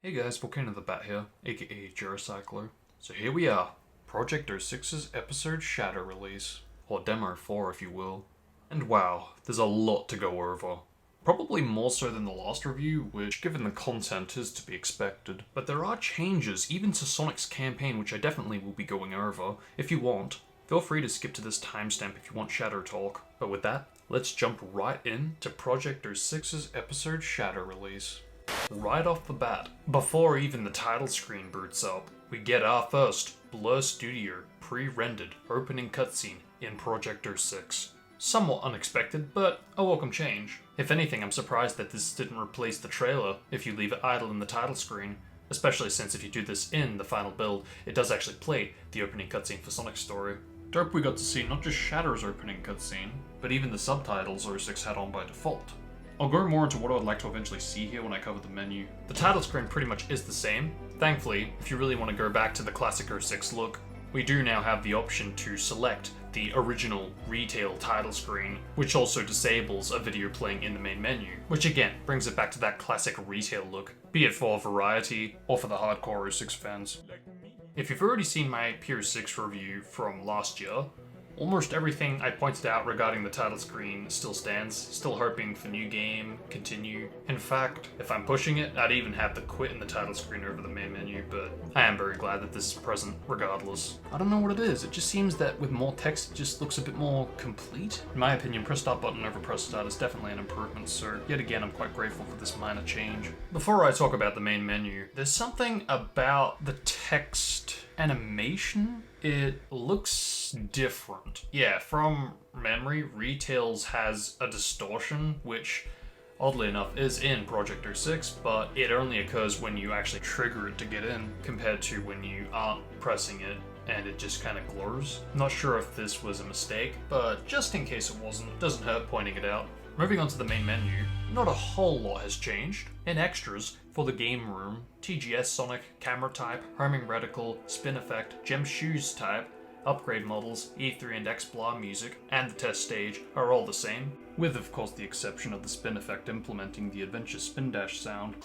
Hey guys, Volcano the Bat here, aka Juracycler. So here we are, Project 06's episode Shadow release, or Demo 4 if you will. And wow, there's a lot to go over. Probably more so than the last review, which given the content is to be expected. But there are changes even to Sonic's campaign which I definitely will be going over. If you want, feel free to skip to this timestamp if you want Shadow talk. But with that, let's jump right in to Project 06's episode Shadow release. Right off the bat, before even the title screen boots up, we get our first Blur Studio pre-rendered opening cutscene in Project 06. Somewhat unexpected, but a welcome change. If anything, I'm surprised that this didn't replace the trailer if you leave it idle in the title screen, especially since if you do this in the final build, it does actually play the opening cutscene for Sonic's story. Dope we got to see not just Shadow's opening cutscene, but even the subtitles 06 had on by default. I'll go more into what I would like to eventually see here when I cover the menu. The title screen pretty much is the same. Thankfully, if you really want to go back to the classic 06 look, we do now have the option to select the original retail title screen, which also disables a video playing in the main menu, which again brings it back to that classic retail look, be it for variety or for the hardcore 06 fans. If you've already seen my PS6 review from last year, almost everything I pointed out regarding the title screen still stands, still hoping for new game, continue. In fact, if I'm pushing it, I'd even have the quit in the title screen over the main menu, but I am very glad that this is present regardless. I don't know what it is, it just seems that with more text it just looks a bit more complete. In my opinion, press start button over press start is definitely an improvement, so yet again I'm quite grateful for this minor change. Before I talk about the main menu, there's something about the text animation. It looks different. Yeah, from memory, Retails has a distortion, which oddly enough is in Project 06, but it only occurs when you actually trigger it to get in, compared to when you aren't pressing it and it just kind of glurs. Not sure if this was a mistake, but just in case it wasn't, it doesn't hurt pointing it out. Moving on to the main menu, not a whole lot has changed. In extras, for the game room, TGS Sonic, camera type, homing reticle, spin effect, gem shoes type, upgrade models, E3 and X-Blah music, and the test stage are all the same, with of course the exception of the spin effect implementing the adventure spin dash sound,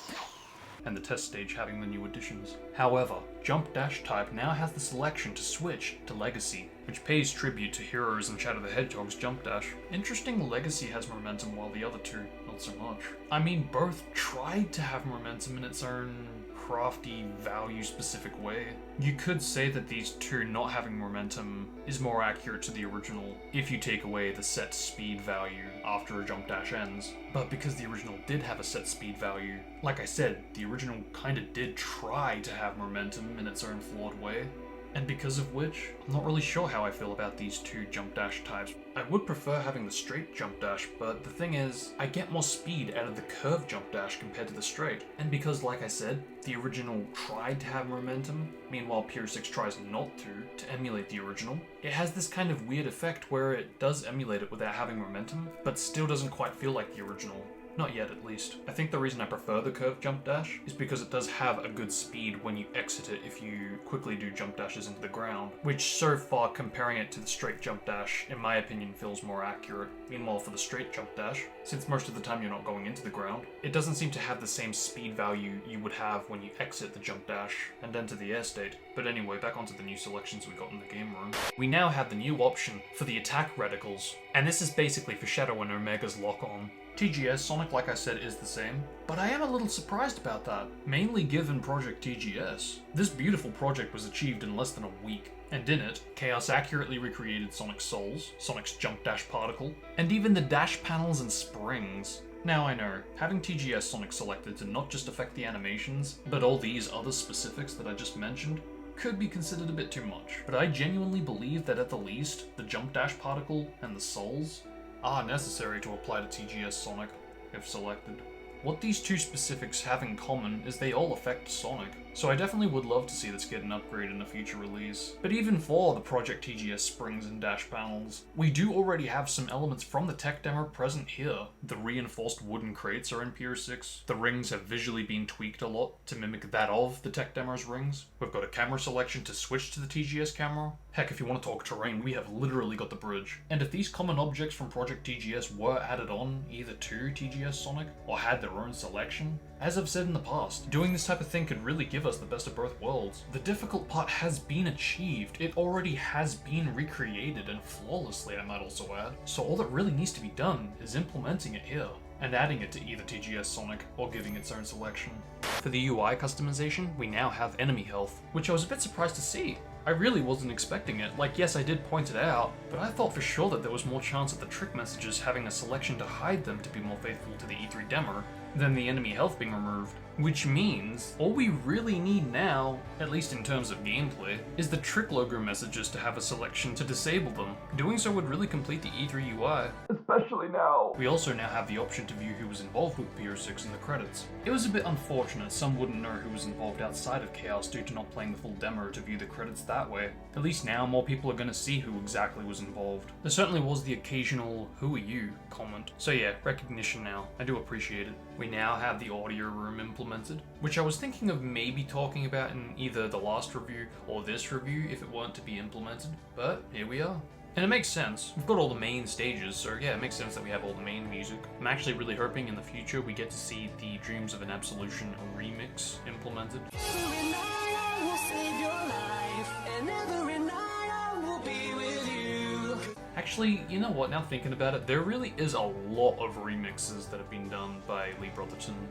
and the test stage having the new additions. However, Jump Dash type now has the selection to switch to Legacy, which pays tribute to Heroes and Shadow the Hedgehog's Jump Dash. Interesting, Legacy has momentum while the other two not so much. I mean, both tried to have momentum in its own crafty, value-specific way. You could say that these two not having momentum is more accurate to the original if you take away the set speed value after a jump dash ends. But because the original did have a set speed value, like I said, the original kinda did try to have momentum in its own flawed way. And because of which, I'm not really sure how I feel about these two jump dash types. I would prefer having the straight jump dash, but the thing is, I get more speed out of the curved jump dash compared to the straight. And because, like I said, the original tried to have momentum, meanwhile PS6 tries not to emulate the original, it has this kind of weird effect where it does emulate it without having momentum, but still doesn't quite feel like the original. Not yet, at least. I think the reason I prefer the curved jump dash is because it does have a good speed when you exit it if you quickly do jump dashes into the ground, which so far comparing it to the straight jump dash, in my opinion, feels more accurate. Meanwhile, for the straight jump dash, since most of the time you're not going into the ground, it doesn't seem to have the same speed value you would have when you exit the jump dash and enter the air state. But anyway, back onto the new selections we got in the game room. We now have the new option for the attack reticles, and this is basically for Shadow and Omega's lock-on. TGS Sonic, like I said, is the same, but I am a little surprised about that, mainly given Project TGS. This beautiful project was achieved in less than a week, and in it, Chaos accurately recreated Sonic's souls, Sonic's jump dash particle, and even the dash panels and springs. Now I know, having TGS Sonic selected to not just affect the animations, but all these other specifics that I just mentioned, could be considered a bit too much, but I genuinely believe that at the least, the jump dash particle and the souls are necessary to apply to TGS Sonic, if selected. What these two specifics have in common is they all affect Sonic, so I definitely would love to see this get an upgrade in a future release. But even for the Project TGS springs and dash panels, we do already have some elements from the tech demo present here. The reinforced wooden crates are in PS6, the rings have visually been tweaked a lot to mimic that of the tech demo's rings. We've got a camera selection to switch to the TGS camera. Heck, if you want to talk terrain, we have literally got the bridge. And if these common objects from Project TGS were added on either to TGS Sonic, or had their their own selection. As I've said in the past, doing this type of thing could really give us the best of both worlds. The difficult part has been achieved. It already has been recreated, and flawlessly, I might also add. So all that really needs to be done is implementing it here, and adding it to either TGS Sonic or giving its own selection. For the UI customization, we now have enemy health, which I was a bit surprised to see. I really wasn't expecting it. Like, yes, I did point it out, but I thought for sure that there was more chance of the trick messages having a selection to hide them to be more faithful to the E3 demo than the enemy health being removed. Which means, all we really need now, at least in terms of gameplay, is the trick logo messages to have a selection to disable them. Doing so would really complete the E3 UI. Especially now. We also now have the option to view who was involved with PR6 in the credits. It was a bit unfortunate some wouldn't know who was involved outside of Chaos due to not playing the full demo to view the credits that way. At least now more people are going to see who exactly was involved. There certainly was the occasional "who are you" comment. So yeah, recognition now. I do appreciate it. We now have the audio room implemented, which I was thinking of maybe talking about in either the last review or this review if it weren't to be implemented, but here we are. And it makes sense. We've got all the main stages, so yeah, it makes sense that we have all the main music. I'm actually really hoping in the future we get to see the Dreams of an Absolution remix implemented. Every night I will save your life, and every night I will be with you. Actually, you know what, now thinking about it, there really is a lot of remixes that have been done by Lee Brotherton. In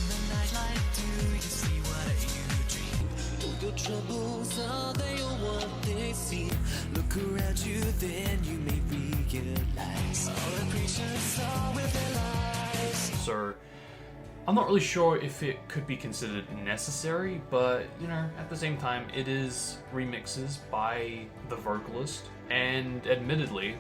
the nightlight, do you see what you dream? Though your troubles are they are what they seem. Look around you, then you may realize all the creatures are with their lives. So, I'm not really sure if it could be considered necessary, but, you know, at the same time, it is remixes by the vocalist, and admittedly,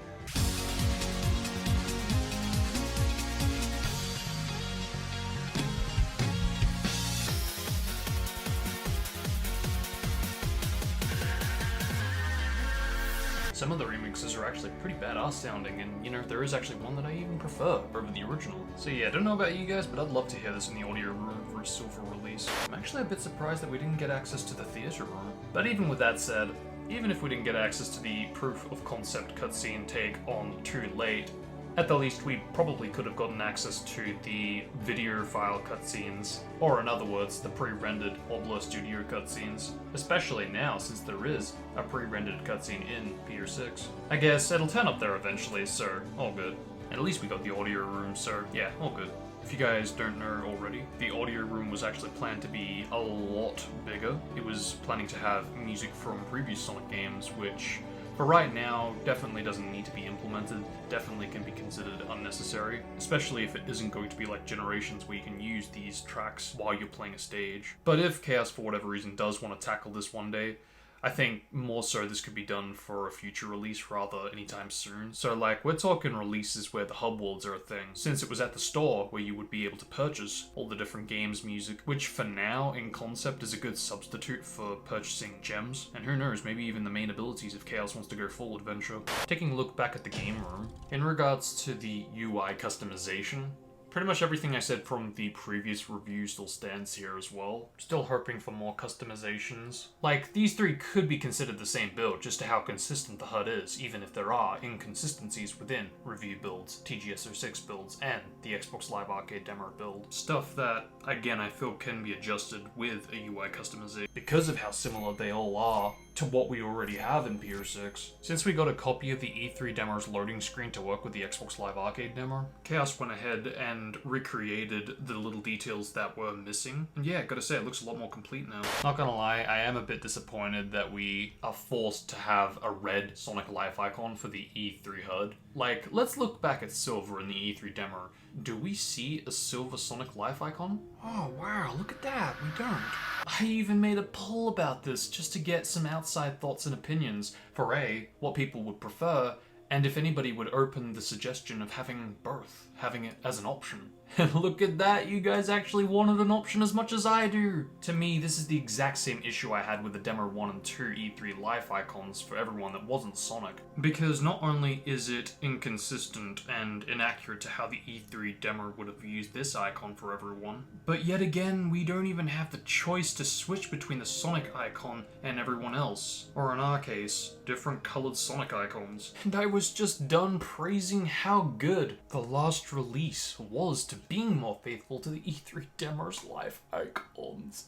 some of the remixes are actually pretty badass sounding, and you know, there is actually one that I even prefer over the original. So yeah, I don't know about you guys, but I'd love to hear this in the audio room for a silver release. I'm actually a bit surprised that we didn't get access to the theater room. But even with that said, even if we didn't get access to the proof of concept cutscene take on too late, at the least we probably could have gotten access to the video file cutscenes, or in other words, the pre-rendered Obla Studio cutscenes, especially now since there is a pre-rendered cutscene in PR6. I guess it'll turn up there eventually, so all good. And at least we got the audio room, so yeah, all good. If you guys don't know already, the audio room was actually planned to be a lot bigger. It was planning to have music from previous Sonic games, which for right now definitely doesn't need to be implemented, definitely can be considered unnecessary, especially if it isn't going to be like Generations where you can use these tracks while you're playing a stage. But if Chaos for whatever reason does want to tackle this one day, I think more so this could be done for a future release rather anytime soon. So like, we're talking releases where the hub worlds are a thing, since it was at the store where you would be able to purchase all the different games music, which for now in concept is a good substitute for purchasing gems, and who knows, maybe even the main abilities if Chaos wants to go full adventure. Taking a look back at the game room, in regards to the UI customization, pretty much everything I said from the previous review still stands here as well. Still hoping for more customizations. Like, these three could be considered the same build, just to how consistent the HUD is, even if there are inconsistencies within review builds, TGS06 builds, and the Xbox Live Arcade demo build. Stuff that, again, I feel can be adjusted with a UI customization, because of how similar they all are to what we already have in PR6. Since we got a copy of the E3 demo's loading screen to work with the Xbox Live Arcade demo, Chaos went ahead and recreated the little details that were missing. And yeah, gotta say, it looks a lot more complete now. Not gonna lie, I am a bit disappointed that we are forced to have a red Sonic Life icon for the E3 HUD. Like, let's look back at Silver in the E3 demo. Do we see a silver Sonic Life icon? Oh wow, look at that, we don't. I even made a poll about this just to get some outside thoughts and opinions for A, what people would prefer, and if anybody would open the suggestion of having both, having it as an option. And look at that, you guys actually wanted an option as much as I do! To me, this is the exact same issue I had with the Demo 1 and 2 E3 Life icons for everyone that wasn't Sonic. Because not only is it inconsistent and inaccurate to how the E3 demo would have used this icon for everyone, but yet again, we don't even have the choice to switch between the Sonic icon and everyone else. Or in our case, different colored Sonic icons. And I was just done praising how good the last release was to to being more faithful to the E3 Demo's life icons.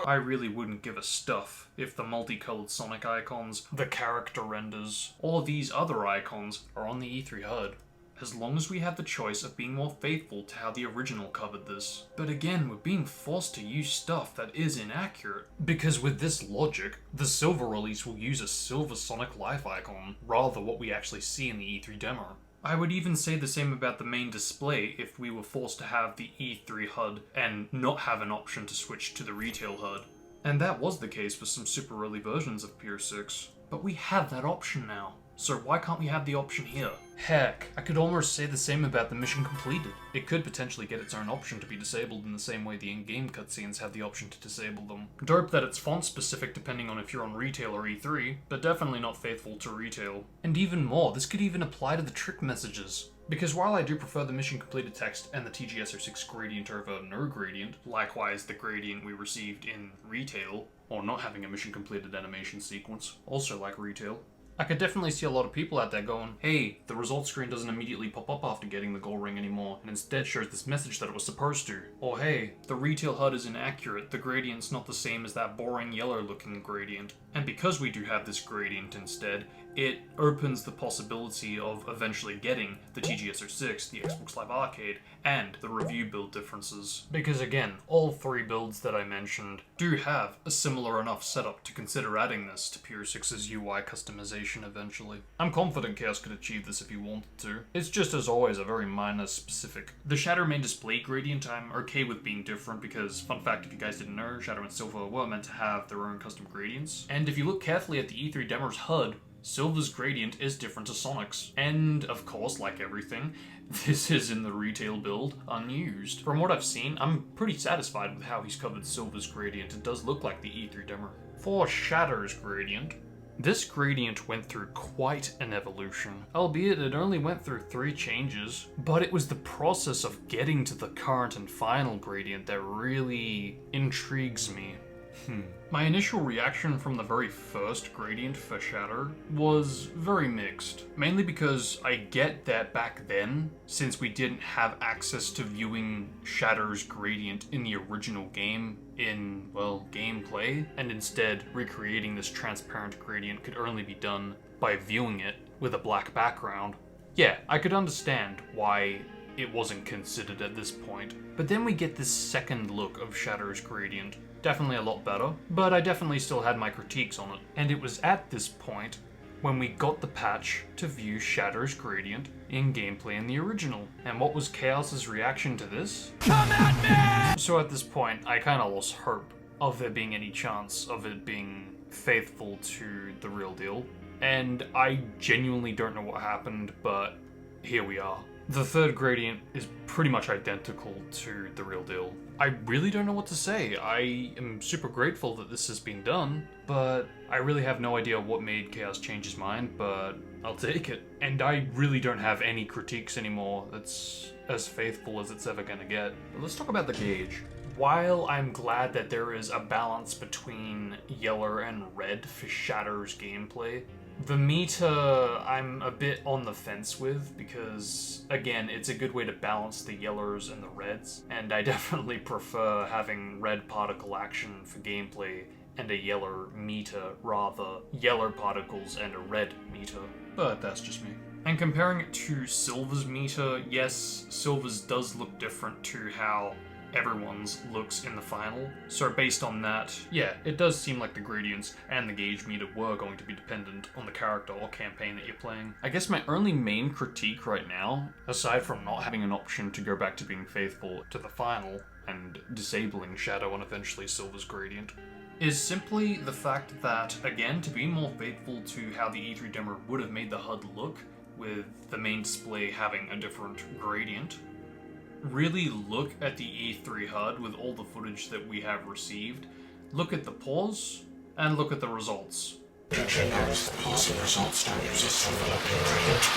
I really wouldn't give a stuff if the multicolored Sonic icons, the character renders, or these other icons are on the E3 HUD, as long as we have the choice of being more faithful to how the original covered this. But again, we're being forced to use stuff that is inaccurate, because with this logic, the Silver release will use a silver Sonic life icon, rather than what we actually see in the E3 demo. I would even say the same about the main display if we were forced to have the E3 HUD and not have an option to switch to the retail HUD. And that was the case for some super early versions of Pier 6. But we have that option now. So why can't we have the option here? Heck, I could almost say the same about the mission completed. It could potentially get its own option to be disabled in the same way the in-game cutscenes have the option to disable them. Dope that it's font specific depending on if you're on retail or E3, but definitely not faithful to retail. And even more, this could even apply to the trick messages. Because while I do prefer the mission completed text and the TGSR6 gradient over no gradient, likewise the gradient we received in retail, or not having a mission completed animation sequence, also like retail, I could definitely see a lot of people out there going, hey, the results screen doesn't immediately pop up after getting the gold ring anymore, and instead shows this message that it was supposed to. Or hey, the retail HUD is inaccurate, the gradient's not the same as that boring yellow looking gradient. And because we do have this gradient instead, it opens the possibility of eventually getting the TGSR6, the Xbox Live Arcade, and the review build differences. Because again, all three builds that I mentioned do have a similar enough setup to consider adding this to Pier 6's UI customization eventually. I'm confident Chaos could achieve this if he wanted to. It's just as always a very minor specific. The Shadow main display gradient I'm okay with being different because, fun fact if you guys didn't know, Shadow and Silver were meant to have their own custom gradients. And if you look carefully at the E3 Demo's HUD, Silver's gradient is different to Sonic's. And, of course, like everything, this is in the retail build, unused. From what I've seen, I'm pretty satisfied with how he's covered Silver's gradient. It does look like the E3 demo. For Shadow's gradient, this gradient went through quite an evolution, albeit it only went through 3 changes, but it was the process of getting to the current and final gradient that really intrigues me. My initial reaction from the very first gradient for Shadow was very mixed, mainly because I get that back then, since we didn't have access to viewing Shadow's gradient in the original game in, well, gameplay, and instead recreating this transparent gradient could only be done by viewing it with a black background. Yeah, I could understand why it wasn't considered at this point, but then we get this second look of Shadow's gradient. Definitely a lot better, but I definitely still had my critiques on it. And it was at this point when we got the patch to view Shadow's gradient in gameplay in the original. And what was Chaos's reaction to this? Come at me! So at this point, I kinda lost hope of there being any chance of it being faithful to the real deal. And I genuinely don't know what happened, but here we are. The third gradient is pretty much identical to the real deal. I really don't know what to say. I am super grateful that this has been done, but I really have no idea what made Chaos change his mind, but I'll take it. And I really don't have any critiques anymore that's as faithful as it's ever gonna get. But let's talk about the gauge. While I'm glad that there is a balance between yellow and red for Shadow's gameplay, the meter I'm a bit on the fence with because, again, it's a good way to balance the yellows and the reds, and I definitely prefer having red particle action for gameplay and a yellow meter rather yellow particles and a red meter. But that's just me. And comparing it to Silver's meter, yes, Silver's does look different to how everyone's looks in the final. So based on that, yeah, it does seem like the gradients and the gauge meter were going to be dependent on the character or campaign that you're playing. I guess my only main critique right now, aside from not having an option to go back to being faithful to the final and disabling Shadow and eventually Silver's gradient, is simply the fact that, again, to be more faithful to how the E3 demo would have made the HUD look, with the main display having a different gradient, really look at the E3 HUD with all the footage that we have received, look at the pause, and look at the results.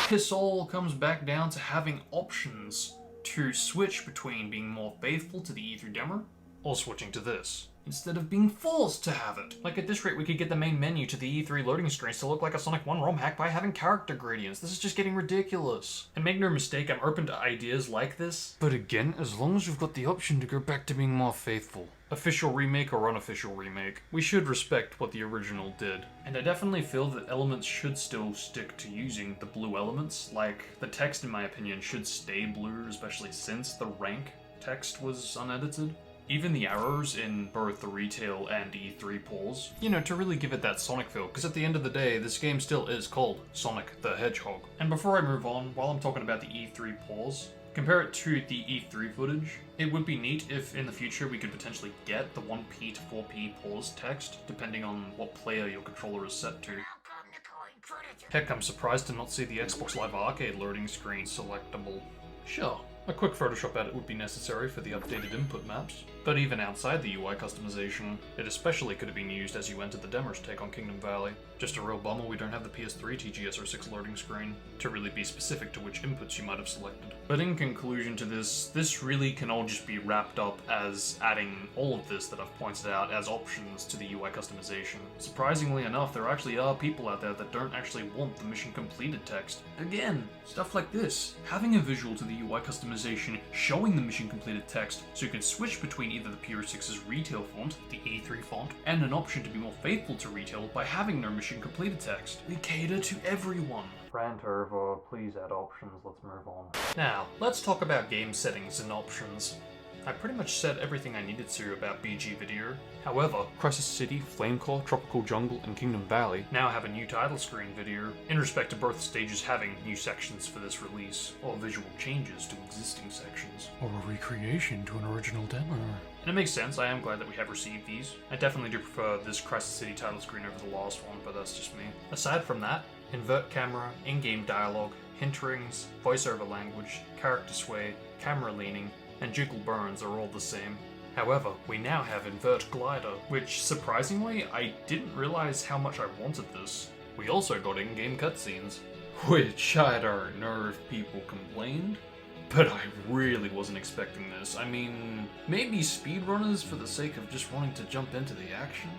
This all comes back down to having options to switch between being more faithful to the E3 demo or switching to this. instead of being forced to have it. Like at this rate, we could get the main menu to the E3 loading screens to look like a Sonic 1 ROM hack by having character gradients. This is just getting ridiculous. And make no mistake, I'm open to ideas like this. But again, as long as you've got the option to go back to being more faithful. Official remake or unofficial remake, we should respect what the original did. And I definitely feel that elements should still stick to using the blue elements. Like, the text in my opinion should stay blue, especially since the rank text was unedited. Even the arrows in both the retail and E3 polls, you know, to really give it that Sonic feel, because at the end of the day, this game still is called Sonic the Hedgehog. And before I move on, while I'm talking about the E3 polls, compare it to the E3 footage. It would be neat if in the future we could potentially get the 1p to 4p pause text, depending on what player your controller is set to. Heck, I'm surprised to not see the Xbox Live Arcade loading screen selectable. Sure, a quick Photoshop edit would be necessary for the updated input maps, but even outside the UI customization, it especially could have been used as you entered the demo's take on Kingdom Valley. Just a real bummer we don't have the PS3 TGS06 loading screen to really be specific to which inputs you might have selected. But in conclusion to this really can all just be wrapped up as adding all of this that I've pointed out as options to the UI customization. Surprisingly enough, there actually are people out there that don't actually want the mission completed text. Again, stuff like this. Having a visual to the UI customization showing the mission completed text so you can switch between either the PR6's retail font, the E3 font, and an option to be more faithful to retail by having no mission completed text. We cater to everyone. Rant over, please add options, let's move on. Now, let's talk about game settings and options. I pretty much said everything I needed to about BG Video. However, Crisis City, Flamecore, Tropical Jungle, and Kingdom Valley now have a new title screen video, in respect to both stages having new sections for this release, or visual changes to existing sections. Or a recreation to an original demo. And it makes sense, I am glad that we have received these. I definitely do prefer this Crisis City title screen over the last one, but that's just me. Aside from that, invert camera, in-game dialogue, hint rings, voiceover language, character sway, camera leaning, and jiggle burns are all the same. However, we now have invert glider, which surprisingly, I didn't realize how much I wanted this. We also got in-game cutscenes, which I don't know if people complained, but I really wasn't expecting this. I mean, maybe speedrunners for the sake of just wanting to jump into the action.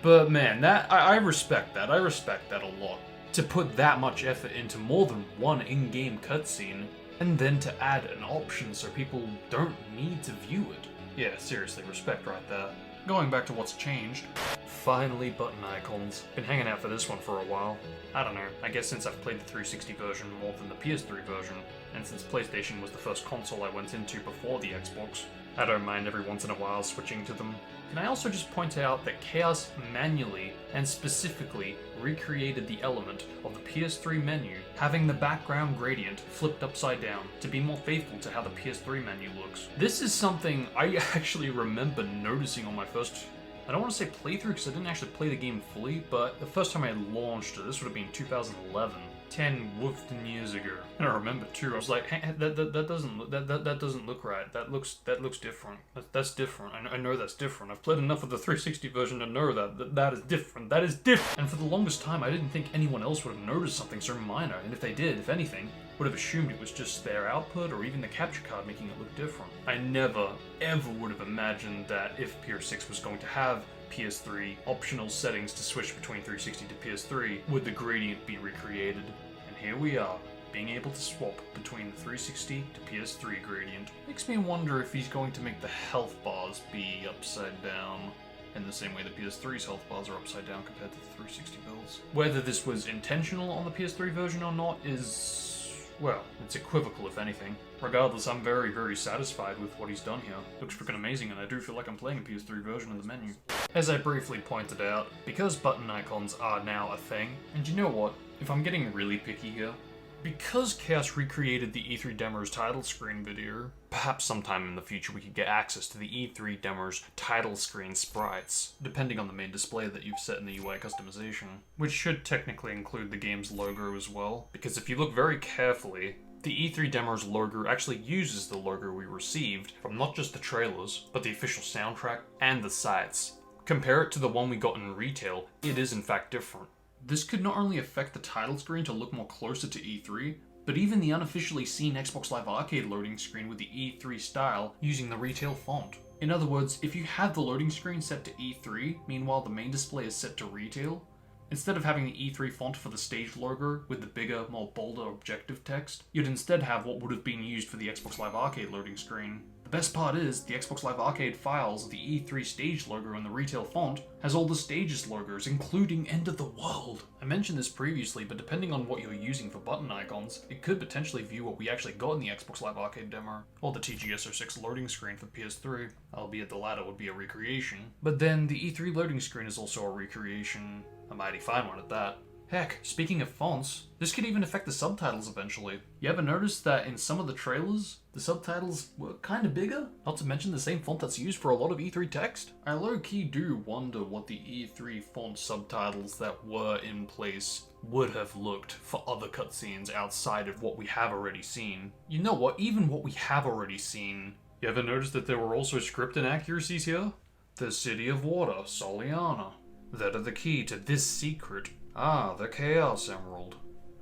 But man, I respect that. I respect that a lot. To put that much effort into more than one in-game cutscene, and then to add an option so people don't need to view it. Yeah, seriously, respect right there. Going back to what's changed. Finally, button icons. Been hanging out for this one for a while. I don't know, I guess since I've played the 360 version more than the PS3 version, and since PlayStation was the first console I went into before the Xbox, I don't mind every once in a while switching to them. Can I also just point out that Chaos manually and specifically recreated the element of the PS3 menu having the background gradient flipped upside down to be more faithful to how the PS3 menu looks. This is something I actually remember noticing on my first, I don't want to say playthrough because I didn't actually play the game fully, but the first time I launched it, this would have been 2011. 10 woofed years ago. And I remember too, I was like, hey, that doesn't look right. That looks different. That's different. I know that's different. I've played enough of the 360 version to know that is different. That is different. And for the longest time, I didn't think anyone else would have noticed something so minor. And if they did, if anything, would have assumed it was just their output or even the capture card making it look different. I never, ever would have imagined that if PS6 was going to have PS3 optional settings to switch between 360 to PS3, would the gradient be recreated? And here we are, being able to swap between the 360 to PS3 gradient. Makes me wonder if he's going to make the health bars be upside down in the same way the PS3's health bars are upside down compared to the 360 builds. Whether this was intentional on the PS3 version or not is, well, it's equivocal if anything. Regardless, I'm very, very satisfied with what he's done here. Looks freaking amazing, and I do feel like I'm playing a PS3 version of the menu. As I briefly pointed out, because button icons are now a thing, and you know what, if I'm getting really picky here, because Chaos recreated the E3 Demo's title screen video, perhaps sometime in the future we could get access to the E3 Demo's title screen sprites, depending on the main display that you've set in the UI customization, which should technically include the game's logo as well, because if you look very carefully, the E3 Demo's logo actually uses the logo we received from not just the trailers, but the official soundtrack and the sites. Compare it to the one we got in retail, it is in fact different. This could not only affect the title screen to look more closer to E3, but even the unofficially seen Xbox Live Arcade loading screen with the E3 style using the retail font. In other words, if you have the loading screen set to E3, meanwhile the main display is set to retail, instead of having the E3 font for the stage logo with the bigger, more bolder objective text, you'd instead have what would have been used for the Xbox Live Arcade loading screen. The best part is, the Xbox Live Arcade files the E3 stage logo and the retail font has all the stage's logos, including End of the World. I mentioned this previously, but depending on what you're using for button icons, it could potentially view what we actually got in the Xbox Live Arcade demo, or the TGS06 loading screen for PS3, albeit the latter would be a recreation. But then, the E3 loading screen is also a recreation, a mighty fine one at that. Heck, speaking of fonts, this could even affect the subtitles eventually. You ever notice that in some of the trailers, the subtitles were kinda bigger? Not to mention the same font that's used for a lot of E3 text? I low-key do wonder what the E3 font subtitles that were in place would have looked for other cutscenes outside of what we have already seen. You know what, even what we have already seen. You ever notice that there were also script inaccuracies here? The City of Water, Soliana. That are the key to this secret. Ah, the Chaos Emerald.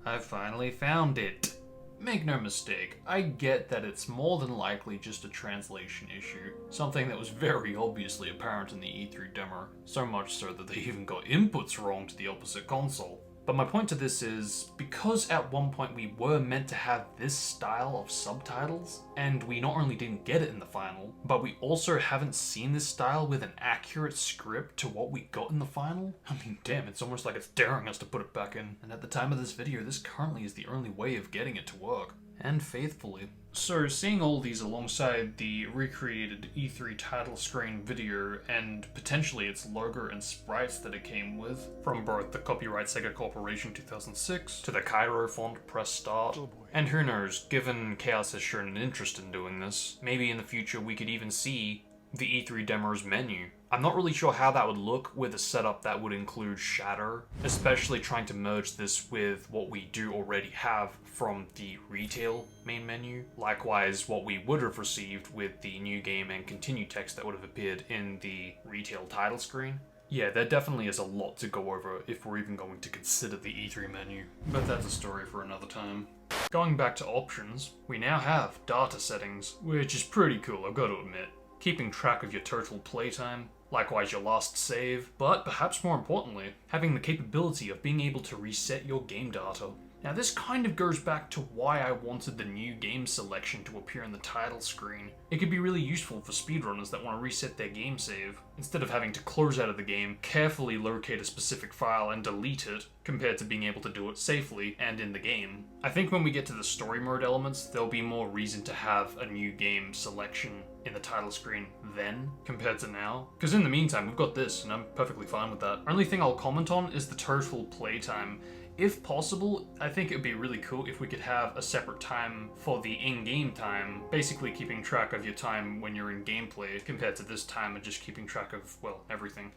I finally found it. Make no mistake, I get that it's more than likely just a translation issue, something that was very obviously apparent in the E3 demo, so much so that they even got inputs wrong to the opposite console. But my point to this is, because at one point we were meant to have this style of subtitles, and we not only didn't get it in the final, but we also haven't seen this style with an accurate script to what we got in the final. I mean, damn, it's almost like it's daring us to put it back in. And at the time of this video, this currently is the only way of getting it to work. And faithfully. So seeing all these alongside the recreated E3 title screen video and potentially its logo and sprites that it came with, from both the Copyright Sega Corporation 2006 to the Cairo font Press Start, and who knows, given Chaos has shown an interest in doing this, maybe in the future we could even see the E3 demo's menu. I'm not really sure how that would look with a setup that would include shadow, especially trying to merge this with what we do already have from the retail main menu. Likewise, what we would have received with the new game and continue text that would have appeared in the retail title screen. Yeah, there definitely is a lot to go over if we're even going to consider the E3 menu, but that's a story for another time. Going back to options, we now have data settings, which is pretty cool, I've got to admit. Keeping track of your total playtime, likewise your last save, but perhaps more importantly, having the capability of being able to reset your game data. Now this kind of goes back to why I wanted the new game selection to appear in the title screen. It could be really useful for speedrunners that want to reset their game save, instead of having to close out of the game, carefully locate a specific file and delete it, compared to being able to do it safely and in the game. I think when we get to the story mode elements, there'll be more reason to have a new game selection in the title screen then, compared to now. Because in the meantime, we've got this, and I'm perfectly fine with that. Only thing I'll comment on is the total playtime. If possible, I think it would be really cool if we could have a separate time for the in-game time, basically keeping track of your time when you're in gameplay, compared to this time and just keeping track of, well, everything.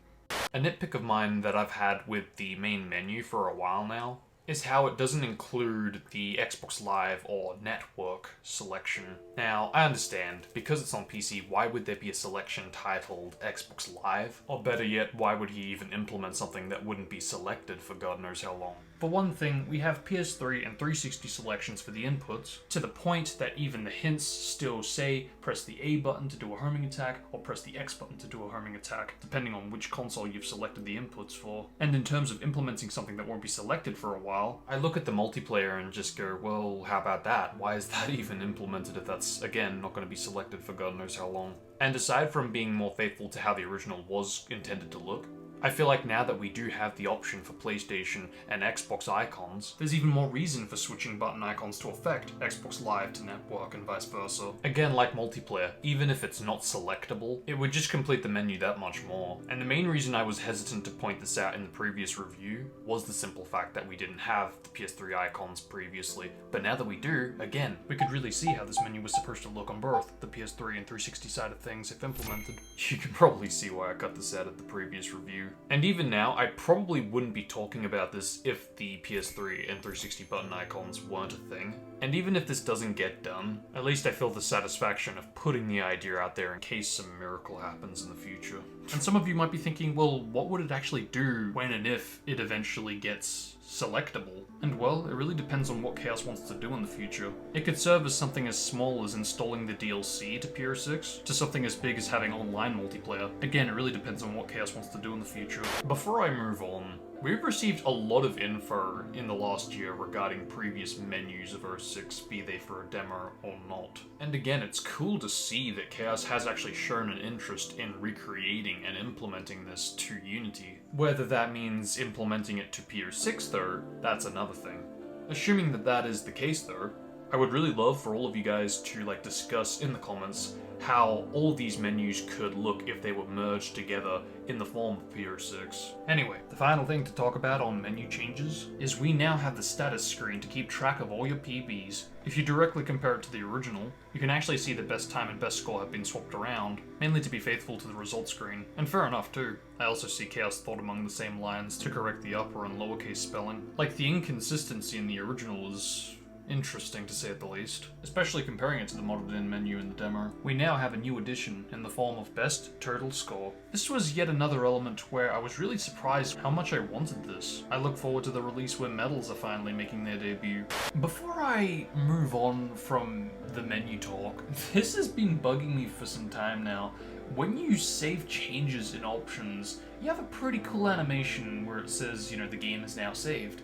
A nitpick of mine that I've had with the main menu for a while now is how it doesn't include the Xbox Live or Network selection. Now, I understand, because it's on PC, why would there be a selection titled Xbox Live? Or better yet, why would he even implement something that wouldn't be selected for God knows how long? For one thing, we have PS3 and 360 selections for the inputs, to the point that even the hints still say press the A button to do a homing attack, or press the X button to do a homing attack, depending on which console you've selected the inputs for. And in terms of implementing something that won't be selected for a while, I look at the multiplayer and just go, well, how about that? Why is that even implemented if that's, again, not going to be selected for God knows how long? And aside from being more faithful to how the original was intended to look, I feel like now that we do have the option for PlayStation and Xbox icons, there's even more reason for switching button icons to affect Xbox Live to Network and vice versa. Again, like multiplayer, even if it's not selectable, it would just complete the menu that much more. And the main reason I was hesitant to point this out in the previous review was the simple fact that we didn't have the PS3 icons previously. But now that we do, again, we could really see how this menu was supposed to look on both the PS3 and 360 side of things if implemented. You can probably see why I cut this out of the previous review. And even now, I probably wouldn't be talking about this if the PS3 and 360 button icons weren't a thing. And even if this doesn't get done, at least I feel the satisfaction of putting the idea out there in case some miracle happens in the future. And some of you might be thinking, well, what would it actually do when and if it eventually gets selectable? And well, it really depends on what Chaos wants to do in the future. It could serve as something as small as installing the DLC to PR6, to something as big as having online multiplayer. Again, it really depends on what Chaos wants to do in the future. Before I move on, we've received a lot of info in the last year regarding previous menus of Earth 6, be they for a demo or not. And again, it's cool to see that Chaos has actually shown an interest in recreating and implementing this to Unity. Whether that means implementing it to PR6 though, that's another thing. Assuming that that is the case though, I would really love for all of you guys to discuss in the comments how all of these menus could look if they were merged together in the form of PR6. Anyway, the final thing to talk about on menu changes is we now have the status screen to keep track of all your PBs. If you directly compare it to the original, you can actually see the best time and best score have been swapped around, mainly to be faithful to the results screen. And fair enough too. I also see Chaos thought among the same lines to correct the upper and lowercase spelling. Like, the inconsistency in the original is interesting to say at the least, especially comparing it to the modded in menu in the demo. We now have a new addition in the form of best total score. This was yet another element where I was really surprised how much I wanted this. I look forward to the release where medals are finally making their debut. Before I move on from the menu talk, this has been bugging me for some time now. When you save changes in options, you have a pretty cool animation where it says, the game is now saved.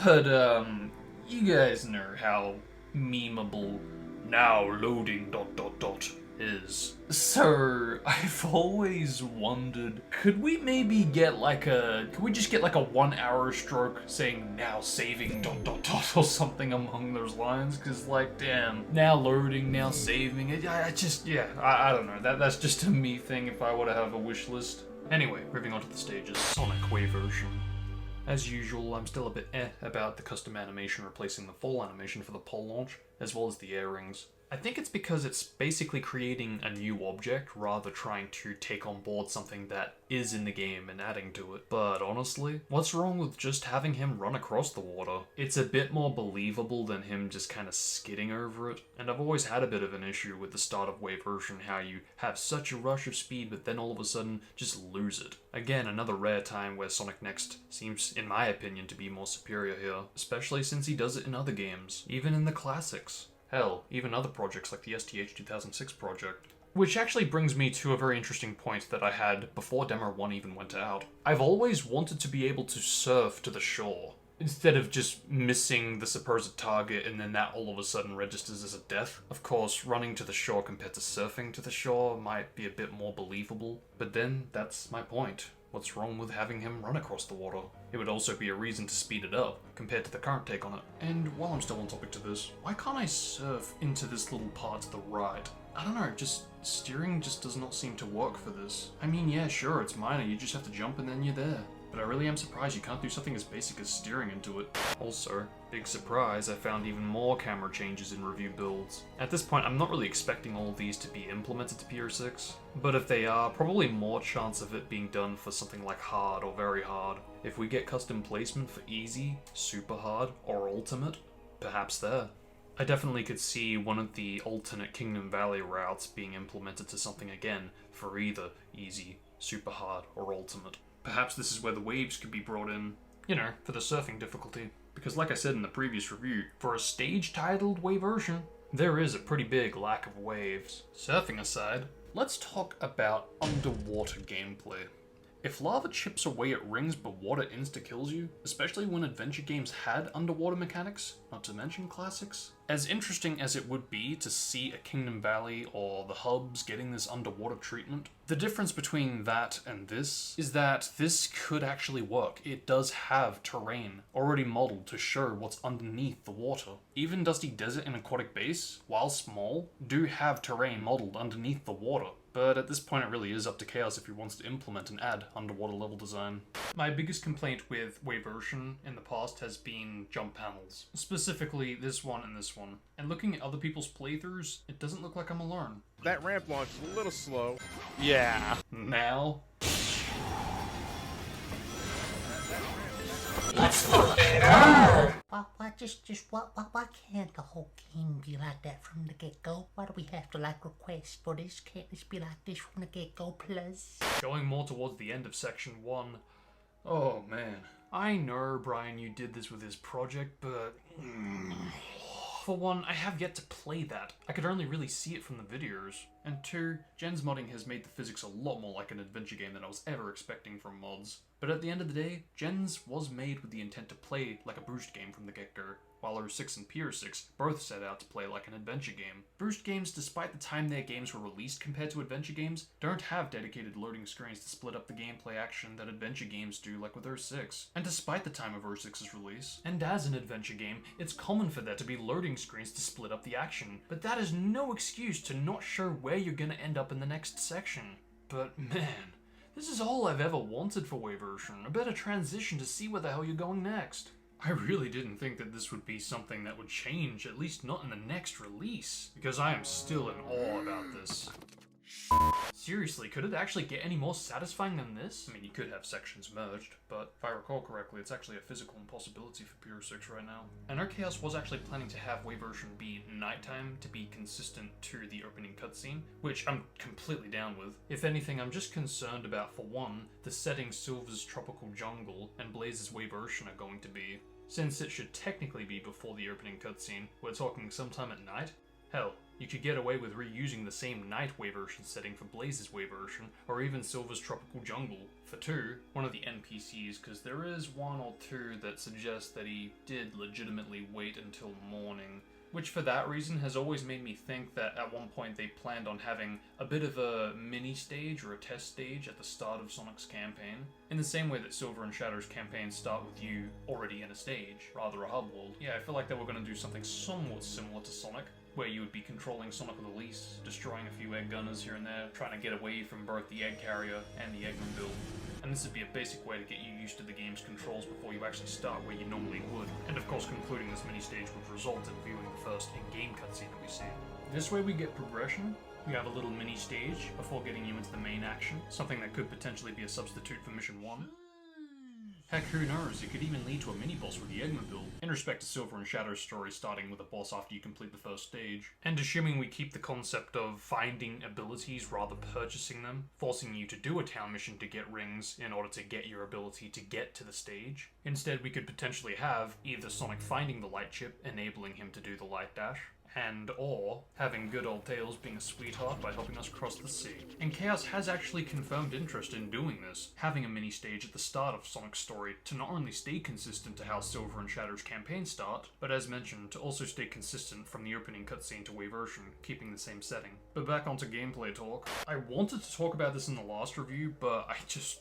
But, you guys know how memeable now loading ... is. So I've always wondered, could we maybe get could we just get a 1 arrow stroke saying now saving ... or something among those lines? Cause damn, now loading, now saving, I don't know, that's just a me thing if I were to have a wish list. Anyway, moving on to the stages. Sonic Wave version. As usual, I'm still a bit about the custom animation replacing the full animation for the pole launch, as well as the air rings. I think it's because it's basically creating a new object rather trying to take on board something that is in the game and adding to it. But honestly, what's wrong with just having him run across the water? It's a bit more believable than him just kind of skidding over it. And I've always had a bit of an issue with the start of Wave version, how you have such a rush of speed but then all of a sudden just lose it. Again, another rare time where Sonic Next seems, in my opinion, to be more superior here, especially since he does it in other games, even in the classics. Hell, even other projects like the STH 2006 project. Which actually brings me to a very interesting point that I had before Demo 1 even went out. I've always wanted to be able to surf to the shore, instead of just missing the supposed target and then that all of a sudden registers as a death. Of course, running to the shore compared to surfing to the shore might be a bit more believable, but then that's my point. What's wrong with having him run across the water? It would also be a reason to speed it up, compared to the current take on it. And while I'm still on topic to this, why can't I surf into this little part to the right? I don't know, just steering just does not seem to work for this. I mean, yeah, sure, it's minor, you just have to jump and then you're there. But I really am surprised you can't do something as basic as steering into it. Also, big surprise, I found even more camera changes in review builds. At this point, I'm not really expecting all of these to be implemented to PR6, but if they are, probably more chance of it being done for something like hard or very hard. If we get custom placement for easy, super hard, or ultimate, perhaps there. I definitely could see one of the alternate Kingdom Valley routes being implemented to something again for either easy, super hard, or ultimate. Perhaps this is where the waves could be brought in, for the surfing difficulty. Because like I said in the previous review, for a stage-titled wave version, there is a pretty big lack of waves. Surfing aside, let's talk about underwater gameplay. If lava chips away at rings but water insta-kills you, especially when adventure games had underwater mechanics, not to mention classics, as interesting as it would be to see a Kingdom Valley or the hubs getting this underwater treatment, the difference between that and this is that this could actually work. It does have terrain already modeled to show what's underneath the water. Even Dusty Desert and Aquatic Base, while small, do have terrain modeled underneath the water. But at this point it really is up to Chaos if he wants to implement and add underwater level design. My biggest complaint with Wave version in the past has been jump panels. Specifically this one and this one. And looking at other people's playthroughs, it doesn't look like I'm alone. That ramp launch is a little slow. Yeah. Now? Let's fucking go! Why can't the whole game be like that from the get-go? Why do we have to like request for this? Can't this be like this from the get-go, plus? Going more towards the end of section 1. Oh man. I know, Brian, you did this with his project, but... For one, I have yet to play that. I could only really see it from the videos. And two, Gen's modding has made the physics a lot more like an adventure game than I was ever expecting from mods. But at the end of the day, Gen's was made with the intent to play like a Boost game from the get-go, while 06 and PR6 both set out to play like an adventure game. Boost games, despite the time their games were released compared to adventure games, don't have dedicated loading screens to split up the gameplay action that adventure games do like with 06. And despite the time of 06's release, and as an adventure game, it's common for there to be loading screens to split up the action. But that is no excuse to not show where you're gonna end up in the next section. But man, this is all I've ever wanted for Waversion, a better transition to see where the hell you're going next. I really didn't think that this would be something that would change, at least not in the next release, because I am still in awe about this. Seriously, could it actually get any more satisfying than this? I mean, you could have sections merged, but if I recall correctly, it's actually a physical impossibility for Pure 6 right now. And our Chaos was actually planning to have Waversion be nighttime to be consistent to the opening cutscene, which I'm completely down with. If anything, I'm just concerned about, for one, the setting Silver's tropical jungle and Blaze's Waversion are going to be. Since it should technically be before the opening cutscene, we're talking sometime at night. Hell, you could get away with reusing the same night Waversion setting for Blaze's Waversion, or even Silver's tropical jungle. For two, one of the NPCs, because there is one or two that suggest that he did legitimately wait until morning, which for that reason has always made me think that at one point they planned on having a bit of a mini stage or a test stage at the start of Sonic's campaign, in the same way that Silver and Shadow's campaigns start with you already in a stage, rather a hub world. Yeah, I feel like they were going to do something somewhat similar to Sonic, where you would be controlling Sonic with Elise, destroying a few egg gunners here and there, trying to get away from both the egg carrier and the Eggman build. And this would be a basic way to get you used to the game's controls before you actually start where you normally would. And of course, concluding this mini-stage would result in viewing the first in-game cutscene that we see. This way we get progression. We have a little mini-stage before getting you into the main action, something that could potentially be a substitute for Mission 1. Heck, who knows, it could even lead to a mini-boss with the Eggman build, in respect to Silver and Shadow's story starting with a boss after you complete the first stage. And assuming we keep the concept of finding abilities rather purchasing them, forcing you to do a town mission to get rings in order to get your ability to get to the stage. Instead, we could potentially have either Sonic finding the light chip, enabling him to do the light dash, and or having good old Tails being a sweetheart by helping us cross the sea. And Chaos has actually confirmed interest in doing this, having a mini-stage at the start of Sonic's story to not only stay consistent to how Silver and Shadow's campaign start, but as mentioned, to also stay consistent from the opening cutscene to Waversion, keeping the same setting. But back onto gameplay talk. I wanted to talk about this in the last review, but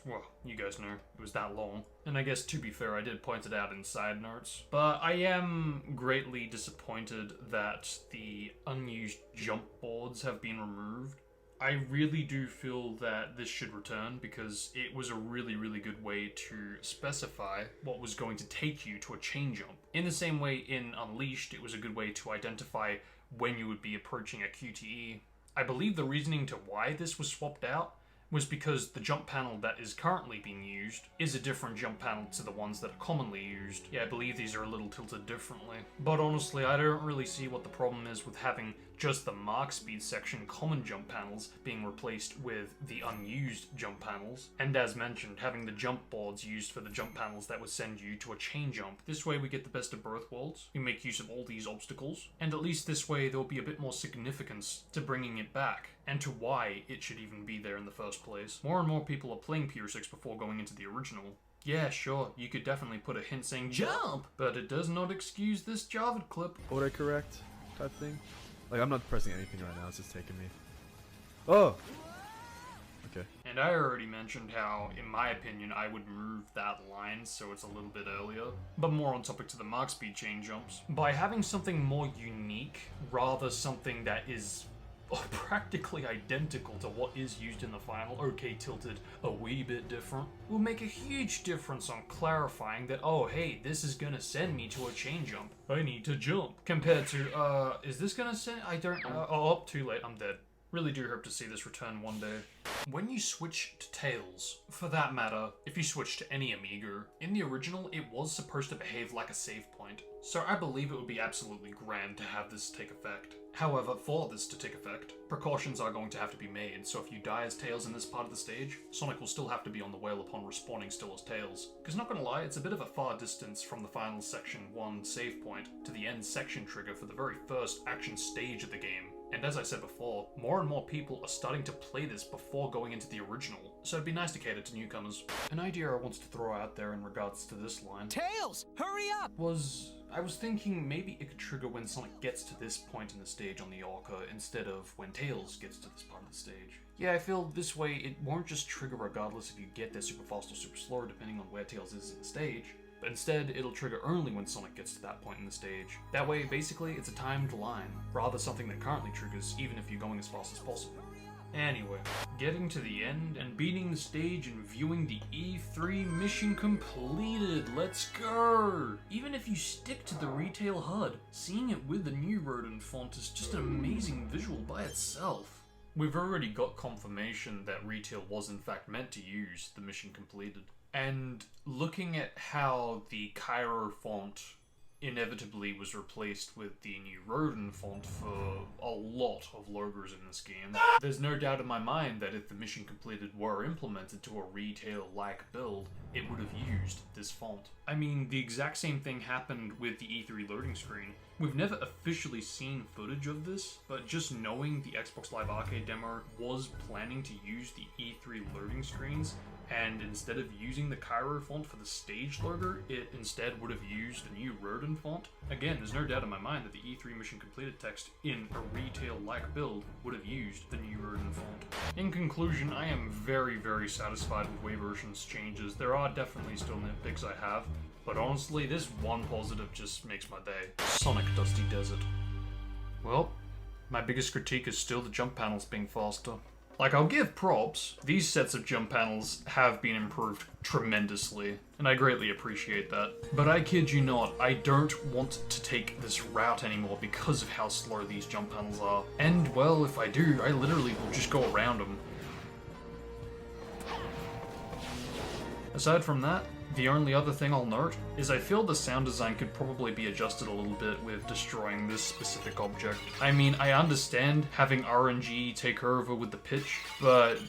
well, you guys know, it was that long. And I guess to be fair, I did point it out in side notes. But I am greatly disappointed that the unused jump boards have been removed. I really do feel that this should return because it was a really, really good way to specify what was going to take you to a chain jump. In the same way in Unleashed, it was a good way to identify when you would be approaching a QTE. I believe the reasoning to why this was swapped out was because the jump panel that is currently being used is a different jump panel to the ones that are commonly used. Yeah, I believe these are a little tilted differently. But honestly, I don't really see what the problem is with having just the Mark Speed section common jump panels being replaced with the unused jump panels. And as mentioned, having the jump boards used for the jump panels that would send you to a chain jump. This way we get the best of both worlds. We make use of all these obstacles. And at least this way there'll be a bit more significance to bringing it back, and to why it should even be there in the first place. More and more people are playing PR6 before going into the original. Yeah, sure, you could definitely put a hint saying jump, but it does not excuse this Java clip. Autocorrect type thing. Like, I'm not pressing anything right now, it's just taking me. Oh! Okay. And I already mentioned how, in my opinion, I would move that line so it's a little bit earlier. But more on topic to the Mark Speed chain jumps. By having something more unique, rather something that is practically identical to what is used in the final, okay, tilted a wee bit different, will make a huge difference on clarifying that, oh hey, this is gonna send me to a chain jump. I need to jump. Compared to, is this gonna send, I don't, oh, too late, I'm dead. Really do hope to see this return one day. When you switch to Tails, for that matter, if you switch to any Amiga, in the original it was supposed to behave like a save point, so I believe it would be absolutely grand to have this take effect. However, for this to take effect, precautions are going to have to be made, so if you die as Tails in this part of the stage, Sonic will still have to be on the whale upon respawning still as Tails. Because not gonna lie, it's a bit of a far distance from the final section 1 save point to the end section trigger for the very first action stage of the game. And as I said before, more and more people are starting to play this before going into the original, so it'd be nice to cater to newcomers. An idea I wanted to throw out there in regards to this line Tails, hurry up! I was thinking maybe it could trigger when Sonic gets to this point in the stage on the Orca instead of when Tails gets to this part of the stage. Yeah, I feel this way it won't just trigger regardless if you get there super fast or super slow depending on where Tails is in the stage, but instead it'll trigger only when Sonic gets to that point in the stage. That way, basically, it's a timed line, rather something that currently triggers even if you're going as fast as possible. Anyway, getting to the end and beating the stage and viewing the E3 mission completed, let's go! Even if you stick to the retail HUD, seeing it with the new rodent font is just an amazing visual by itself. We've already got confirmation that retail was in fact meant to use the mission completed. And looking at how the Cairo font inevitably was replaced with the new rodent font for a lot of logos in this game, there's no doubt in my mind that if the mission completed were implemented to a retail-like build, it would have used this font. I mean, the exact same thing happened with the E3 loading screen. We've never officially seen footage of this, but just knowing the Xbox Live Arcade demo was planning to use the E3 loading screens, and instead of using the Cairo font for the stage logo, it instead would have used the new rodent font. Again, there's no doubt in my mind that the E3 mission completed text in a retail-like build would have used the new rodent font. In conclusion, I am very, very satisfied with Waversion's changes. There are definitely still nitpicks I have, but honestly, this one positive just makes my day. Sonic Dusty Desert. Well, my biggest critique is still the jump panels being faster. Like, I'll give props, these sets of jump panels have been improved tremendously, and I greatly appreciate that. But I kid you not, I don't want to take this route anymore because of how slow these jump panels are. And, well, if I do, I literally will just go around them. Aside from that, the only other thing I'll note is I feel the sound design could probably be adjusted a little bit with destroying this specific object. I mean, I understand having RNG take over with the pitch, but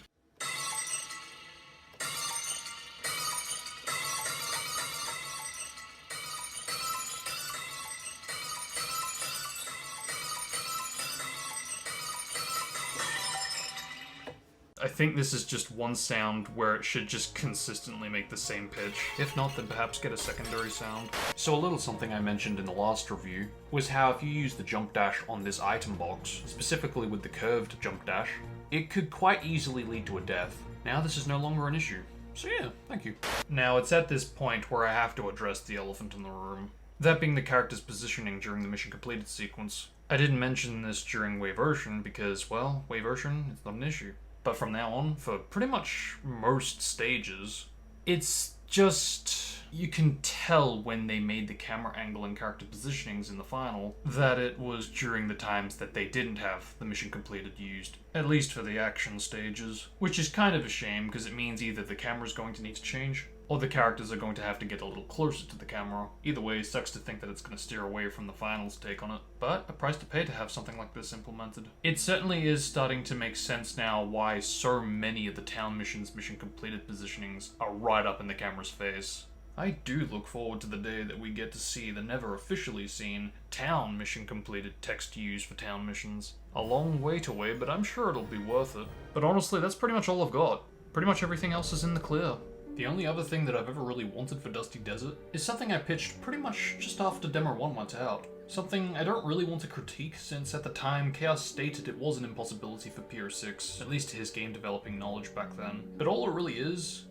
I think this is just one sound where it should just consistently make the same pitch. If not, then perhaps get a secondary sound. So a little something I mentioned in the last review was how if you use the jump dash on this item box, specifically with the curved jump dash, it could quite easily lead to a death. Now this is no longer an issue. So yeah, thank you. Now it's at this point where I have to address the elephant in the room. That being the character's positioning during the mission completed sequence. I didn't mention this during Waversion because, well, Waversion, it's not an issue. But from now on, for pretty much most stages, it's just, you can tell when they made the camera angle and character positionings in the final that it was during the times that they didn't have the mission completed used, at least for the action stages, which is kind of a shame because it means either the camera's going to need to change or the characters are going to have to get a little closer to the camera. Either way, it sucks to think that it's going to steer away from the final's take on it, but a price to pay to have something like this implemented. It certainly is starting to make sense now why so many of the town missions' mission completed positionings are right up in the camera's face. I do look forward to the day that we get to see the never officially seen town mission completed text used for town missions. A long wait away, but I'm sure it'll be worth it. But honestly, that's pretty much all I've got. Pretty much everything else is in the clear. The only other thing that I've ever really wanted for Dusty Desert is something I pitched pretty much just after Demo 1 went out. Something I don't really want to critique since at the time Chaos stated it was an impossibility for PR6, at least to his game developing knowledge back then. But all it really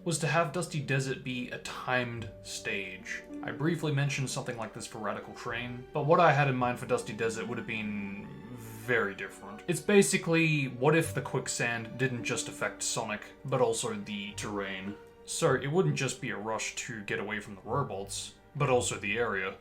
was to have Dusty Desert be a timed stage. I briefly mentioned something like this for Radical Train, but what I had in mind for Dusty Desert would have been very different. It's basically, what if the quicksand didn't just affect Sonic, but also the terrain? So it wouldn't just be a rush to get away from the robots, but also the area.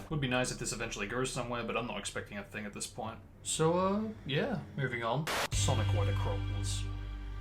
Would be nice if this eventually goes somewhere, but I'm not expecting a thing at this point. So, yeah, moving on. Sonic White Acropolis.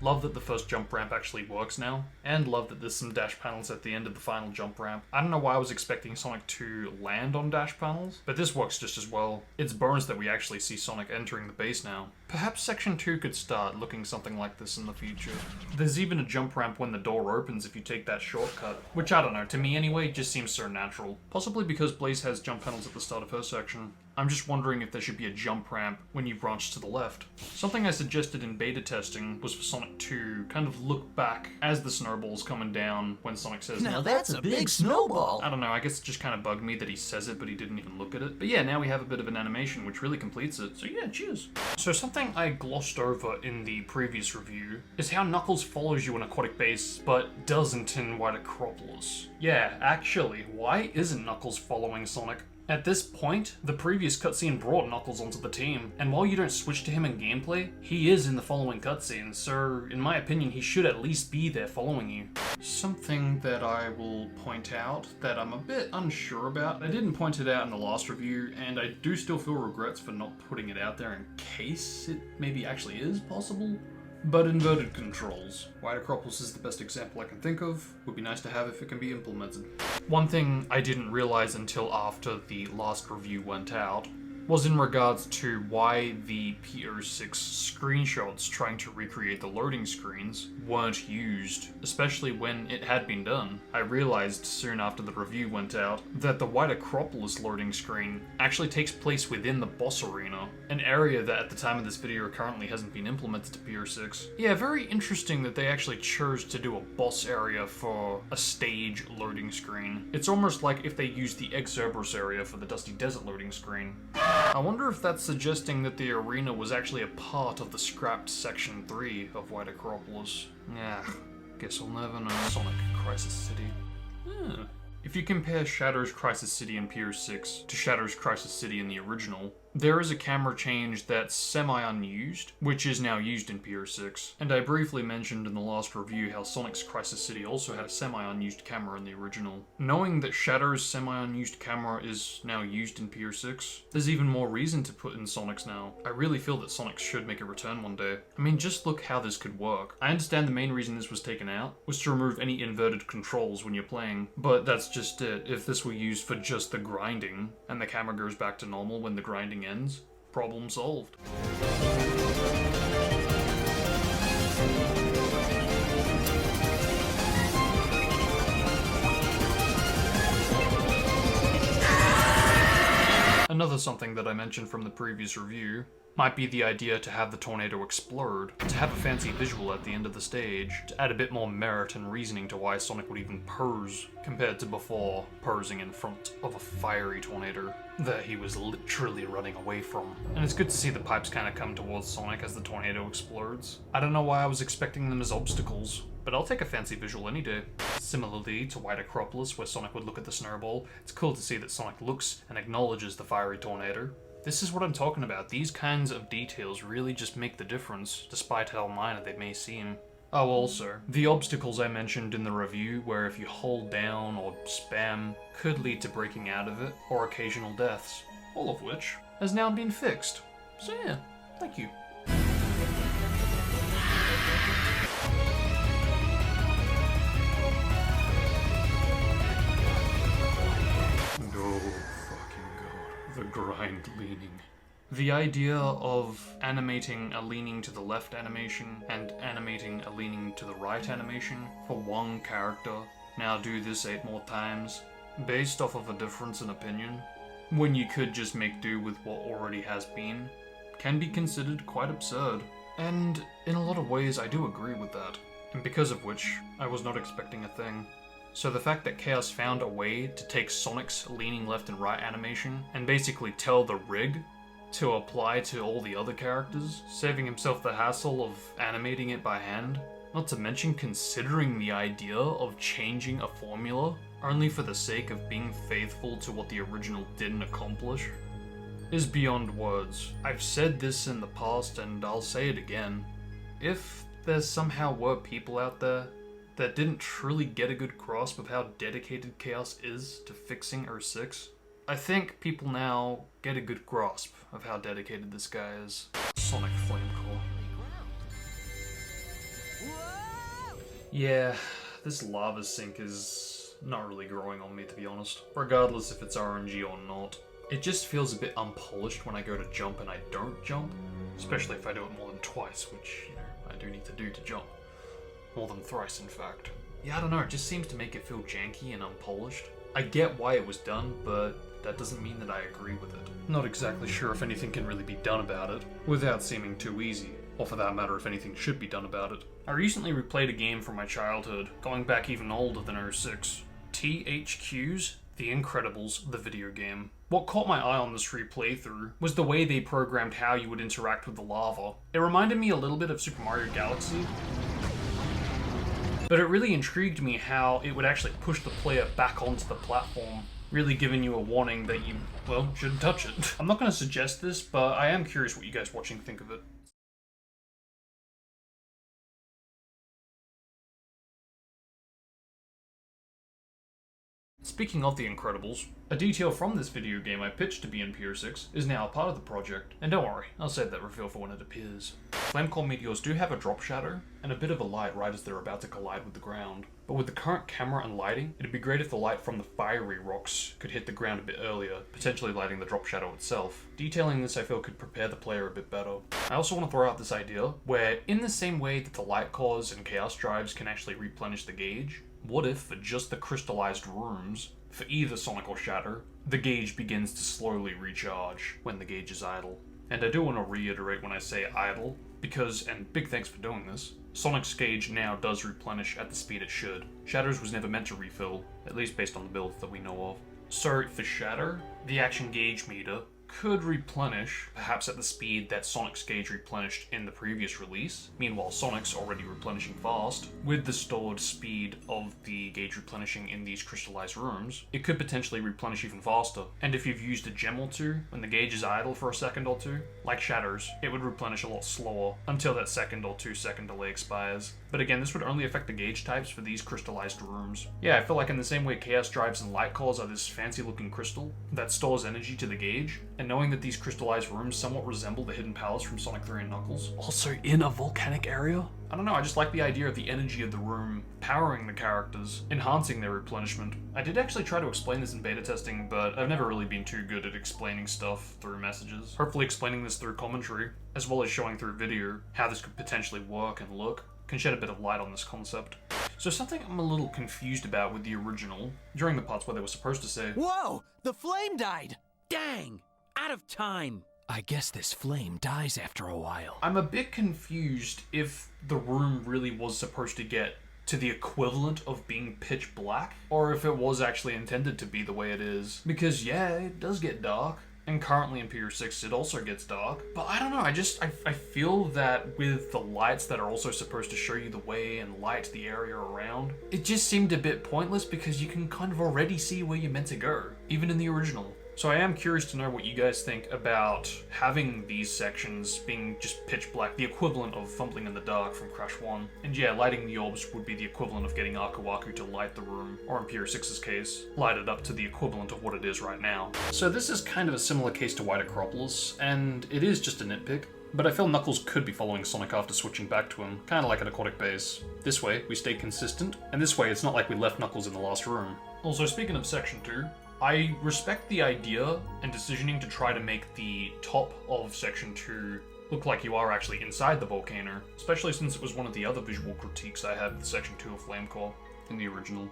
Love that the first jump ramp actually works now, and love that there's some dash panels at the end of the final jump ramp. I don't know why I was expecting Sonic to land on dash panels, but this works just as well. It's bonus that we actually see Sonic entering the base now. Perhaps Section 2 could start looking something like this in the future. There's even a jump ramp when the door opens if you take that shortcut, which I don't know, to me anyway, just seems so natural. Possibly because Blaze has jump panels at the start of her section. I'm just wondering if there should be a jump ramp when you branch to the left. Something I suggested in beta testing was for Sonic to kind of look back as the snowball's coming down when Sonic says, Now that's a big snowball. I don't know, I guess it just kind of bugged me that he says it but he didn't even look at it. But yeah, now we have a bit of an animation which really completes it, so yeah, cheers. So something I glossed over in the previous review is how Knuckles follows you in Aquatic Base but doesn't in White Acropolis. Yeah, actually, why isn't Knuckles following Sonic? At this point, the previous cutscene brought Knuckles onto the team, and while you don't switch to him in gameplay, he is in the following cutscene, so in my opinion he should at least be there following you. Something that I will point out that I'm a bit unsure about, I didn't point it out in the last review, and I do still feel regrets for not putting it out there in case it maybe actually is possible. But inverted controls. White Acropolis is the best example I can think of. Would be nice to have if it can be implemented. One thing I didn't realize until after the last review went out was in regards to why the PO6 screenshots trying to recreate the loading screens weren't used, especially when it had been done. I realized soon after the review went out that the White Acropolis loading screen actually takes place within the boss arena, an area that at the time of this video currently hasn't been implemented to PO6. Yeah, very interesting that they actually chose to do a boss area for a stage loading screen. It's almost like if they used the Exerberus area for the Dusty Desert loading screen. I wonder if that's suggesting that the arena was actually a part of the scrapped Section 3 of White Acropolis. Yeah, guess we'll never know. Sonic Crisis City. If you compare Shadow's Crisis City in PO6 to Shadow's Crisis City in the original, there is a camera change that's semi-unused, which is now used in PO6. And I briefly mentioned in the last review how Sonic's Crisis City also had a semi-unused camera in the original. Knowing that Shadow's semi-unused camera is now used in PO6, there's even more reason to put in Sonic's now. I really feel that Sonic's should make a return one day. I mean, just look how this could work. I understand the main reason this was taken out was to remove any inverted controls when you're playing, but that's just it. If this were used for just the grinding, and the camera goes back to normal when the grinding ends, problem solved. Another something that I mentioned from the previous review might be the idea to have the tornado explode, to have a fancy visual at the end of the stage, to add a bit more merit and reasoning to why Sonic would even pose, compared to before posing in front of a fiery tornado that he was literally running away from. And it's good to see the pipes kind of come towards Sonic as the tornado explodes. I don't know why I was expecting them as obstacles, but I'll take a fancy visual any day. Similarly to White Acropolis, where Sonic would look at the snowball, it's cool to see that Sonic looks and acknowledges the fiery tornado. This is what I'm talking about. These kinds of details really just make the difference, despite how minor they may seem. Oh, also, the obstacles I mentioned in the review, where if you hold down or spam, could lead to breaking out of it, or occasional deaths, all of which has now been fixed. So yeah, thank you. The grind leaning. The idea of animating a leaning to the left animation and animating a leaning to the right animation for one character, now do this 8 more times, based off of a difference in opinion, when you could just make do with what already has been, can be considered quite absurd. And in a lot of ways I do agree with that, and because of which I was not expecting a thing. So the fact that Chaos found a way to take Sonic's leaning left and right animation and basically tell the rig to apply to all the other characters, saving himself the hassle of animating it by hand, not to mention considering the idea of changing a formula only for the sake of being faithful to what the original didn't accomplish, is beyond words. I've said this in the past and I'll say it again. If there somehow were people out there that didn't truly get a good grasp of how dedicated Chaos is to fixing 06, I think people now get a good grasp of how dedicated this guy is. Sonic Flamecore. Yeah, this lava sink is not really growing on me, to be honest. Regardless if it's RNG or not. It just feels a bit unpolished when I go to jump and I don't jump. Especially if I do it more than twice, which, you know, I do need to do to jump. More than thrice, in fact. Yeah, I don't know, it just seems to make it feel janky and unpolished. I get why it was done, but that doesn't mean that I agree with it. Not exactly sure if anything can really be done about it, without seeming too easy, or for that matter if anything should be done about it. I recently replayed a game from my childhood, going back even older than 06. THQ's The Incredibles, the video game. What caught my eye on this replaythrough was the way they programmed how you would interact with the lava. It reminded me a little bit of Super Mario Galaxy, but it really intrigued me how it would actually push the player back onto the platform, really giving you a warning that you, well, shouldn't touch it. I'm not going to suggest this, but I am curious what you guys watching think of it. Speaking of The Incredibles, a detail from this video game I pitched to BNPR6 is now a part of the project, and don't worry, I'll save that reveal for when it appears. Flamecore meteors do have a drop shadow, and a bit of a light right as they're about to collide with the ground, but with the current camera and lighting, it'd be great if the light from the fiery rocks could hit the ground a bit earlier, potentially lighting the drop shadow itself. Detailing this I feel could prepare the player a bit better. I also want to throw out this idea, where in the same way that the light cores and chaos drives can actually replenish the gauge, what if, for just the crystallized rooms, for either Sonic or Shatter, the gauge begins to slowly recharge when the gauge is idle? And I do want to reiterate when I say idle, because, and big thanks for doing this, Sonic's gauge now does replenish at the speed it should. Shatter's was never meant to refill, at least based on the builds that we know of. So for Shatter, the action gauge meter could replenish, perhaps at the speed that Sonic's gauge replenished in the previous release. Meanwhile, Sonic's already replenishing fast. With the stored speed of the gauge replenishing in these crystallized rooms, it could potentially replenish even faster. And if you've used a gem or two, when the gauge is idle for a second or two, like Shatter's, it would replenish a lot slower until that second or 2 second delay expires. But again, this would only affect the gauge types for these crystallized rooms. Yeah, I feel like in the same way Chaos Drives and Light Cores are this fancy looking crystal that stores energy to the gauge, and knowing that these crystallized rooms somewhat resemble the Hidden Palace from Sonic 3 and Knuckles, also in a volcanic area? I don't know, I just like the idea of the energy of the room powering the characters, enhancing their replenishment. I did actually try to explain this in beta testing, but I've never really been too good at explaining stuff through messages. Hopefully explaining this through commentary, as well as showing through video how this could potentially work and look, can shed a bit of light on this concept. So something I'm a little confused about with the original, during the parts where they were supposed to say, Whoa! The flame died! Dang! Out of time! I guess this flame dies after a while. I'm a bit confused if the room really was supposed to get to the equivalent of being pitch black, or if it was actually intended to be the way it is. Because yeah, it does get dark, and currently in PR6 it also gets dark, but I don't know, I feel that with the lights that are also supposed to show you the way and light the area around, it just seemed a bit pointless because you can kind of already see where you're meant to go, even in the original. So I am curious to know what you guys think about having these sections being just pitch black, the equivalent of Fumbling in the Dark from Crash 1. And yeah, lighting the orbs would be the equivalent of getting Aku Aku to light the room, or in PR6's case, light it up to the equivalent of what it is right now. So this is kind of a similar case to White Acropolis, and it is just a nitpick, but I feel Knuckles could be following Sonic after switching back to him, kinda like an aquatic base. This way, we stay consistent, and this way it's not like we left Knuckles in the last room. Also, speaking of Section 2, I respect the idea and decisioning to try to make the top of Section 2 look like you are actually inside the volcano, especially since it was one of the other visual critiques I had with Section 2 of Flamecore in the original.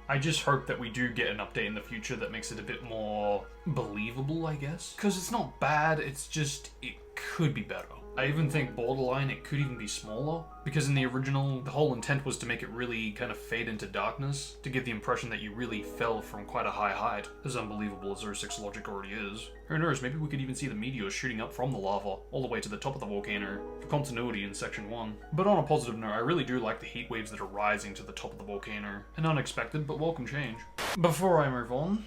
I just hope that we do get an update in the future that makes it a bit more believable, I guess. Because it's not bad, it's just, it could be better. I even think borderline it could even be smaller, because in the original, the whole intent was to make it really kind of fade into darkness, to give the impression that you really fell from quite a high height, as unbelievable as 06 logic already is. Who knows, maybe we could even see the meteors shooting up from the lava, all the way to the top of the volcano, for continuity in Section 1. But on a positive note, I really do like the heat waves that are rising to the top of the volcano. An unexpected but welcome change. Before I move on,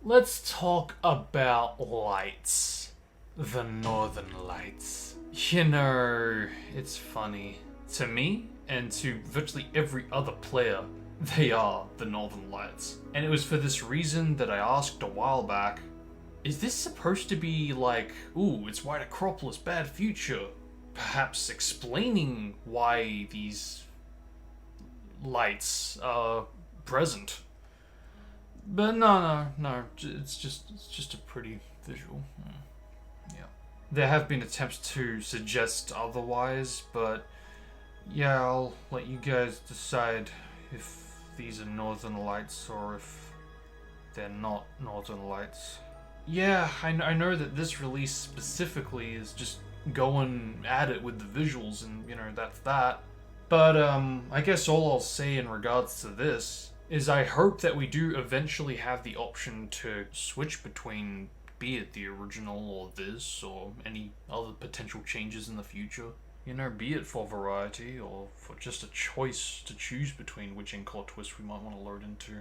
let's talk about lights. The Northern Lights. You know, it's funny. To me, and to virtually every other player, they are the Northern Lights. And it was for this reason that I asked a while back, Is this supposed to be like, ooh, it's White Acropolis, bad future? Perhaps explaining why these lights are present? But no, it's just a pretty visual. Yeah. There have been attempts to suggest otherwise, but yeah, I'll let you guys decide if these are Northern Lights or if they're not Northern Lights. Yeah, I know that this release specifically is just going at it with the visuals, and that's that. But I guess all I'll say in regards to this is I hope that we do eventually have the option to switch between, be it the original or this, or any other potential changes in the future. Be it for variety or for just a choice to choose between which in-core twist we might want to load into.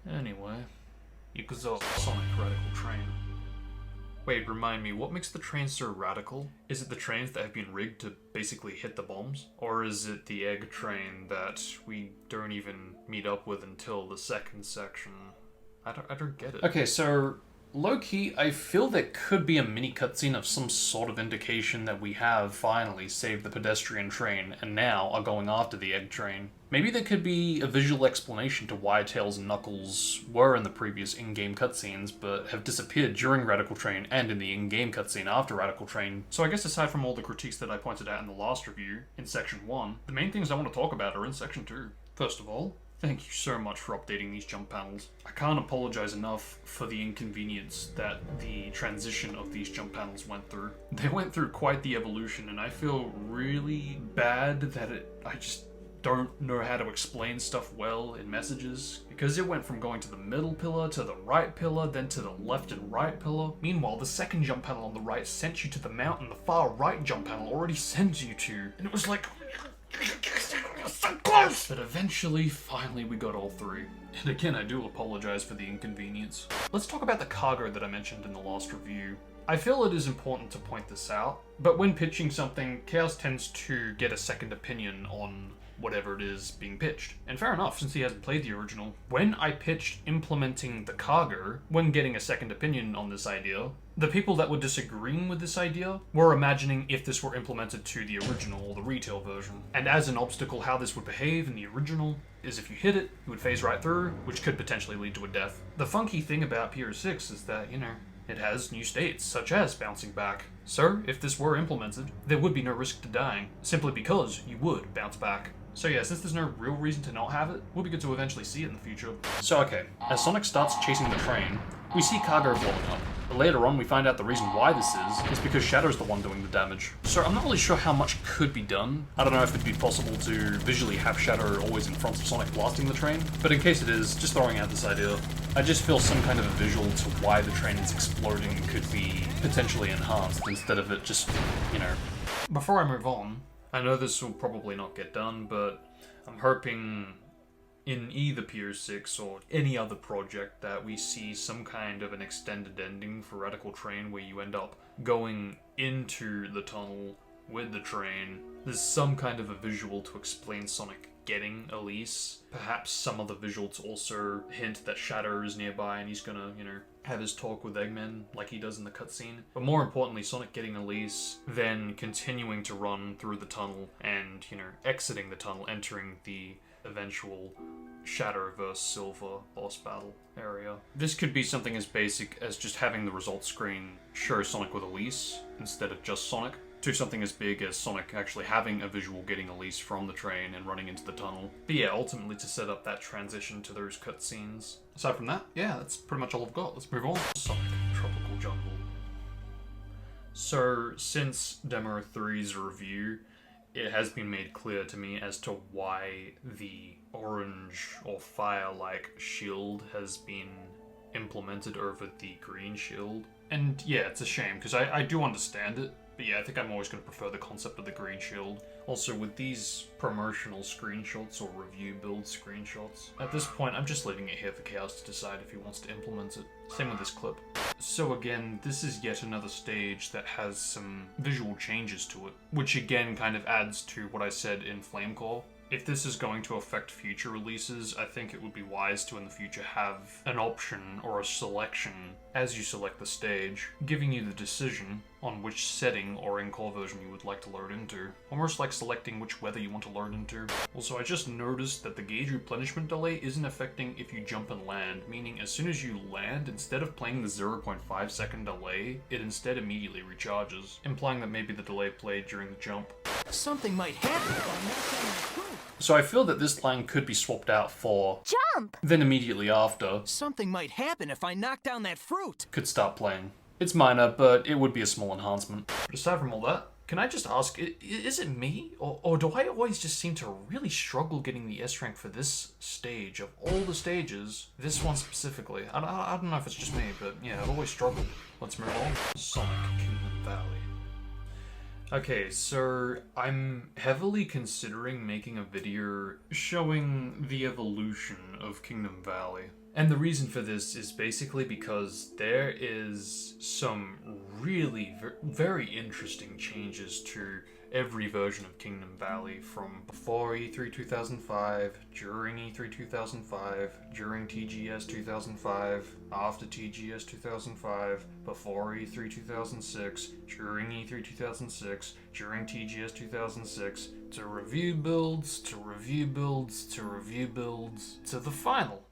Anyway, Yakuza Sonic Radical Train. Wait, remind me, what makes the trains so radical? Is it the trains that have been rigged to basically hit the bombs? Or is it the egg train that we don't even meet up with until the second section? I don't get it. Okay, so low-key, I feel there could be a mini cutscene of some sort of indication that we have finally saved the pedestrian train and now are going after the egg train. Maybe there could be a visual explanation to why Tails and Knuckles were in the previous in-game cutscenes, but have disappeared during Radical Train and in the in-game cutscene after Radical Train. So I guess aside from all the critiques that I pointed out in the last review, in Section 1, the main things I want to talk about are in Section 2. First of all, thank you so much for updating these jump panels. I can't apologize enough for the inconvenience that the transition of these jump panels went through. They went through quite the evolution, and I feel really bad that I just don't know how to explain stuff well in messages, because it went from going to the middle pillar to the right pillar, then to the left and right pillar. Meanwhile, the second jump panel on the right sent you to the mountain the far right jump panel already sends you to, and it was like, so close! But eventually, finally, we got all three. And again, I do apologize for the inconvenience. Let's talk about the cargo that I mentioned in the last review. I feel it is important to point this out, but when pitching something, Chaos tends to get a second opinion on whatever it is being pitched. And fair enough, since he hasn't played the original. When I pitched implementing the cargo, when getting a second opinion on this idea, the people that were disagreeing with this idea were imagining if this were implemented to the original or the retail version. And as an obstacle, how this would behave in the original is if you hit it, it would phase right through, which could potentially lead to a death. The funky thing about Pier 6 is that, it has new states, such as bouncing back. So, if this were implemented, there would be no risk to dying, simply because you would bounce back. So yeah, since there's no real reason to not have it, we'll be good to eventually see it in the future. So okay, as Sonic starts chasing the train, we see cargo blowing up. But later on, we find out the reason why this is because Shadow's the one doing the damage. So I'm not really sure how much could be done. I don't know if it'd be possible to visually have Shadow always in front of Sonic blasting the train, but in case it is, just throwing out this idea. I just feel some kind of a visual to why the train is exploding could be potentially enhanced instead of it just, Before I move on, I know this will probably not get done, but I'm hoping in either Pier 6 or any other project that we see some kind of an extended ending for Radical Train where you end up going into the tunnel with the train. There's some kind of a visual to explain Sonic getting Elise. Perhaps some other visual to also hint that Shadow is nearby and he's gonna, have his talk with Eggman like he does in the cutscene. But more importantly, Sonic getting Elise, then continuing to run through the tunnel and, exiting the tunnel, entering the eventual Shadow vs. Silver boss battle area. This could be something as basic as just having the results screen show Sonic with Elise instead of just Sonic, to something as big as Sonic actually having a visual getting Elise from the train and running into the tunnel. But yeah, ultimately to set up that transition to those cutscenes. Aside from that, yeah, that's pretty much all I've got. Let's move on. Sonic Tropical Jungle. So, since Demo 3's review, it has been made clear to me as to why the orange or fire-like shield has been implemented over the green shield. And yeah, it's a shame, because I do understand it. But yeah, I think I'm always going to prefer the concept of the green shield. Also, with these promotional screenshots or review build screenshots, at this point I'm just leaving it here for Chaos to decide if he wants to implement it. Same with this clip. So again, this is yet another stage that has some visual changes to it, which again kind of adds to what I said in Flame Core. If this is going to affect future releases, I think it would be wise to in the future have an option or a selection as you select the stage, giving you the decision on which setting or in-core version you would like to load into, almost like selecting which weather you want to load into. Also, I just noticed that the gauge replenishment delay isn't affecting if you jump and land, meaning as soon as you land, instead of playing the 0.5 second delay, it instead immediately recharges, implying that maybe the delay played during the jump. Something might happen if I'm not down that fruit. So I feel that this line could be swapped out for Jump! then immediately after Something might happen if I knock down that fruit. could start playing. It's minor, but it would be a small enhancement. But aside from all that, can I just ask, is it me? Or do I always just seem to really struggle getting the S rank for this stage? Of all the stages, this one specifically. I don't know if it's just me, but yeah, I've always struggled. Let's move on. Sonic Kingdom Valley. Okay, so I'm heavily considering making a video showing the evolution of Kingdom Valley. And the reason for this is basically because there is some really very interesting changes to every version of Kingdom Valley, from before E3 2005, during E3 2005, during TGS 2005, after TGS 2005, before E3 2006, during E3 2006, during TGS 2006, to review builds, to review builds, to review builds, to the final.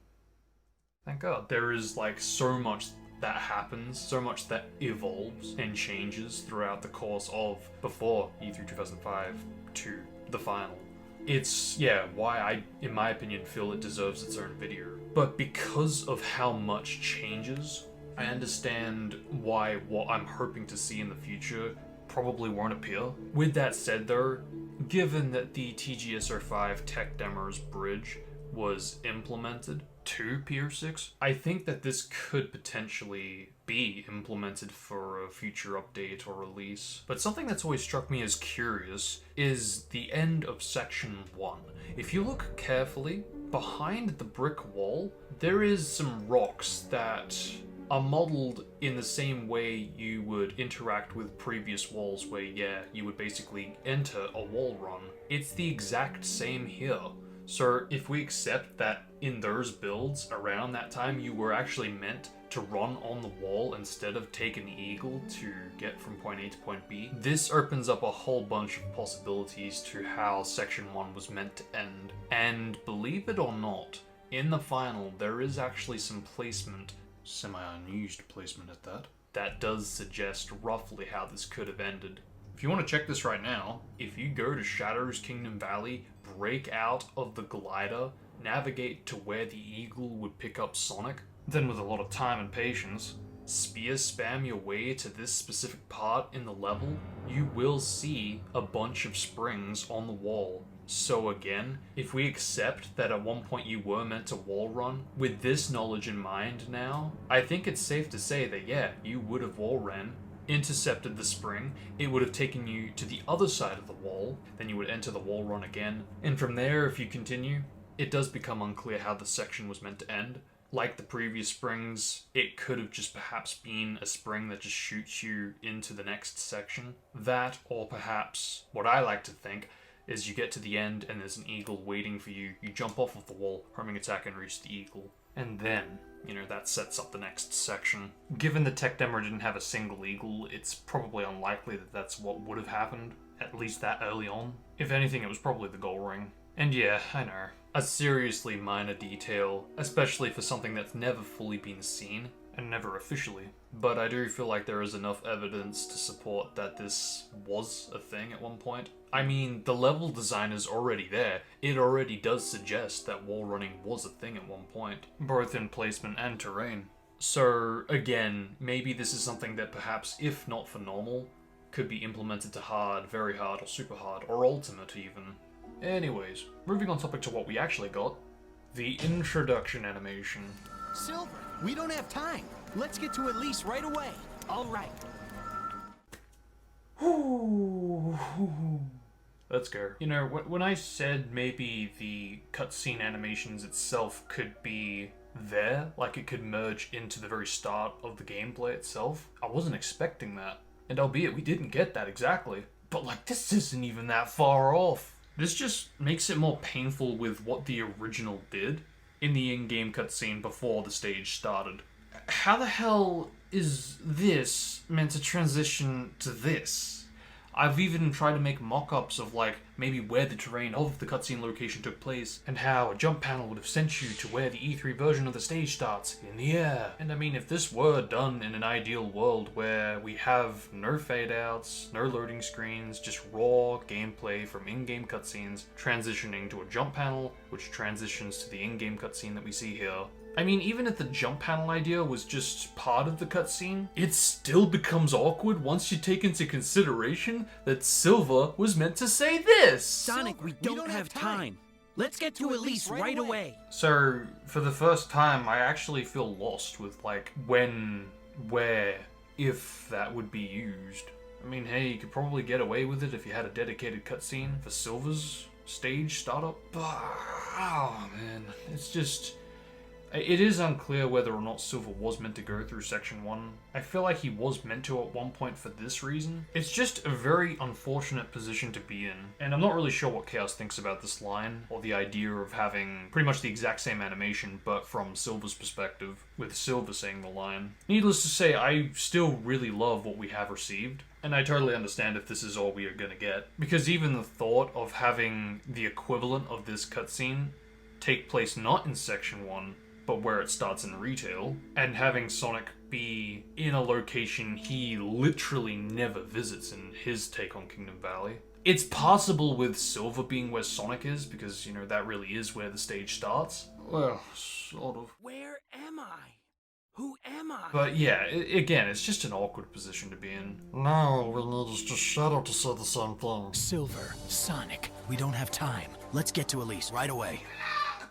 Thank God. There is like so much that happens, so much that evolves and changes throughout the course of before E3 2005 to the final. It's, yeah, why I, in my opinion, feel it deserves its own video. But because of how much changes, I understand why what I'm hoping to see in the future probably won't appear. With that said though, given that the TGS05 Tech Demos bridge was implemented to Pier 6, I think that this could potentially be implemented for a future update or release. But something that's always struck me as curious is the end of Section 1. If you look carefully, behind the brick wall, there is some rocks that are modeled in the same way you would interact with previous walls where, yeah, you would basically enter a wall run. It's the exact same here. So if we accept that in those builds around that time you were actually meant to run on the wall instead of take an eagle to get from point A to point B, this opens up a whole bunch of possibilities to how Section 1 was meant to end. And believe it or not, in the final there is actually some placement, semi-unused placement at that does suggest roughly how this could have ended. If you want to check this right now, if you go to Shadow's Kingdom Valley, break out of the glider, navigate to where the eagle would pick up Sonic, then with a lot of time and patience, spear spam your way to this specific part in the level, you will see a bunch of springs on the wall. So again, if we accept that at one point you were meant to wall run, with this knowledge in mind now, I think it's safe to say that yeah, you would have wall ran, intercepted the spring, it would have taken you to the other side of the wall, then you would enter the wall run again, and from there, if you continue, it does become unclear how the section was meant to end. Like the previous springs, it could have just perhaps been a spring that just shoots you into the next section. That, or perhaps, what I like to think, is you get to the end and there's an eagle waiting for you, you jump off of the wall, homing attack and reach the eagle. And then, you know, that sets up the next section. Given the tech demo didn't have a single eagle, it's probably unlikely that that's what would have happened, at least that early on. If anything, it was probably the goal ring. And yeah, I know, a seriously minor detail, especially for something that's never fully been seen, and never officially. But I do feel like there is enough evidence to support that this was a thing at one point. I mean, the level design is already there. It already does suggest that wall running was a thing at one point, both in placement and terrain. So again, maybe this is something that perhaps, if not for normal, could be implemented to hard, very hard, or super hard, or ultimate even. Anyways, moving on topic to what we actually got, the introduction animation. Silver, we don't have time. Let's get to Elise right away. All right. Let's go. You know, when I said maybe the cutscene animations itself could be there, like it could merge into the very start of the gameplay itself, I wasn't expecting that. And albeit we didn't get that exactly, but like this isn't even that far off. This just makes it more painful with what the original did in the in-game cutscene before the stage started. How the hell is this meant to transition to this? I've even tried to make mock-ups of like maybe where the terrain of the cutscene location took place and how a jump panel would have sent you to where the E3 version of the stage starts, in the air. And I mean, if this were done in an ideal world where we have no fade-outs, no loading screens, just raw gameplay from in-game cutscenes transitioning to a jump panel, which transitions to the in-game cutscene that we see here. I mean, even if the jump panel idea was just part of the cutscene, it still becomes awkward once you take into consideration that Silva was meant to say this! Sonic, we don't have time. Let's get to Elise right away. So, for the first time, I actually feel lost with, like, when, where, if that would be used. I mean, hey, you could probably get away with it if you had a dedicated cutscene for Silva's stage startup, but, oh man, it's just... It is unclear whether or not Silva was meant to go through Section 1. I feel like he was meant to at one point for this reason. It's just a very unfortunate position to be in, and I'm not really sure what Chaos thinks about this line, or the idea of having pretty much the exact same animation, but from Silva's perspective, with Silva saying the line. Needless to say, I still really love what we have received, and I totally understand if this is all we are gonna get, because even the thought of having the equivalent of this cutscene take place not in Section 1, but where it starts in retail, and having Sonic be in a location he literally never visits in his take on Kingdom Valley. It's possible with Silva being where Sonic is, because, you know, that really is where the stage starts. Well, sort of. Where am I? Who am I? But yeah, again, it's just an awkward position to be in. Now we need is just Shadow to say the same thing. Silver, Sonic, we don't have time. Let's get to Elise right away.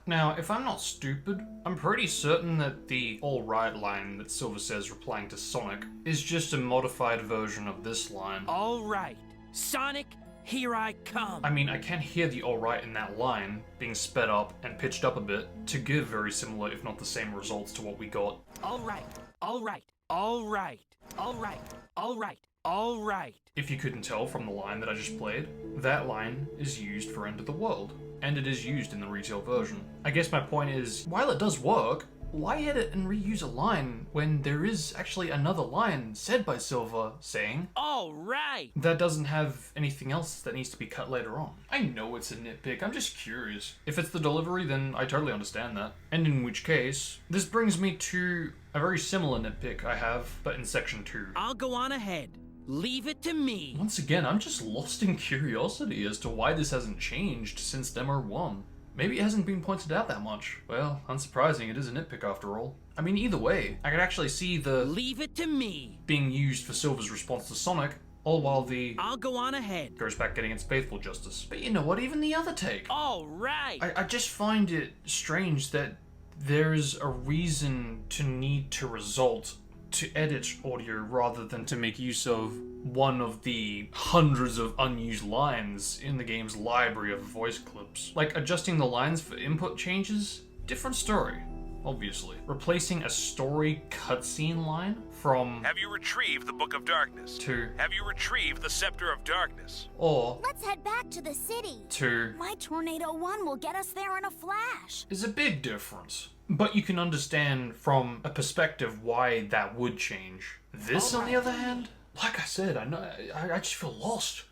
Now, if I'm not stupid, I'm pretty certain that the alright line that Silva says replying to Sonic is just a modified version of this line. All right, Sonic, here I come. I mean, I can hear the alright in that line being sped up and pitched up a bit to give very similar, if not the same results to what we got. All right, all right, all right, all right, all right, all right. If you couldn't tell from the line that I just played, that line is used for End of the World, and it is used in the retail version. I guess my point is, while it does work, why edit and reuse a line when there is actually another line said by Silva saying, all right, that doesn't have anything else that needs to be cut later on? I know it's a nitpick, I'm just curious. If it's the delivery, then I totally understand that. And in which case, this brings me to a very similar nitpick I have, but in Section 2. I'll go on ahead. Leave it to me. Once again, I'm just lost in curiosity as to why this hasn't changed since Demo 1. Maybe it hasn't been pointed out that much. Well, unsurprising, it is a nitpick after all. I mean, either way, I could actually see the leave it to me being used for Silva's response to Sonic, all while the I'll go on ahead goes back getting its faithful justice. But you know what, even the other take. All right. I just find it strange that there's a reason to need to result to edit audio rather than to make use of one of the hundreds of unused lines in the game's library of voice clips. Like, adjusting the lines for input changes? Different story, obviously. Replacing a story cutscene line from Have you retrieved the Book of Darkness? To Have you retrieved the Scepter of Darkness? Or Let's head back to the city. To My Tornado 1 will get us there in a flash. is a big difference. But you can understand from a perspective why that would change. This, on the other hand, like I said, I just feel lost.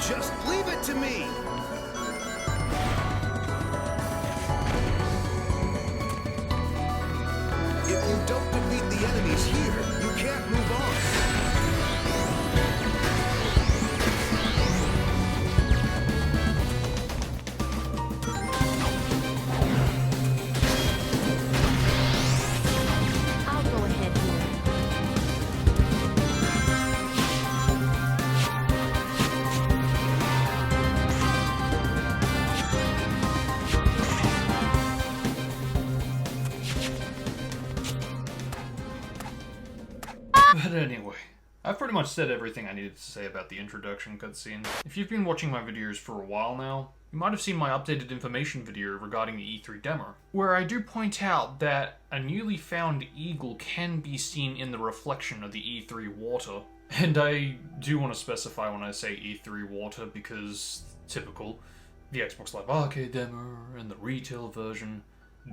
Just leave it to me! If you don't defeat the enemies here, you can't move on. I'll go ahead here. But anyway, I've pretty much said everything I needed to say about the introduction cutscene. If you've been watching my videos for a while now, you might have seen my updated information video regarding the E3 demo, where I do point out that a newly found eagle can be seen in the reflection of the E3 water. And I do want to specify when I say E3 water because, typical, the Xbox Live Arcade demo and the retail version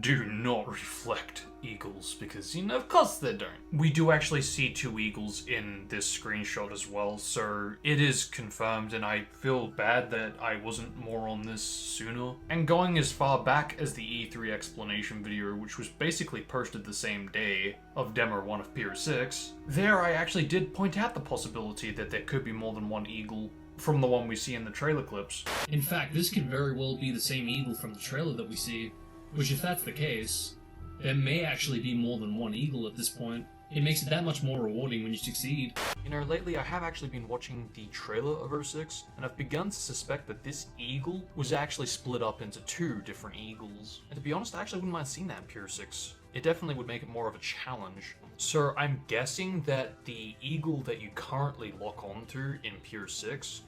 do not reflect eagles because, you know, of course they don't. We do actually see 2 eagles in this screenshot as well, so it is confirmed, and I feel bad that I wasn't more on this sooner. And going as far back as the E3 explanation video, which was basically posted the same day of Demo 1 of Pier 6, there I actually did point out the possibility that there could be more than 1 eagle from the one we see in the trailer clips. In fact, this could very well be the same eagle from the trailer that we see. Which, if that's the case, there may actually be more than 1 eagle at this point. It makes it that much more rewarding when you succeed. You know, lately I have actually been watching the trailer of 06, and I've begun to suspect that this eagle was actually split up into 2 different eagles. And to be honest, I actually wouldn't mind seeing that in Pure 6. It definitely would make it more of a challenge. So I'm guessing that the eagle that you currently lock onto in Pure 6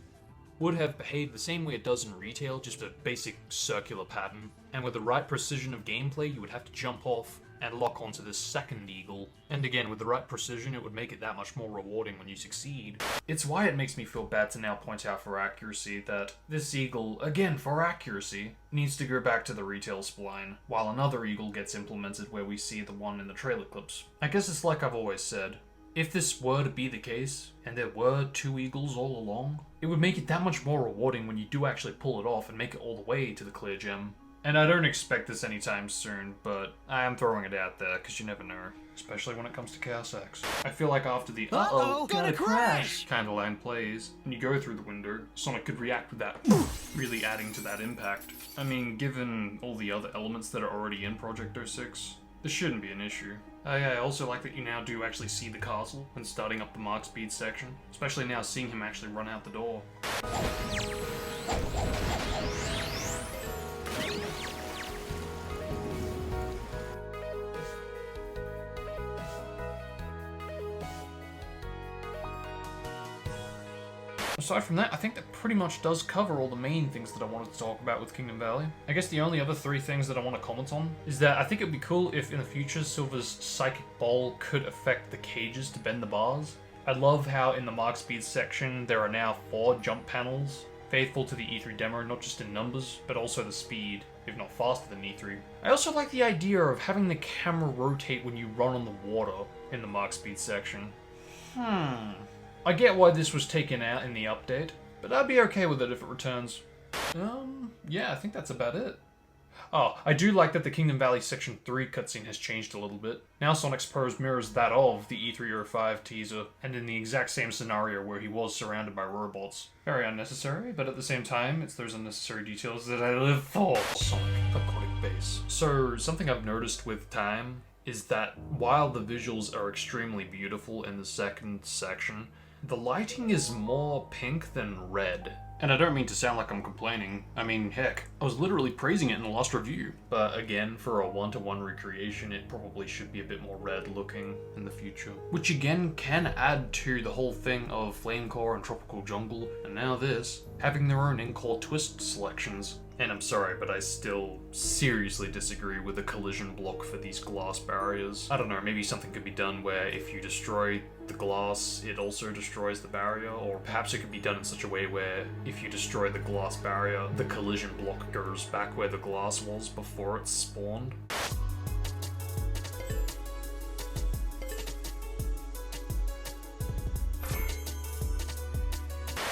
would have behaved the same way it does in retail, just a basic circular pattern. And with the right precision of gameplay, you would have to jump off and lock onto this second eagle. And again, with the right precision, it would make it that much more rewarding when you succeed. It's why it makes me feel bad to now point out for accuracy that this eagle, again for accuracy, needs to go back to the retail spline, while another eagle gets implemented where we see the one in the trailer clips. I guess it's like I've always said, if this were to be the case, and there were 2 eagles all along, it would make it that much more rewarding when you do actually pull it off and make it all the way to the clear gem. And I don't expect this anytime soon, but I am throwing it out there, because you never know. Especially when it comes to Chaos X. I feel like after the Uh-oh, gotta crash kind of line plays, and you go through the window, Sonic could react with that, really adding to that impact. I mean, given all the other elements that are already in Project 06, this shouldn't be an issue. I also like that you now do actually see the castle when starting up the Mark Speed section, especially now seeing him actually run out the door. Aside from that, I think that pretty much does cover all the main things that I wanted to talk about with Kingdom Valley. I guess the only other 3 things that I want to comment on is that I think it would be cool if in the future Silver's Psychic Ball could affect the cages to bend the bars. I love how in the Mark Speed section there are now 4 jump panels, faithful to the E3 demo, not just in numbers, but also the speed, if not faster than E3. I also like the idea of having the camera rotate when you run on the water in the Mark Speed section. I get why this was taken out in the update, but I'd be okay with it if it returns. Yeah, I think that's about it. Oh, I do like that the Kingdom Valley Section 3 cutscene has changed a little bit. Now Sonic's pose mirrors that of the E305 teaser, and in the exact same scenario where he was surrounded by robots. Very unnecessary, but at the same time, it's those unnecessary details that I live for. Sonic, aquatic base. So, something I've noticed with time is that while the visuals are extremely beautiful in the second section, the lighting is more pink than red. And I don't mean to sound like I'm complaining. I mean, heck, I was literally praising it in the last review. But again, for a 1-to-1 recreation, it probably should be a bit more red looking in the future. Which again can add to the whole thing of Flame Core and Tropical Jungle, and now this, having their own in-core twist selections. And I'm sorry, but I still seriously disagree with the collision block for these glass barriers. I don't know, maybe something could be done where if you destroy the glass, it also destroys the barrier, or perhaps it could be done in such a way where if you destroy the glass barrier, the collision block goes back where the glass was before it spawned.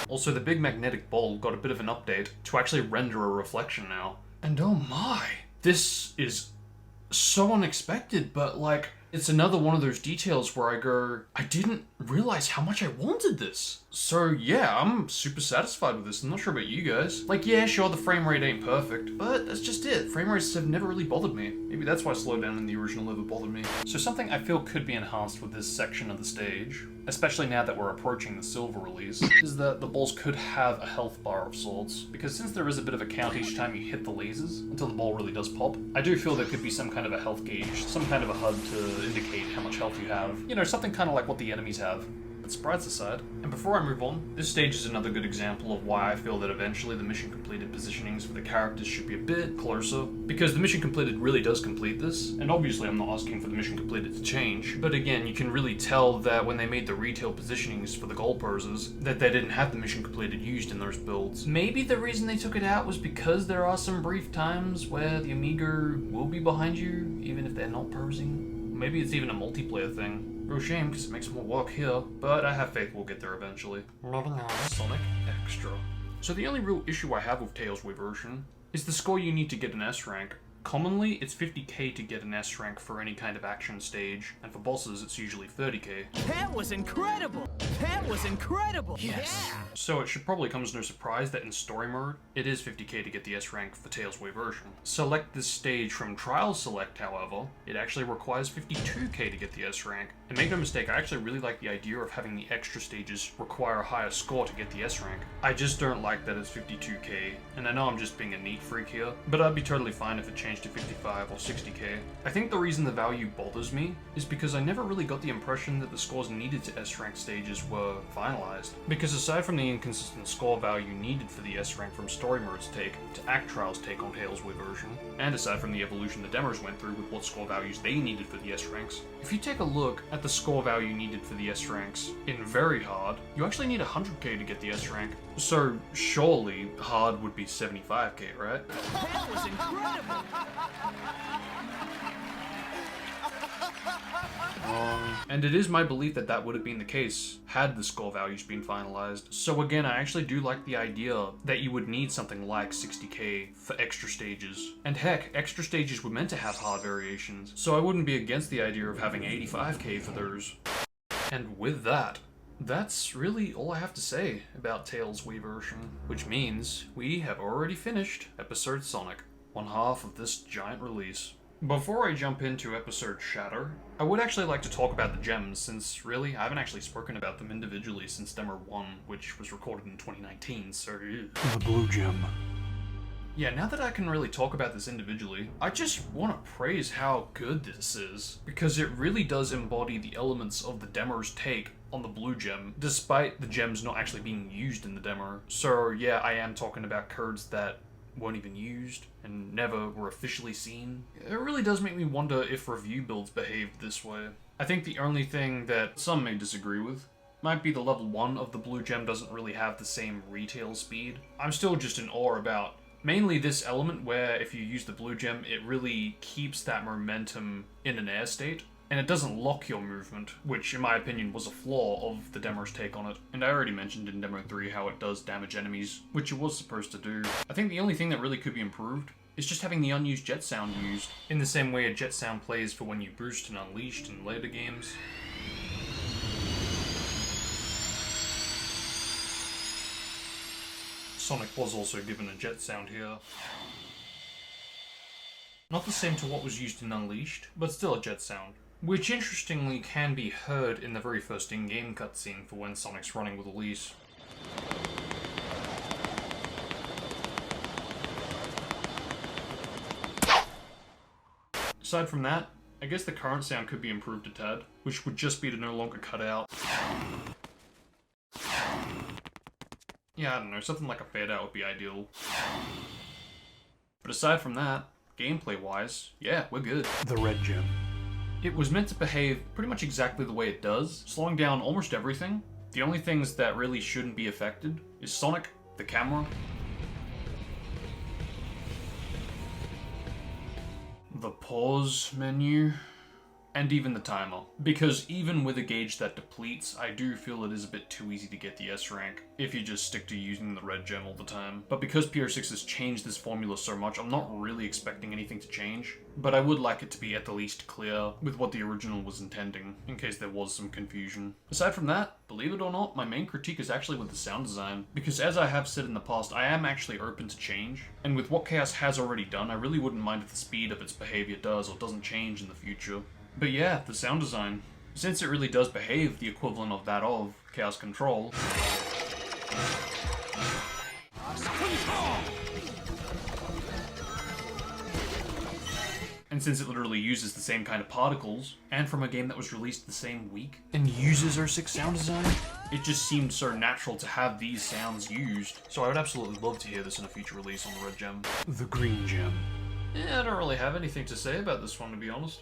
Also, the big magnetic ball got a bit of an update to actually render a reflection now. And oh my, this is so unexpected, but like, it's another one of those details where I go, I didn't realize how much I wanted this. So yeah, I'm super satisfied with this. I'm not sure about you guys. Like, yeah, sure, the frame rate ain't perfect, but that's just it. Frame rates have never really bothered me. Maybe that's why slowdown in the original never bothered me. So something I feel could be enhanced with this section of the stage, especially now that we're approaching the silver release, is that the balls could have a health bar of sorts. Because since there is a bit of a count each time you hit the lasers, until the ball really does pop, I do feel there could be some kind of a health gauge, some kind of a HUD to indicate how much health you have. You know, something kind of like what the enemies have. but sprites aside. And before I move on, this stage is another good example of why I feel that eventually the mission completed positionings for the characters should be a bit closer, because the mission completed really does complete this, and obviously I'm not asking for the mission completed to change, but again, you can really tell that when they made the retail positionings for the goal poses, that they didn't have the mission completed used in those builds. Maybe the reason they took it out was because there are some brief times where the Amiga will be behind you, even if they're not posing. Maybe it's even a multiplayer thing. Real shame, because it makes more work here, but I have faith we'll get there eventually. Moving on. Sonic Extra. So the only real issue I have with Tails Wii version is the score you need to get an S rank. Commonly, it's 50k to get an S rank for any kind of action stage, and for bosses, it's usually 30k. That was incredible! That was incredible! Yes. Yeah. So it should probably come as no surprise that in story mode, it is 50k to get the S rank for Tails Wii version. Select this stage from Trial Select, however, it actually requires 52k to get the S rank. And make no mistake, I actually really like the idea of having the extra stages require a higher score to get the S rank. I just don't like that it's 52k, and I know I'm just being a neat freak here, but I'd be totally fine if it changed to 55 or 60k. I think the reason the value bothers me is because I never really got the impression that the scores needed to S rank stages were finalized. Because aside from the inconsistent score value needed for the S rank from story mode's take to Act Trial's take on Tails Wii version, and aside from the evolution the demos went through with what score values they needed for the S ranks, if you take a look at the score value needed for the S ranks in Very Hard, you actually need 100k to get the S rank. So surely Hard would be 75k, right? That was incredible! And it is my belief that that would have been the case had the score values been finalized. So again, I actually do like the idea that you would need something like 60k for extra stages. And heck, extra stages were meant to have hard variations, so I wouldn't be against the idea of having 85k for those. And with that, that's really all I have to say about Tails Wii version, which means we have already finished episode Sonic, one half of this giant release. Before I jump into episode Shatter, I would actually like to talk about the gems, since really, I haven't actually spoken about them individually since Demo 1, which was recorded in 2019, so The blue gem. yeah, now that I can really talk about this individually, I just want to praise how good this is, because it really does embody the elements of the demo's take on the blue gem, despite the gems not actually being used in the demo. So yeah, I am talking about codes that weren't even used and never were officially seen. It really does make me wonder if review builds behaved this way. I think the only thing that some may disagree with might be the level 1 of the blue gem doesn't really have the same retail speed. I'm still just in awe about mainly this element where if you use the blue gem, it really keeps that momentum in an air state, and it doesn't lock your movement, which in my opinion was a flaw of the demo's take on it. And I already mentioned in Demo 3 how it does damage enemies, which it was supposed to do. I think the only thing that really could be improved is just having the unused jet sound used, in the same way a jet sound plays for when you boost and unleashed in later games. Sonic was also given a jet sound here. Not the same to what was used in Unleashed, but still a jet sound, which interestingly can be heard in the very first in-game cutscene for when Sonic's running with Elise. Aside from that, I guess the current sound could be improved a tad, which would just be to no longer cut out. Yeah, I don't know, something like a fade out would be ideal. But aside from that, gameplay-wise, yeah, we're good. The red gem. It was meant to behave pretty much exactly the way it does, slowing down almost everything. The only things that really shouldn't be affected is Sonic, the camera, the pause menu, and even the timer. Because even with a gauge that depletes, I do feel it is a bit too easy to get the S rank if you just stick to using the red gem all the time. But because PR6 has changed this formula so much, I'm not really expecting anything to change. But I would like it to be at the least clear with what the original was intending, in case there was some confusion. Aside from that, believe it or not, my main critique is actually with the sound design. Because as I have said in the past, I am actually open to change. And with what Chaos has already done, I really wouldn't mind if the speed of its behavior does or doesn't change in the future. But yeah, the sound design. Since it really does behave the equivalent of that of Chaos Control. And And since it literally uses the same kind of particles, and from a game that was released the same week, and uses R6 sound design, it just seemed so natural to have these sounds used. So I would absolutely love to hear this in a future release on the red gem. The green gem. Yeah, I don't really have anything to say about this one, to be honest.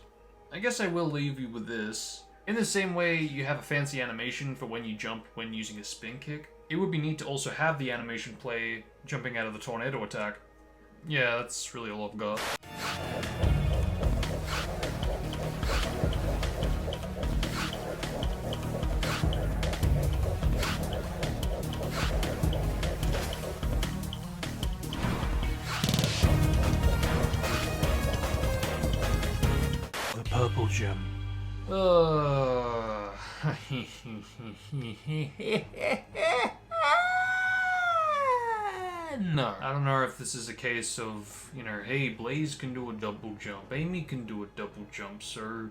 I guess I will leave you with this. In the same way you have a fancy animation for when you jump when using a spin kick, it would be neat to also have the animation play jumping out of the tornado attack. Yeah, that's really all I've got. The purple gem. No. I don't know if this is a case of, you know, hey, Blaze can do a double jump, Amy can do a double jump, sir.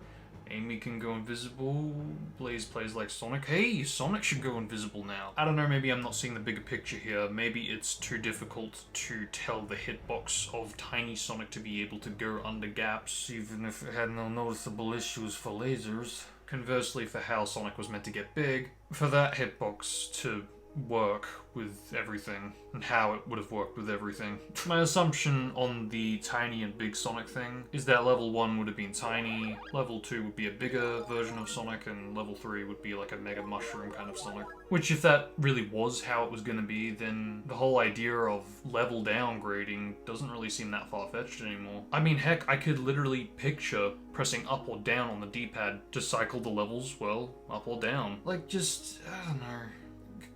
Amy can go invisible, Blaze plays like Sonic. Hey, Sonic should go invisible now. I don't know, maybe I'm not seeing the bigger picture here. Maybe it's too difficult to tell the hitbox of tiny Sonic to be able to go under gaps, even if it had no noticeable issues for lasers. Conversely, for how Sonic was meant to get big, for that hitbox to work with everything, and how it would have worked with everything. My assumption on the tiny and big Sonic thing is that level 1 would have been tiny, level 2 would be a bigger version of Sonic, and level 3 would be like a mega mushroom kind of Sonic. Which, if that really was how it was gonna be, then the whole idea of level downgrading doesn't really seem that far-fetched anymore. I mean, heck, I could literally picture pressing up or down on the D-pad to cycle the levels, well, up or down. Like, just, I don't know.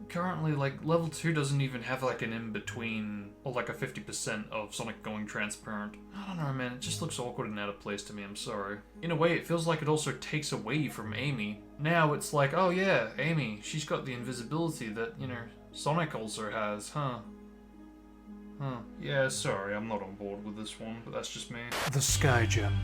Currently, like, level 2 doesn't even have, like, an in-between, or like a 50% of Sonic going transparent. I don't know, man, it just looks awkward and out of place to me, I'm sorry. In a way, it feels like it also takes away from Amy. Now it's like, oh yeah, Amy, she's got the invisibility that, you know, Sonic also has, huh? Yeah, sorry, I'm not on board with this one, but that's just me. The Sky Gem.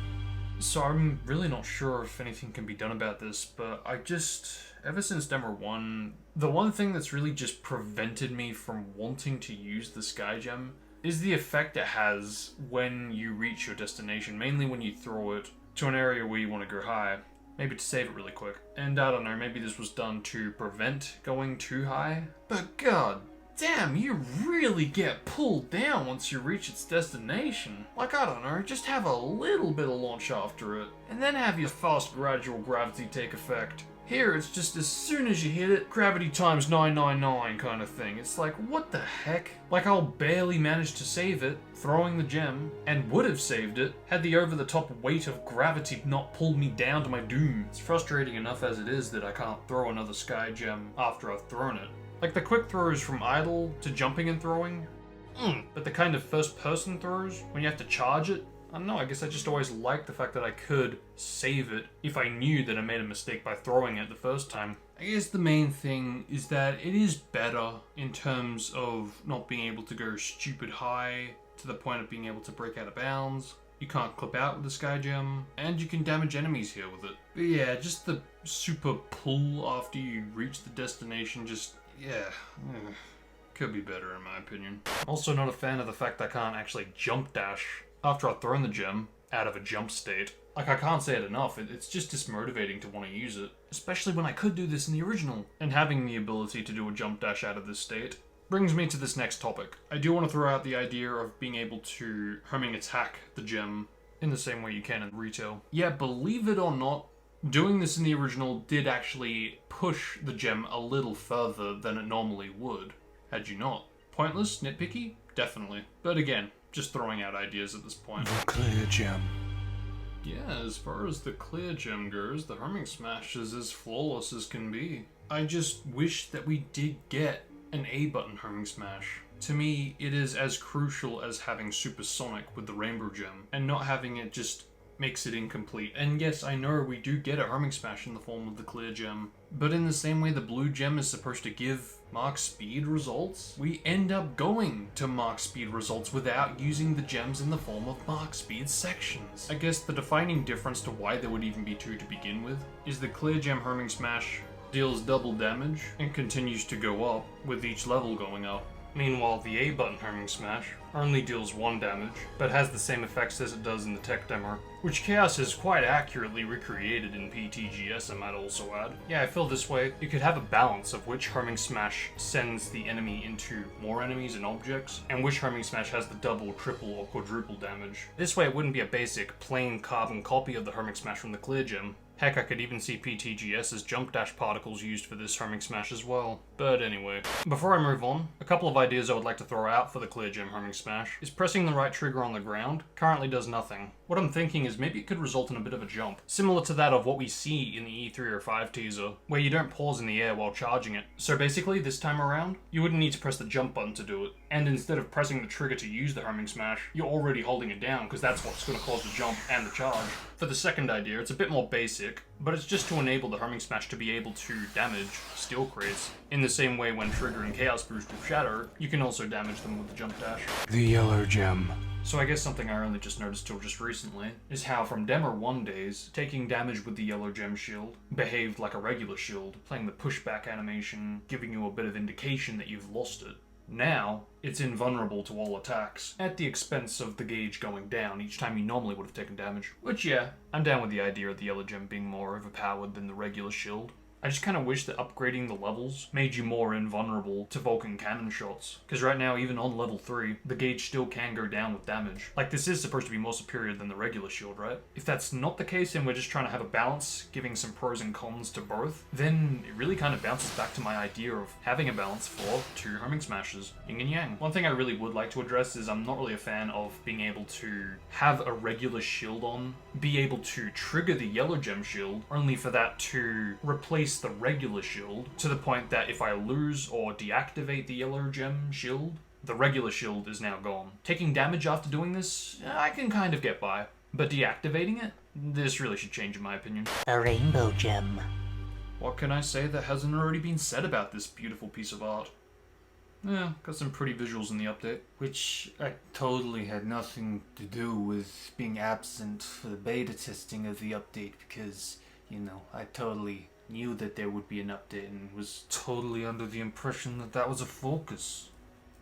So I'm really not sure if anything can be done about this, but I just, ever since Demo 1, the one thing that's really just prevented me from wanting to use the Sky Gem is the effect it has when you reach your destination, mainly when you throw it to an area where you want to go high, maybe to save it really quick. And I don't know, maybe this was done to prevent going too high, but god damn, you really get pulled down once you reach its destination. Like, I don't know, just have a little bit of launch after it, and then have your fast gradual gravity take effect. Here, it's just as soon as you hit it, gravity times 999 kind of thing. It's like, what the heck? Like, I'll barely manage to save it, throwing the gem, and would have saved it, had the over-the-top weight of gravity not pulled me down to my doom. It's frustrating enough as it is that I can't throw another Sky Gem after I've thrown it. Like, the quick throws from idle to jumping and throwing, but the kind of first-person throws, when you have to charge it, I don't know, I guess I just always liked the fact that I could save it if I knew that I made a mistake by throwing it the first time. I guess the main thing is that it is better in terms of not being able to go stupid high to the point of being able to break out of bounds. You can't clip out with the Sky Gem, and you can damage enemies here with it. But yeah, just the super pull after you reach the destination, just, yeah, could be better in my opinion. Also not a fan of the fact I can't actually jump dash after I've thrown the gem out of a jump state. Like, I can't say it enough, it's just dismotivating to want to use it. Especially when I could do this in the original. And having the ability to do a jump dash out of this state brings me to this next topic. I do want to throw out the idea of being able to homing attack the gem in the same way you can in retail. Yeah, believe it or not, doing this in the original did actually push the gem a little further than it normally would, had you not. Pointless? Nitpicky? Definitely. But again, just throwing out ideas at this point. The clear gem. Yeah, as far as the clear gem goes, the homing smash is as flawless as can be. I just wish that we did get an A button homing smash. To me, it is as crucial as having supersonic with the rainbow gem, and not having it just makes it incomplete. And yes, I know we do get a homing smash in the form of the clear gem, but in the same way the blue gem is supposed to give Mark speed results, we end up going to Mark speed results without using the gems in the form of Mark speed sections. I guess the defining difference to why there would even be two to begin with is the clear gem homing smash deals double damage and continues to go up with each level going up, Meanwhile, the A button homing smash only deals 1 damage, but has the same effects as it does in the tech demo, which Chaos has quite accurately recreated in PTGS, I might also add. Yeah, I feel this way, you could have a balance of which homing smash sends the enemy into more enemies and objects, and which homing smash has the double, triple, or quadruple damage. This way it wouldn't be a basic, plain carbon copy of the homing smash from the clear gem. Heck, I could even see PTGS's jump dash particles used for this homing smash as well. But anyway, before I move on, a couple of ideas I would like to throw out for the clear gem homing smash is pressing the right trigger on the ground currently does nothing. What I'm thinking is maybe it could result in a bit of a jump, similar to that of what we see in the E3 or 5 teaser, where you don't pause in the air while charging it. So basically, this time around, you wouldn't need to press the jump button to do it, and instead of pressing the trigger to use the homing smash, you're already holding it down because that's what's going to cause the jump and the charge. For the second idea, it's a bit more basic, but it's just to enable the homing smash to be able to damage steel crates. In the same way when triggering Chaos Boost with Shatter, you can also damage them with the jump dash. The yellow gem. So I guess something I only just noticed till just recently is how from Demo 1 days, taking damage with the yellow gem shield behaved like a regular shield, playing the pushback animation, giving you a bit of indication that you've lost it. Now, it's invulnerable to all attacks, at the expense of the gauge going down each time you normally would have taken damage. Which yeah, I'm down with the idea of the yellow gem being more overpowered than the regular shield. I just kind of wish that upgrading the levels made you more invulnerable to Vulcan cannon shots, because right now, even on level 3, the gauge still can go down with damage. Like, this is supposed to be more superior than the regular shield, right? If that's not the case and we're just trying to have a balance, giving some pros and cons to both, then it really kind of bounces back to my idea of having a balance for 2 homing smashes, yin and yang. One thing I really would like to address is I'm not really a fan of being able to have a regular shield on, be able to trigger the yellow gem shield, only for that to replace the regular shield, to the point that if I lose or deactivate the yellow gem shield, the regular shield is now gone. Taking damage after doing this, I can kind of get by, but deactivating it? This really should change in my opinion. A rainbow gem. What can I say that hasn't already been said about this beautiful piece of art? Yeah, got some pretty visuals in the update. Which totally had nothing to do with being absent for the beta testing of the update because, you know, I totally knew that there would be an update and was totally under the impression that that was a focus.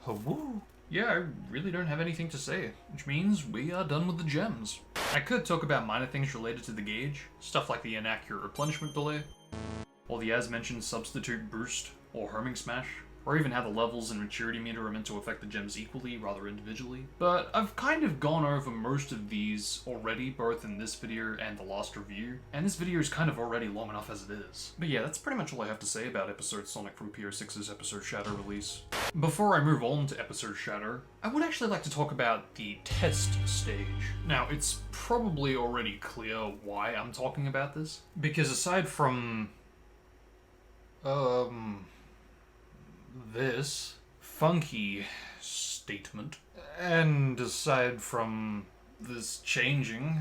Woo! Yeah, I really don't have anything to say, which means we are done with the gems. I could talk about minor things related to the gauge, stuff like the inaccurate replenishment delay, or the as mentioned substitute boost or homing smash, or even how the levels and maturity meter are meant to affect the gems equally rather individually. But I've kind of gone over most of these already, both in this video and the last review, and this video is kind of already long enough as it is. But yeah, that's pretty much all I have to say about Episode Sonic from PR6's Episode Shatter release. Before I move on to Episode Shatter, I would actually like to talk about the test stage. Now, it's probably already clear why I'm talking about this, because aside from this funky statement, and aside from this changing,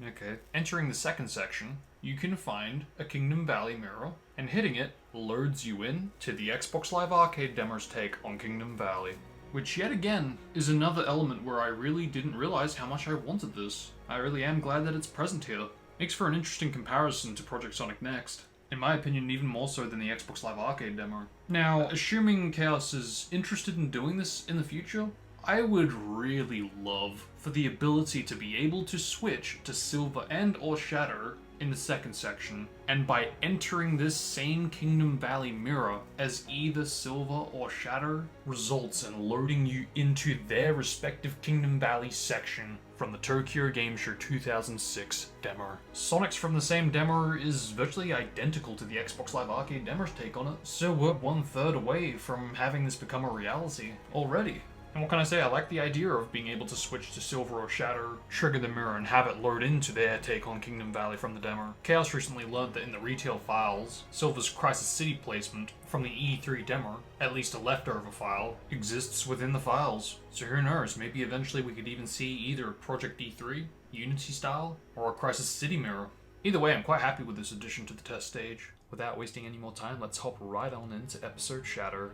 okay, entering the second section, you can find a Kingdom Valley mirror, and hitting it loads you in to the Xbox Live Arcade demo's take on Kingdom Valley, which yet again is another element where I really didn't realize how much I wanted this. I really am glad that it's present here. Makes for an interesting comparison to Project Sonic Next. In my opinion, even more so than the Xbox Live Arcade demo. Now, assuming Chaos is interested in doing this in the future, I would really love for the ability to be able to switch to Silver and or Shatter in the second section, and by entering this same Kingdom Valley mirror as either Silver or Shatter, results in loading you into their respective Kingdom Valley section from the Tokyo Game Show 2006 demo. Sonic's from the same demo is virtually identical to the Xbox Live Arcade demo's take on it, so we're 1/3 away from having this become a reality already. And what can I say, I like the idea of being able to switch to Silver or Shatter, trigger the mirror, and have it load into their take on Kingdom Valley from the demo. Chaos recently learned that in the retail files, Silver's Crisis City placement from the E3 demo, at least a leftover file, exists within the files. So who knows, maybe eventually we could even see either Project E3, Unity style, or a Crisis City mirror. Either way, I'm quite happy with this addition to the test stage. Without wasting any more time, let's hop right on into Episode Shatter.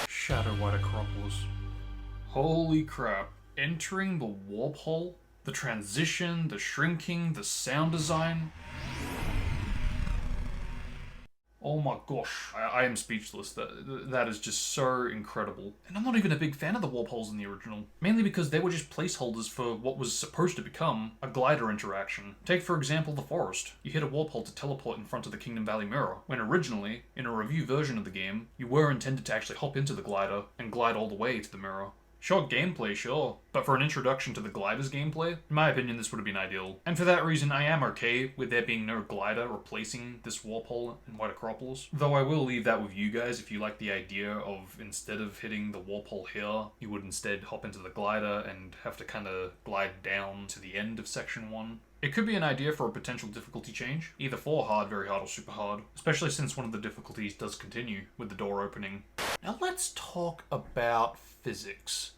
Shatter White Acropolis. Holy crap. Entering the warp hole, the transition, the shrinking, the sound design. Oh my gosh, I am speechless. That is just so incredible. And I'm not even a big fan of the warp holes in the original, mainly because they were just placeholders for what was supposed to become a glider interaction. Take for example the forest. You hit a warp hole to teleport in front of the Kingdom Valley Mirror, when originally, in a review version of the game, you were intended to actually hop into the glider and glide all the way to the mirror. Short gameplay, sure, but for an introduction to the glider's gameplay, in my opinion this would have been ideal. And for that reason, I am okay with there being no glider replacing this warp hole in White Acropolis. Though I will leave that with you guys if you like the idea of instead of hitting the warp hole here, you would instead hop into the glider and have to kind of glide down to the end of Section 1. It could be an idea for a potential difficulty change, either for hard, very hard, or super hard, especially since one of the difficulties does continue with the door opening. Now let's talk about physics.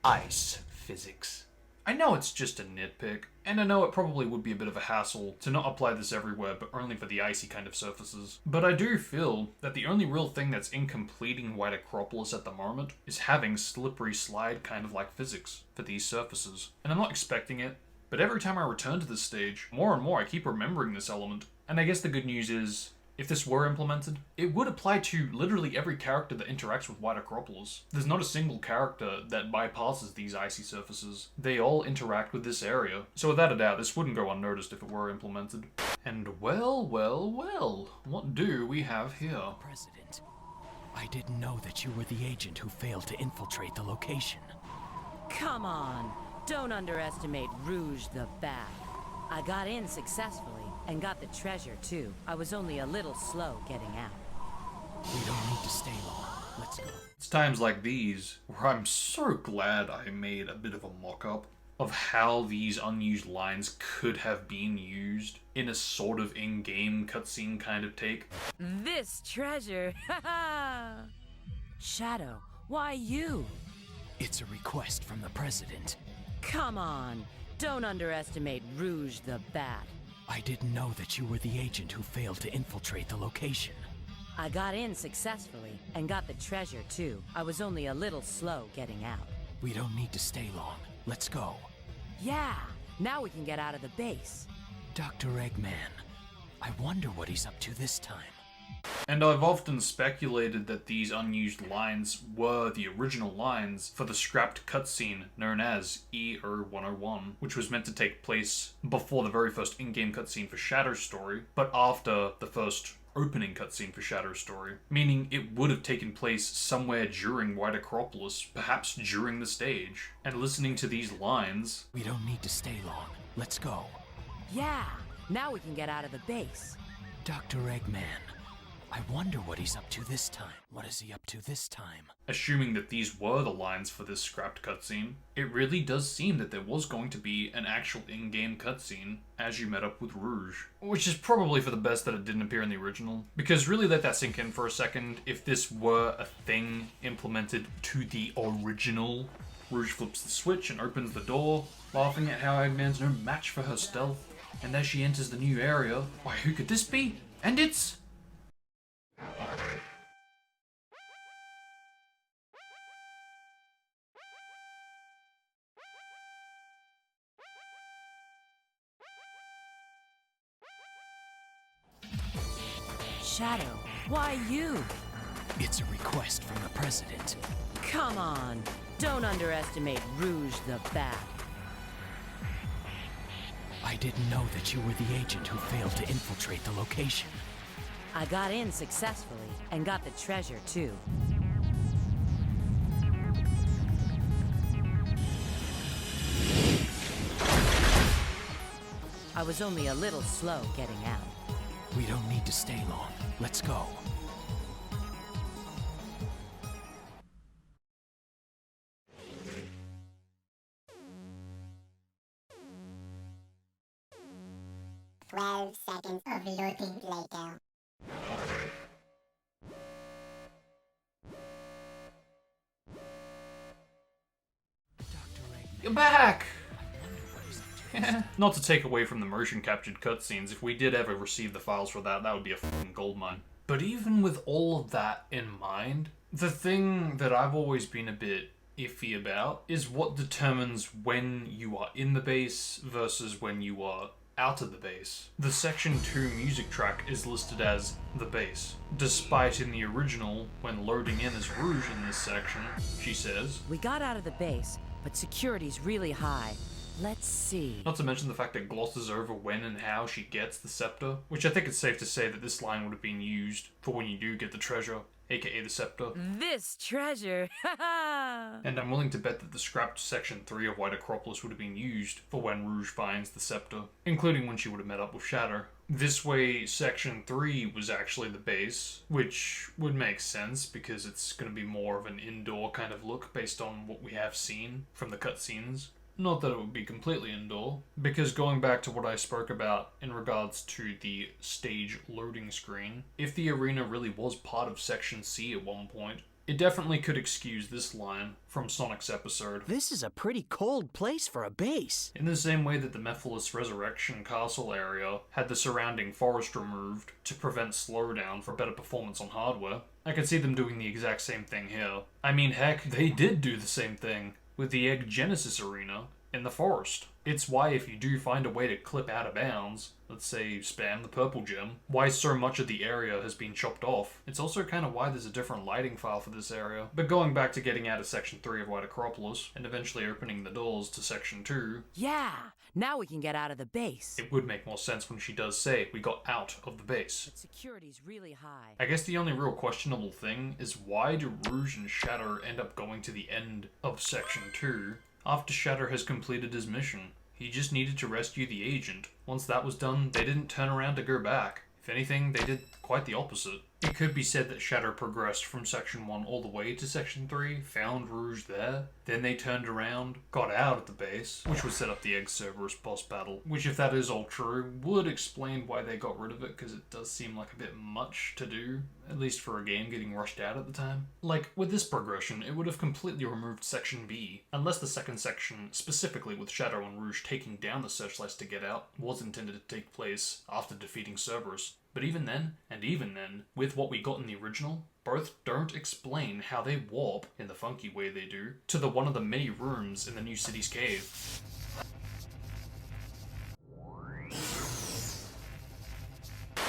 Ice physics. I know it's just a nitpick, and I know it probably would be a bit of a hassle to not apply this everywhere, but only for the icy kind of surfaces. But I do feel that the only real thing that's incompleting White Acropolis at the moment is having slippery slide kind of like physics for these surfaces. And I'm not expecting it, but every time I return to this stage, more and more I keep remembering this element. And I guess the good news is, if this were implemented, it would apply to literally every character that interacts with White Acropolis. There's not a single character that bypasses these icy surfaces. They all interact with this area. So without a doubt, this wouldn't go unnoticed if it were implemented. And well, what do we have here? President, I didn't know that you were the agent who failed to infiltrate the location. Come on, don't underestimate Rouge the Bat. I got in successfully. And got the treasure, too. I was only a little slow getting out. We don't need to stay long. Let's go. It's times like these where I'm so glad I made a bit of a mock-up of how these unused lines could have been used in a sort of in-game cutscene kind of take. This treasure, haha! Shadow, why you? It's a request from the President. Come on, don't underestimate Rouge the Bat. I didn't know that you were the agent who failed to infiltrate the location. I got in successfully, and got the treasure too. I was only a little slow getting out. We don't need to stay long. Let's go. Yeah, now we can get out of the base. Dr. Eggman, I wonder what he's up to this time. And I've often speculated that these unused lines were the original lines for the scrapped cutscene known as ER-101, which was meant to take place before the very first in-game cutscene for Shadow's story, but after the first opening cutscene for Shadow's story, meaning it would have taken place somewhere during White Acropolis, perhaps during the stage. And listening to these lines... We don't need to stay long. Let's go. Yeah, now we can get out of the base. Dr. Eggman, I wonder what he's up to this time. What is he up to this time? Assuming that these were the lines for this scrapped cutscene, it really does seem that there was going to be an actual in-game cutscene as you met up with Rouge. Which is probably for the best that it didn't appear in the original. Because really let that sink in for a second, if this were a thing implemented to the original, Rouge flips the switch and opens the door, laughing at how Eggman's no match for her stealth. And as she enters the new area, why who could this be? And it's... Shadow, why you? It's a request from the President. Come on, don't underestimate Rouge the Bat. I didn't know that you were the agent who failed to infiltrate the location. I got in successfully, and got the treasure too. I was only a little slow getting out. We don't need to stay long. Let's go. Seconds of loading later. You're back! Not to take away from the motion captured cutscenes, if we did ever receive the files for that, that would be a fucking goldmine. But even with all of that in mind, the thing that I've always been a bit iffy about is what determines when you are in the base versus when you are out of the base. The Section 2 music track is listed as the base, despite in the original, when loading in as Rouge in this section, she says, "We got out of the base, but security's really high. Let's see." Not to mention the fact that glosses over when and how she gets the scepter, which I think it's safe to say that this line would have been used for when you do get the treasure, aka the scepter. This treasure, And I'm willing to bet that the scrapped Section 3 of White Acropolis would have been used for when Rouge finds the scepter, including when she would have met up with Shatter. This way, Section 3 was actually the base, which would make sense because it's going to be more of an indoor kind of look based on what we have seen from the cutscenes. Not that it would be completely indoor, because going back to what I spoke about in regards to the stage loading screen, if the arena really was part of Section C at one point, it definitely could excuse this line from Sonic's episode. "This is a pretty cold place for a base." In the same way that the Mephiles Resurrection Castle area had the surrounding forest removed to prevent slowdown for better performance on hardware, I could see them doing the exact same thing here. I mean, heck, they did do the same thing with the Egg Genesis Arena in the forest. It's why if you do find a way to clip out of bounds, let's say spam the purple gem, why so much of the area has been chopped off. It's also kind of why there's a different lighting file for this area. But going back to getting out of Section 3 of White Acropolis, and eventually opening the doors to Section 2, yeah, now we can get out of the base. it would make more sense when she does say, we got out of the base. But security's really high. I guess the only real questionable thing is why do Rouge and Shatter end up going to the end of Section 2 after Shatter has completed his mission? He just needed to rescue the agent. Once that was done, they didn't turn around to go back. If anything, they did quite the opposite. It could be said that Shatter progressed from Section 1 all the way to Section 3, found Rouge there, then they turned around, got out at the base, which would set up the Egg Cerberus boss battle, which if that is all true, would explain why they got rid of it, because it does seem like a bit much to do, at least for a game getting rushed out at the time. Like, with this progression, it would have completely removed Section B, unless the second section, specifically with Shadow and Rouge taking down the searchlights to get out, was intended to take place after defeating Cerberus. But even then, with what we got in the original, both don't explain how they warp, in the funky way they do, to the one of the many rooms in the New City's cave.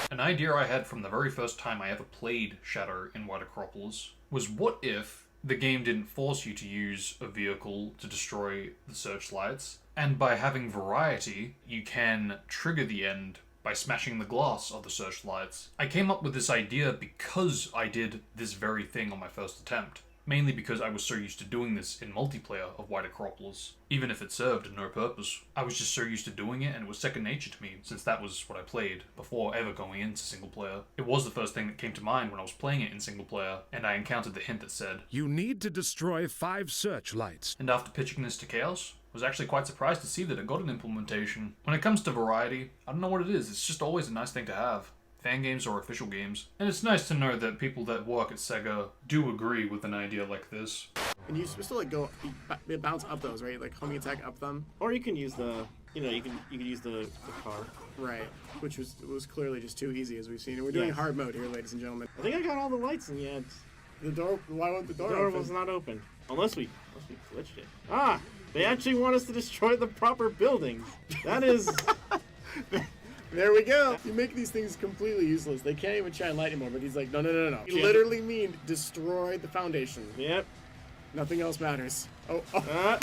An idea I had from the very first time I ever played Shadow in White Acropolis was, what if the game didn't force you to use a vehicle to destroy the searchlights, and by having variety, you can trigger the end by smashing the glass of the searchlights. I came up with this idea because I did this very thing on my first attempt. Mainly because I was so used to doing this in multiplayer of White Acropolis. Even if it served no purpose, I was just so used to doing it and it was second nature to me, since that was what I played before ever going into single player. It was the first thing that came to mind when I was playing it in single player, and I encountered the hint that said, "You need to destroy 5 searchlights." And after pitching this to Chaos, I was actually quite surprised to see that it got an implementation. When it comes to variety, I don't know what it is, it's just always a nice thing to have. Fan games or official games. And it's nice to know that people that work at Sega do agree with an idea like this. And you still like go bounce up those, right? Like homing attack up them, or you can use the, you can use the car, right? Which was clearly just too easy, as we've seen. And we're doing hard mode here, ladies and gentlemen. I think I got all the lights in the end. The door. Why won't the door? The door was not open. Unless we glitched it. Ah, they actually want us to destroy the proper buildings. That is. There we go. You make these things completely useless. They can't even shine light anymore, but he's like, no. You literally mean destroy the foundation. Yep. Nothing else matters. Oh no!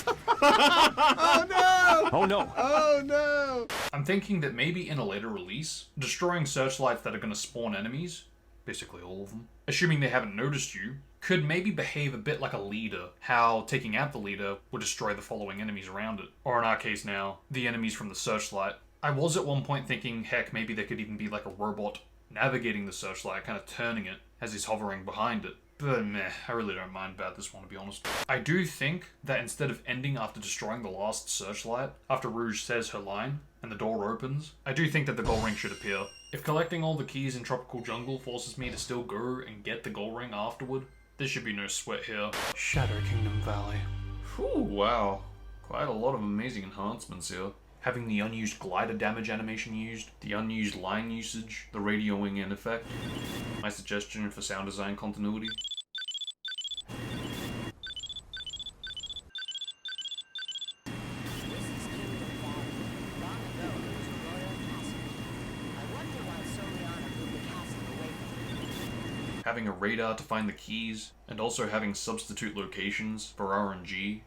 Oh no! Oh no! I'm thinking that maybe in a later release, destroying searchlights that are going to spawn enemies, basically all of them, assuming they haven't noticed you, could maybe behave a bit like a leader, how taking out the leader would destroy the following enemies around it. Or in our case now, the enemies from the searchlight. I was at one point thinking, heck, maybe there could even be like a robot navigating the searchlight, kind of turning it as he's hovering behind it. But meh, I really don't mind about this one, to be honest. I do think that instead of ending after destroying the last searchlight, after Rouge says her line, and the door opens, I do think that the gold ring should appear. If collecting all the keys in Tropical Jungle forces me to still go and get the gold ring afterward, there should be no sweat here. Shadow Kingdom Valley. Whew, wow. Quite a lot of amazing enhancements here. Having the unused glider damage animation used, the unused line usage, the radioing in effect. My suggestion for sound design continuity. having a radar to find the keys, and also having substitute locations for RNG.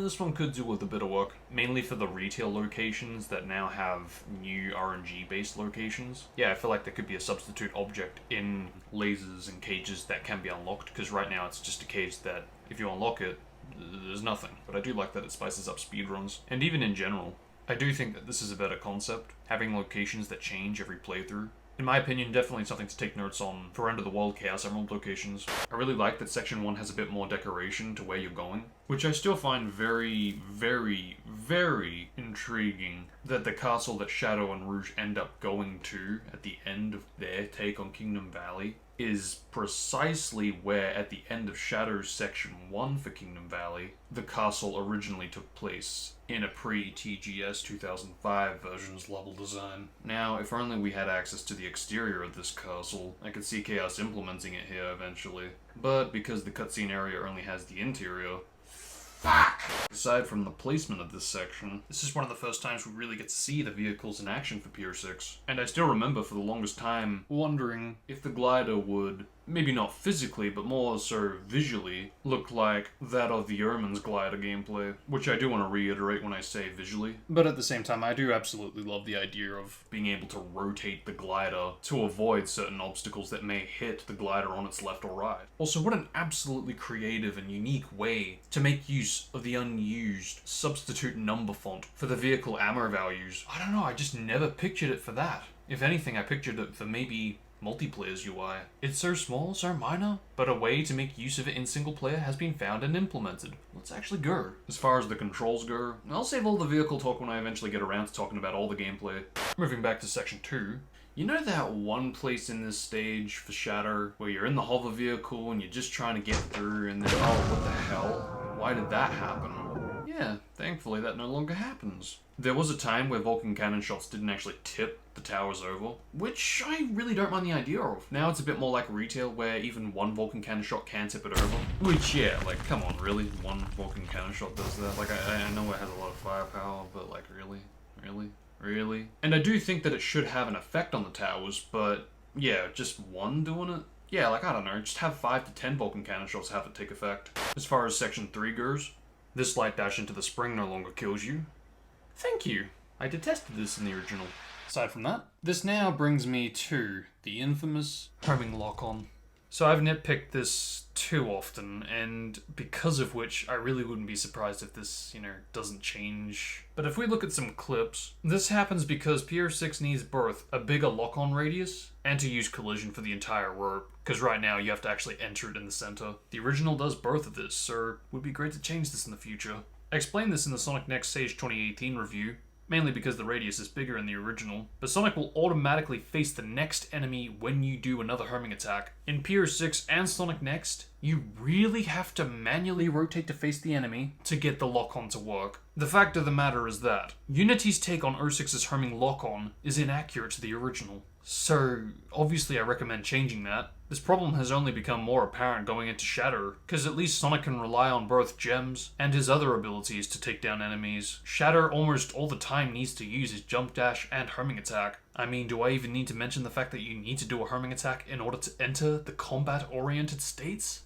This one could do with a bit of work, mainly for the retail locations that now have new RNG-based locations. Yeah, I feel like there could be a substitute object in lasers and cages that can be unlocked, because right now it's just a cage that, if you unlock it, there's nothing. But I do like that it spices up speedruns, and even in general, I do think that this is a better concept, having locations that change every playthrough. In my opinion, definitely something to take notes on for End of the World Chaos Emerald locations. I really like that Section 1 has a bit more decoration to where you're going, which I still find very, very, very intriguing that the castle that Shadow and Rouge end up going to at the end of their take on Kingdom Valley is precisely where, at the end of Shadow's Section 1 for Kingdom Valley, the castle originally took place in a pre-TGS 2005 version's level design. Now, if only we had access to the exterior of this castle, I could see Chaos implementing it here eventually. But because the cutscene area only has the interior, aside from the placement of this section, this is one of the first times we really get to see the vehicles in action for Pier 6. And I still remember for the longest time wondering if the glider would, maybe not physically, but more so visually, look like that of the Ermin's glider gameplay, which I do want to reiterate when I say visually. But at the same time, I do absolutely love the idea of being able to rotate the glider to avoid certain obstacles that may hit the glider on its left or right. Also, what an absolutely creative and unique way to make use of the unused substitute number font for the vehicle ammo values. I don't know, I just never pictured it for that. If anything, I pictured it for maybe multiplayer's UI. It's so small, so minor, but a way to make use of it in single player has been found and implemented. Let's actually go. As far as the controls go, I'll save all the vehicle talk when I eventually get around to talking about all the gameplay. Moving back to Section 2, you know that one place in this stage for Shadow where you're in the hover vehicle and you're just trying to get through and then, oh, what the hell? Why did that happen? Yeah, thankfully that no longer happens. There was a time where Vulcan cannon shots didn't actually tip the towers over, which I really don't mind the idea of. Now it's a bit more like retail where even one Vulcan cannon shot can tip it over. Which, yeah, like, come on, really? One Vulcan cannon shot does that? Like, I know it has a lot of firepower, but like, really? Really? Really? And I do think that it should have an effect on the towers, but yeah, just one doing it? Yeah, like, I don't know, just have 5 to 10 Vulcan cannon shots have it take effect. As far as Section 3 goes, this light dash into the spring no longer kills you. Thank you. I detested this in the original. Aside from that, this now brings me to the infamous homing lock-on. So I've nitpicked this too often, and because of which I really wouldn't be surprised if this, doesn't change. But if we look at some clips, this happens because Pier 6 needs both a bigger lock-on radius and to use collision for the entire rope, because right now you have to actually enter it in the center. The original does both of this, so it would be great to change this in the future. I explained this in the Sonic Next Stage 2018 review, mainly because the radius is bigger in the original, but Sonic will automatically face the next enemy when you do another homing attack. In Pier 6 and Sonic Next, you really have to manually rotate to face the enemy to get the lock-on to work. The fact of the matter is that Unity's take on 06's homing lock-on is inaccurate to the original. So, obviously I recommend changing that. This problem has only become more apparent going into Shatter, because at least Sonic can rely on both gems and his other abilities to take down enemies. Shatter almost all the time needs to use his jump dash and homing attack. I mean, do I even need to mention the fact that you need to do a homing attack in order to enter the combat-oriented states?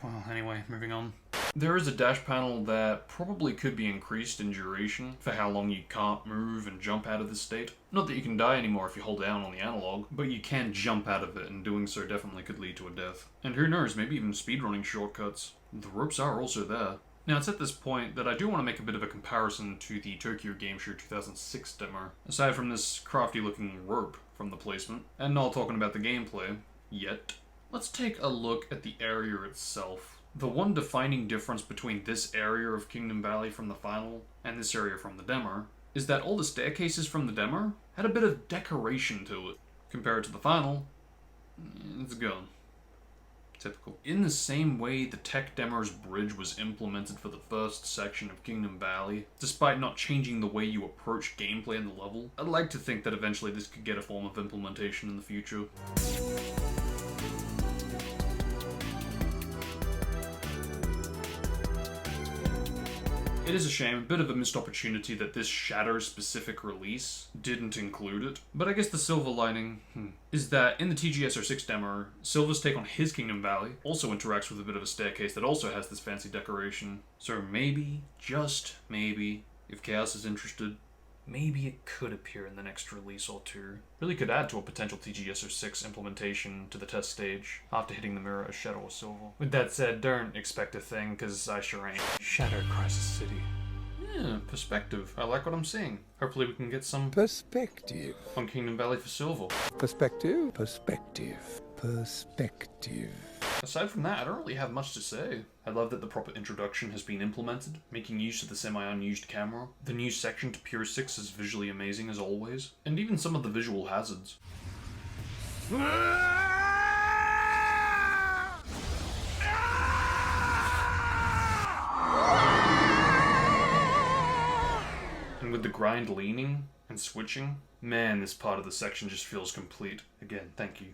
Well, anyway, moving on. There is a dash panel that probably could be increased in duration for how long you can't move and jump out of this state. Not that you can die anymore if you hold down on the analog, but you can jump out of it, and doing so definitely could lead to a death. And who knows, maybe even speedrunning shortcuts. The ropes are also there. Now, it's at this point that I do want to make a bit of a comparison to the Tokyo Game Show 2006 demo. Aside from this crafty looking rope from the placement, and not talking about the gameplay yet, let's take a look at the area itself. The one defining difference between this area of Kingdom Valley from the final and this area from the demo is that all the staircases from the demo had a bit of decoration to it. Compared to the final, it's gone. Typical. In the same way the Tech Demo's bridge was implemented for the first section of Kingdom Valley, despite not changing the way you approach gameplay in the level, I'd like to think that eventually this could get a form of implementation in the future. It is a shame, a bit of a missed opportunity that this Shatter-specific release didn't include it. But I guess the silver lining is that in the TGSR6 demo, Silver's take on his Kingdom Valley also interacts with a bit of a staircase that also has this fancy decoration. So maybe, just maybe, if Chaos is interested, maybe it could appear in the next release or two. Really could add to a potential TGSR6 implementation to the test stage after hitting the mirror as Shadow or Silver. With that said, don't expect a thing, cause I sure ain't. Shatter Crisis City. Yeah, perspective. I like what I'm seeing. Hopefully we can get some perspective on Kingdom Valley for Silver. Perspective, perspective, perspective. Aside from that, I don't really have much to say. I love that the proper introduction has been implemented, making use of the semi-unused camera. The new section to Pure 6 is visually amazing as always, and even some of the visual hazards. And with the grind leaning and switching, man, this part of the section just feels complete. Again, thank you.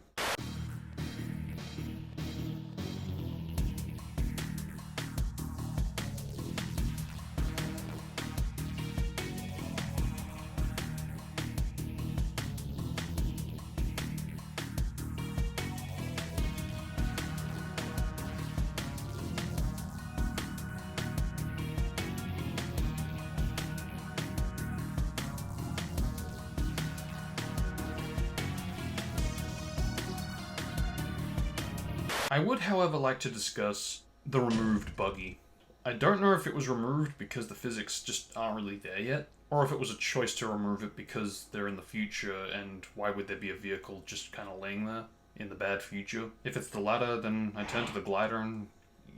I would, however, like to discuss the removed buggy. I don't know if it was removed because the physics just aren't really there yet, or if it was a choice to remove it because they're in the future and why would there be a vehicle just kind of laying there in the bad future. If it's the latter, then I turn to the glider and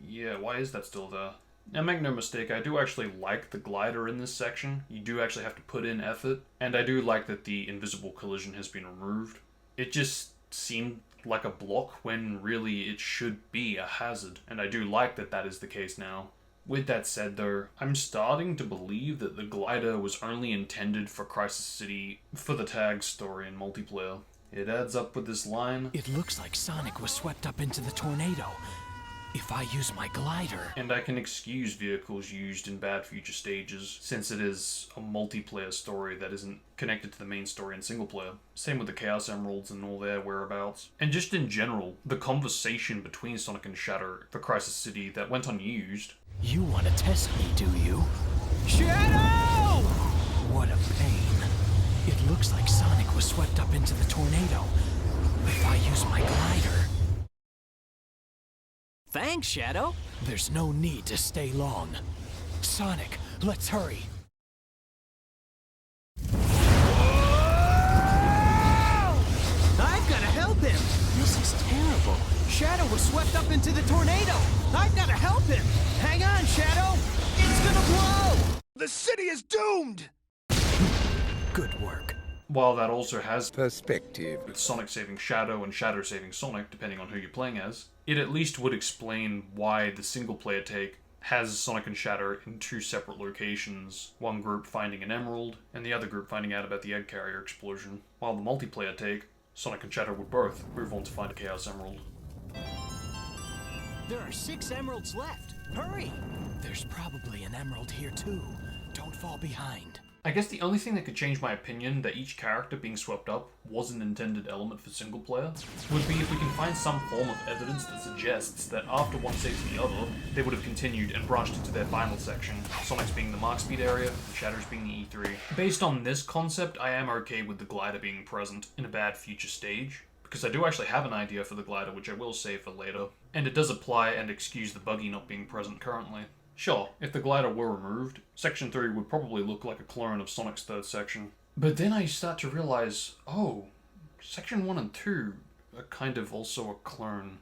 yeah, why is that still there? Now make no mistake, I do actually like the glider in this section. You do actually have to put in effort, and I do like that the invisible collision has been removed. It just seemed like a block when really it should be a hazard, and I do like that that is the case now. With that said though, I'm starting to believe that the glider was only intended for Crisis City for the tag story and multiplayer. It adds up with this line, "It looks like Sonic was swept up into the tornado. If I use my glider..." And I can excuse vehicles used in bad future stages, since it is a multiplayer story that isn't connected to the main story in single player. Same with the Chaos Emeralds and all their whereabouts. And just in general, the conversation between Sonic and Shatter for Crisis City that went unused. "You want to test me, do you? Shadow!" What a pain. It looks like Sonic was swept up into the tornado. If I use my glider... Thanks, Shadow. There's no need to stay long. Sonic, let's hurry. I've got to help him. This is terrible. Shadow was swept up into the tornado. I've got to help him. Hang on, Shadow. It's gonna blow. The city is doomed! Good work. While that also has perspective, with Sonic saving Shadow and Shadow saving Sonic, depending on who you're playing as, it at least would explain why the single-player take has Sonic and Shatter in two separate locations, one group finding an emerald, and the other group finding out about the egg carrier explosion, while the multiplayer take, Sonic and Shatter would both move on to find a Chaos Emerald. There are 6 emeralds left. Hurry! There's probably an emerald here too. Don't fall behind. I guess the only thing that could change my opinion that each character being swept up was an intended element for single player would be if we can find some form of evidence that suggests that after one saves the other, they would have continued and branched into their final section, Sonic's being the Mark Speed area and Shatter's being the E3. Based on this concept, I am okay with the glider being present in a bad future stage, because I do actually have an idea for the glider which I will save for later, and it does apply and excuse the buggy not being present currently. Sure, if the glider were removed, Section 3 would probably look like a clone of Sonic's third section. But then I start to realize, oh, Section 1 and 2 are kind of also a clone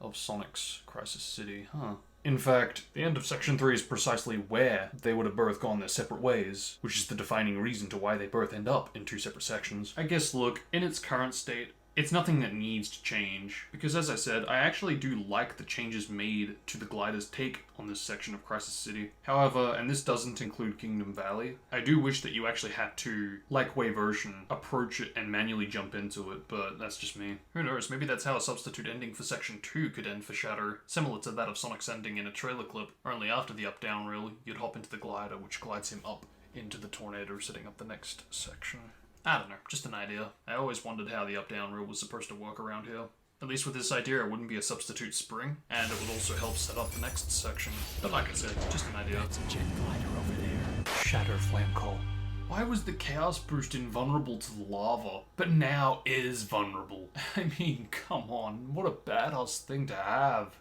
of Sonic's Crisis City, huh? In fact, the end of Section 3 is precisely where they would have both gone their separate ways, which is the defining reason to why they both end up in two separate sections. I guess, look, in its current state, It's nothing that needs to change, because as I said, I actually do like the changes made to the glider's take on this section of Crisis City. However, and this doesn't include Kingdom Valley, I do wish that you actually had to, like Wave Ocean, approach it and manually jump into it, but that's just me. Who knows, maybe that's how a substitute ending for Section 2 could end for Shatter, similar to that of Sonic's ending in a trailer clip, only after the up-down reel, you'd hop into the glider, which glides him up into the tornado, setting up the next section. I don't know, just an idea. I always wondered how the up-down rule was supposed to work around here. At least with this idea, it wouldn't be a substitute spring, and it would also help set up the next section. But like I said, just an idea. That's a jet glider over there. Shatter Flame Call. Why was the Chaos Boost invulnerable to the lava, but now is vulnerable? I mean, come on, what a badass thing to have.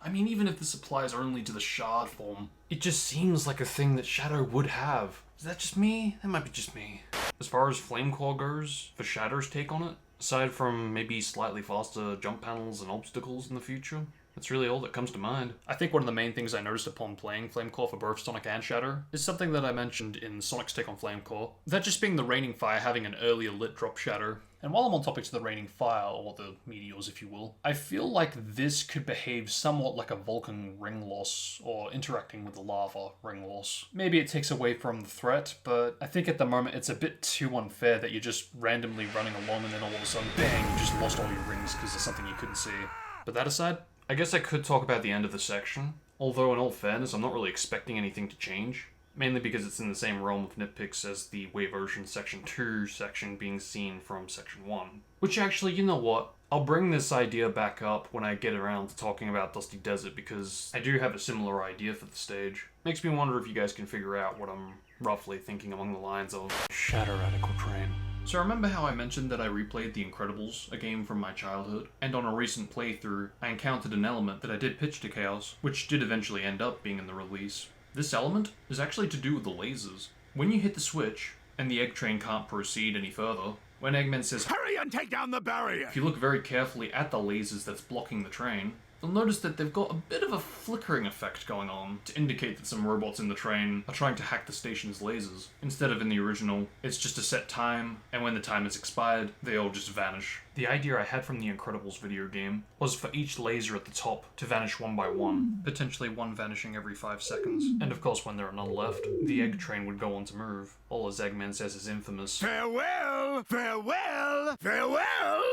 I mean, even if this applies only to the shard form, it just seems like a thing that Shadow would have. Is that just me? That might be just me. As far as Flame Claw goes, for Shadow's take on it, aside from maybe slightly faster jump panels and obstacles in the future, that's really all that comes to mind. I think one of the main things I noticed upon playing Flame Claw for both Sonic and Shatter is something that I mentioned in Sonic's take on Flame Claw, that just being the Raining Fire having an earlier lit drop Shatter. And while I'm on topic to the Raining Fire, or the meteors if you will, I feel like this could behave somewhat like a Vulcan ring loss, or interacting with the lava ring loss. Maybe it takes away from the threat, but I think at the moment it's a bit too unfair that you're just randomly running along and then all of a sudden, bang, you just lost all your rings because of something you couldn't see. But that aside, I guess I could talk about the end of the section, although in all fairness I'm not really expecting anything to change. Mainly because it's in the same realm of nitpicks as the Wave Ocean Section 2 section being seen from Section 1. Which actually, you know what? I'll bring this idea back up when I get around to talking about Dusty Desert, because I do have a similar idea for the stage. Makes me wonder if you guys can figure out what I'm roughly thinking along the lines of Shatter Radical Train. So remember how I mentioned that I replayed The Incredibles, a game from my childhood? And on a recent playthrough, I encountered an element that I did pitch to Chaos, which did eventually end up being in the release. This element is actually to do with the lasers. When you hit the switch, and the egg train can't proceed any further, when Eggman says, "Hurry and take down the barrier!" If you look very carefully at the lasers that's blocking the train, you'll notice that they've got a bit of a flickering effect going on to indicate that some robots in the train are trying to hack the station's lasers. Instead of in the original, it's just a set time, and when the time is expired, they all just vanish. The idea I had from the Incredibles video game was for each laser at the top to vanish one by one, potentially one vanishing every 5 seconds. And of course, when there are none left, the egg train would go on to move. All as Eggman says is infamous, "Farewell! Farewell! Farewell!"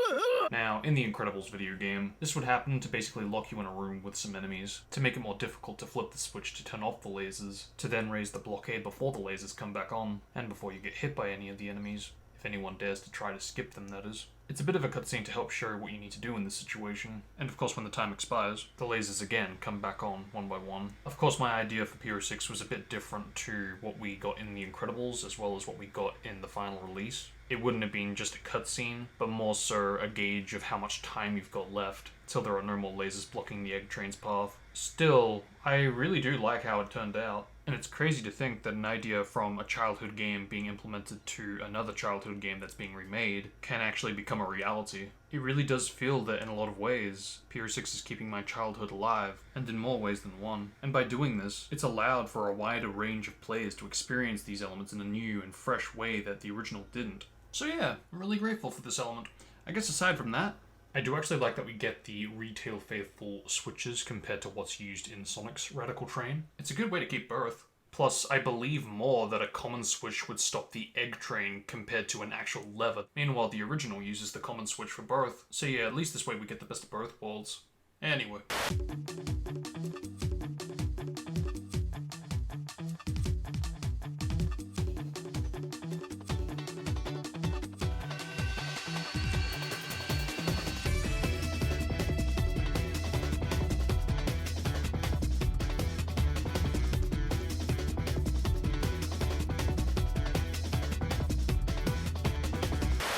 Now, in the Incredibles video game, this would happen to basically lock you in a room with some enemies, to make it more difficult to flip the switch to turn off the lasers, to then raise the blockade before the lasers come back on, and before you get hit by any of the enemies, if anyone dares to try to skip them, that is. It's a bit of a cutscene to help show what you need to do in this situation, and of course when the time expires, the lasers again come back on one by one. Of course my idea for PR6 was a bit different to what we got in The Incredibles, as well as what we got in the final release. It wouldn't have been just a cutscene, but more so a gauge of how much time you've got left, till there are no more lasers blocking the egg train's path. Still, I really do like how it turned out. And it's crazy to think that an idea from a childhood game being implemented to another childhood game that's being remade can actually become a reality. It really does feel that in a lot of ways, PR6 is keeping my childhood alive, and in more ways than one. And by doing this, it's allowed for a wider range of players to experience these elements in a new and fresh way that the original didn't. So yeah, I'm really grateful for this element. I guess aside from that, I do actually like that we get the retail faithful switches compared to what's used in Sonic's Radical Train. It's a good way to keep both. Plus, I believe more that a common switch would stop the egg train compared to an actual lever. Meanwhile, the original uses the common switch for both. So yeah, at least this way we get the best of both worlds. Anyway.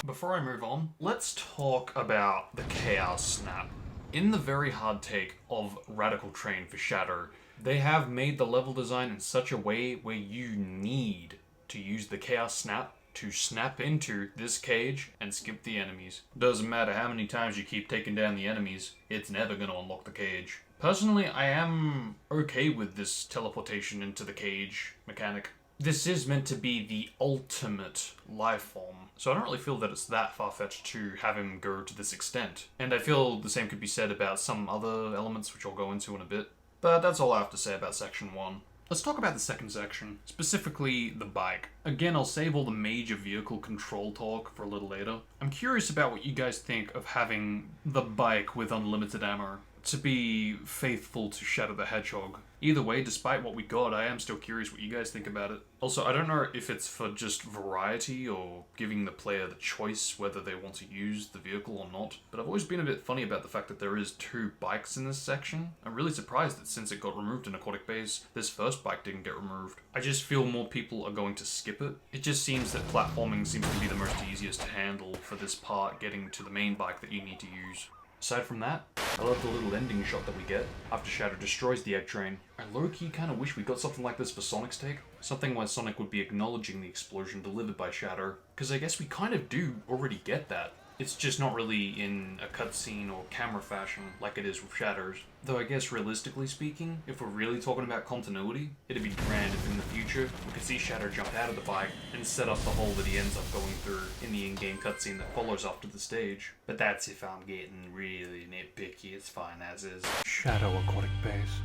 Before I move on, let's talk about the Chaos Snap. In the very hard take of Radical Train for Shatter, they have made the level design in such a way where you need to use the Chaos Snap to snap into this cage and skip the enemies. Doesn't matter how many times you keep taking down the enemies, it's never going to unlock the cage. Personally, I am okay with this teleportation into the cage mechanic. This is meant to be the ultimate life form, so I don't really feel that it's that far-fetched to have him go to this extent. And I feel the same could be said about some other elements, which I'll go into in a bit. But that's all I have to say about Section 1. Let's talk about the second section, specifically the bike. Again, I'll save all the major vehicle control talk for a little later. I'm curious about what you guys think of having the bike with unlimited ammo, to be faithful to Shadow the Hedgehog. Either way, despite what we got, I am still curious what you guys think about it. Also, I don't know if it's for just variety or giving the player the choice whether they want to use the vehicle or not, but I've always been a bit funny about the fact that there is 2 bikes in this section. I'm really surprised that since it got removed in Aquatic Base, this first bike didn't get removed. I just feel more people are going to skip it. It just seems that platforming seems to be the most easiest to handle for this part, getting to the main bike that you need to use. Aside from that, I love the little ending shot that we get after Shadow destroys the egg train. I low-key kind of wish we got something like this for Sonic's take. Something where Sonic would be acknowledging the explosion delivered by Shadow, because I guess we kind of do already get that. It's just not really in a cutscene or camera fashion like it is with Shadow's. Though I guess realistically speaking, if we're really talking about continuity, it'd be grand if in the future we could see Shadow jump out of the bike and set up the hole that he ends up going through in the in-game cutscene that follows after the stage. But that's if I'm getting really nitpicky, it's fine as is. Shadow Aquatic Base.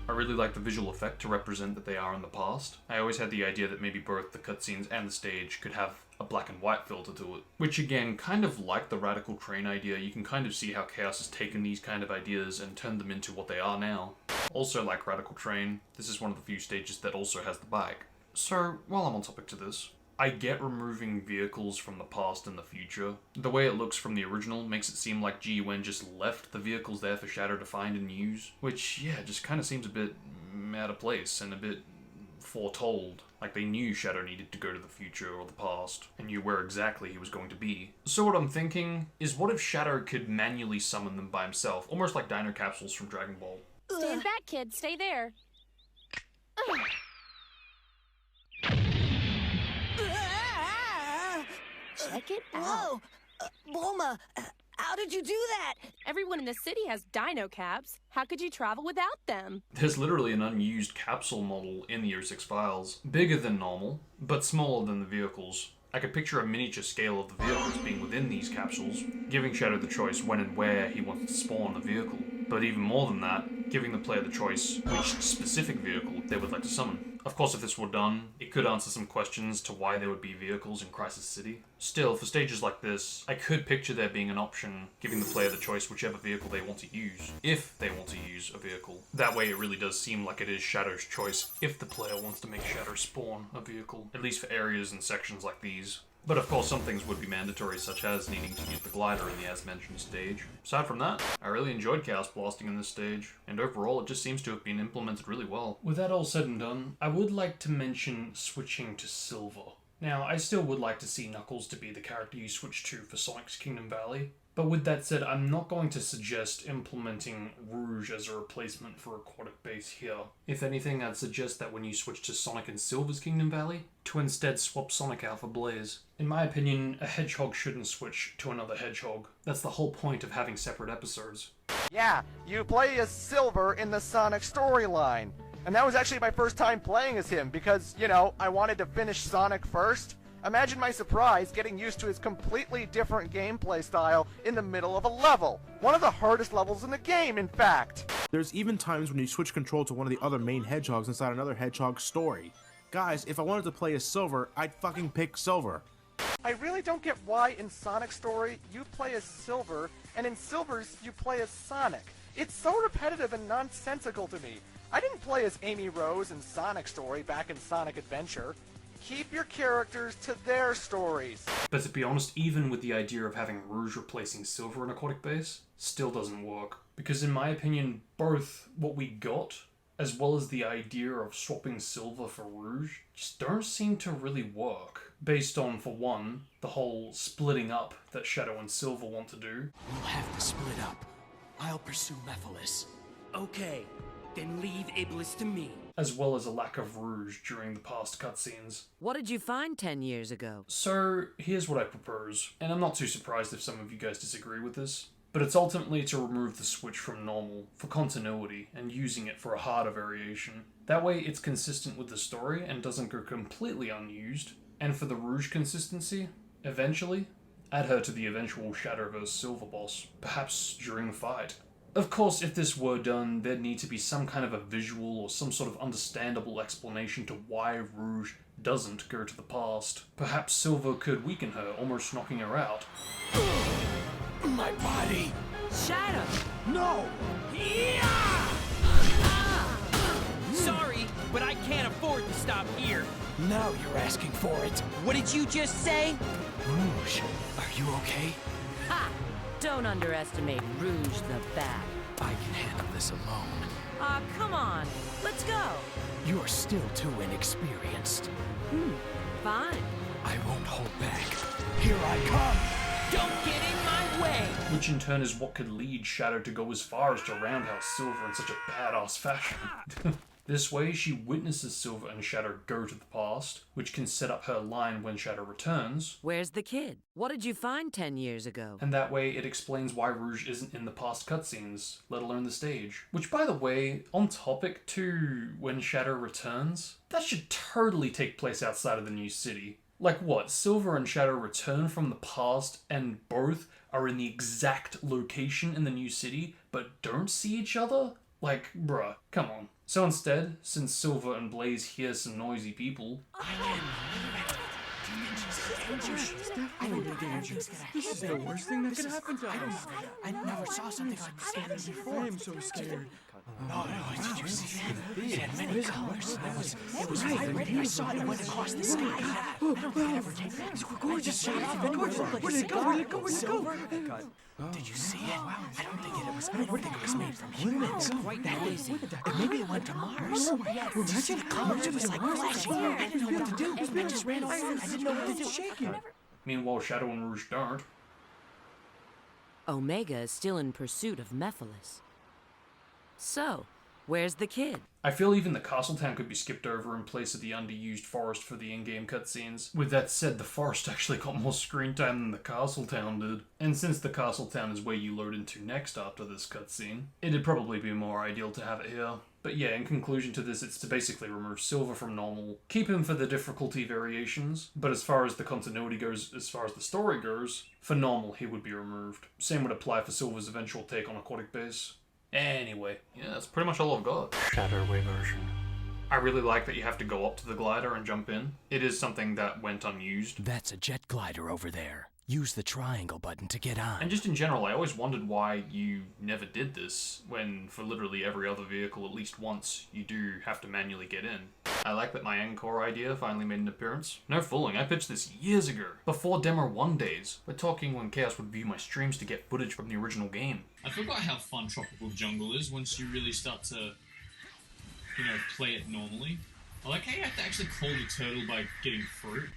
I really like the visual effect to represent that they are in the past. I always had the idea that maybe both the cutscenes and the stage could have a black and white filter to it. Which again, kind of like the Radical Train idea, you can kind of see how Chaos has taken these kind of ideas and turned them into what they are now. Also like Radical Train, this is one of the few stages that also has the bike. So, while I'm on topic to this, I get removing vehicles from the past and the future. The way it looks from the original makes it seem like GUN just left the vehicles there for Shadow to find and use, which, yeah, just kind of seems a bit out of place and a bit foretold. Like they knew Shadow needed to go to the future or the past and knew where exactly he was going to be. So what I'm thinking is, what if Shadow could manually summon them by himself, almost like Dino Capsules from Dragon Ball? Stand back, kid. Stay there. Check it out. Whoa! Bulma, how did you do that? Everyone in the city has dino caps. How could you travel without them? There's literally an unused capsule model in the 06 files. Bigger than normal, but smaller than the vehicles. I could picture a miniature scale of the vehicles being within these capsules, giving Shadow the choice when and where he wants to spawn a vehicle. But even more than that, giving the player the choice which specific vehicle they would like to summon. Of course, if this were done, it could answer some questions to why there would be vehicles in Crisis City. Still, for stages like this, I could picture there being an option giving the player the choice whichever vehicle they want to use, if they want to use a vehicle. That way it really does seem like it is Shadow's choice if the player wants to make Shadow spawn a vehicle, at least for areas and sections like these. But of course some things would be mandatory, such as needing to use the glider in the as mentioned stage. Aside from that, I really enjoyed Chaos Blasting in this stage, and overall it just seems to have been implemented really well. With that all said and done, I would like to mention switching to Silver. Now, I still would like to see Knuckles to be the character you switch to for Sonic's Kingdom Valley, but with that said, I'm not going to suggest implementing Rouge as a replacement for Aquatic Base here. If anything, I'd suggest that when you switch to Sonic and Silver's Kingdom Valley, to instead swap Sonic out for Blaze. In my opinion, a hedgehog shouldn't switch to another hedgehog. That's the whole point of having separate episodes. Yeah, you play as Silver in the Sonic storyline. And that was actually my first time playing as him because, you know, I wanted to finish Sonic first. Imagine my surprise getting used to his completely different gameplay style in the middle of a level. One of the hardest levels in the game, in fact. There's even times when you switch control to one of the other main hedgehogs inside another hedgehog story. Guys, if I wanted to play as Silver, I'd fucking pick Silver. I really don't get why in Sonic's story you play as Silver, and in Silver's you play as Sonic. It's so repetitive and nonsensical to me. I didn't play as Amy Rose in Sonic's story back in Sonic Adventure. Keep your characters to their stories. But to be honest, even with the idea of having Rouge replacing Silver in Aquatic Base, still doesn't work. Because in my opinion, both what we got, as well as the idea of swapping Silver for Rouge, just don't seem to really work. Based on, for one, the whole splitting up that Shadow and Silver want to do. We'll have to split up. I'll pursue Mephiles. Okay, then leave Iblis to me. As well as a lack of Rouge during the past cutscenes. What did you find 10 years ago? So, here's what I propose, and I'm not too surprised if some of you guys disagree with this, but it's ultimately to remove the switch from normal for continuity and using it for a harder variation. That way it's consistent with the story and doesn't go completely unused. And for the Rouge consistency, eventually, add her to the eventual Shadow vs. Silver boss, perhaps during the fight. Of course, if this were done, there'd need to be some kind of a visual or some sort of understandable explanation to why Rouge doesn't go to the past. Perhaps Silver could weaken her, almost knocking her out. My body! Shadow! No! Sorry, but I can't afford to stop here. Now you're asking for it. What did you just say? Rouge, are you okay? Ha! Don't underestimate Rouge the Bat. I can handle this alone. Aw, come on. Let's go. You're still too inexperienced. Fine. I won't hold back. Here I come! Don't get in my way! Which in turn is what could lead Shadow to go as far as to roundhouse Silver in such a badass fashion. This way, she witnesses Silver and Shadow go to the past, which can set up her line when Shadow returns. Where's the kid? What did you find 10 years ago? And that way, it explains why Rouge isn't in the past cutscenes, let alone the stage. Which, by the way, on topic to when Shadow returns, that should totally take place outside of the new city. Like what, Silver and Shadow return from the past and both are in the exact location in the new city, but don't see each other? Like, bruh, come on. So instead, since Silver and Blaze hear some noisy people... This is the worst thing that could happen to us. I never saw something like this scary before. I am so scared. No, did you see it? It had many colors. It was vibrant. I saw it went across the sky. I don't think it ever came back. It's gorgeous. Where did it go? Where did it go? Where did it go? Did you see it? I don't think it was made from humans. That is, maybe it went to Mars. Imagine the colors was like flashing. I didn't know what to do. I just ran over. I didn't know what to do. Meanwhile, Shadow and Rouge don't. Omega is still in pursuit of Mephiles. So, where's the kid? I feel even the castle town could be skipped over in place of the underused forest for the in-game cutscenes. With that said, the forest actually got more screen time than the castle town did. And since the castle town is where you load into next after this cutscene, it'd probably be more ideal to have it here. But yeah, in conclusion to this, it's to basically remove Silver from normal, keep him for the difficulty variations, but as far as the continuity goes, as far as the story goes, for normal he would be removed. Same would apply for Silver's eventual take on Aquatic Base. Anyway, yeah, that's pretty much all I've got. Shadow Way version. I really like that you have to go up to the glider and jump in. It is something that went unused. That's a jet glider over there. Use the triangle button to get on. And just in general, I always wondered why you never did this, when for literally every other vehicle, at least once, you do have to manually get in. I like that my Encore idea finally made an appearance. No fooling, I pitched this years ago, before Demo 1 days. We're talking when Chaos would view my streams to get footage from the original game. I forgot how fun Tropical Jungle is once you really start to, play it normally. I like how you have to actually call the turtle by getting fruit.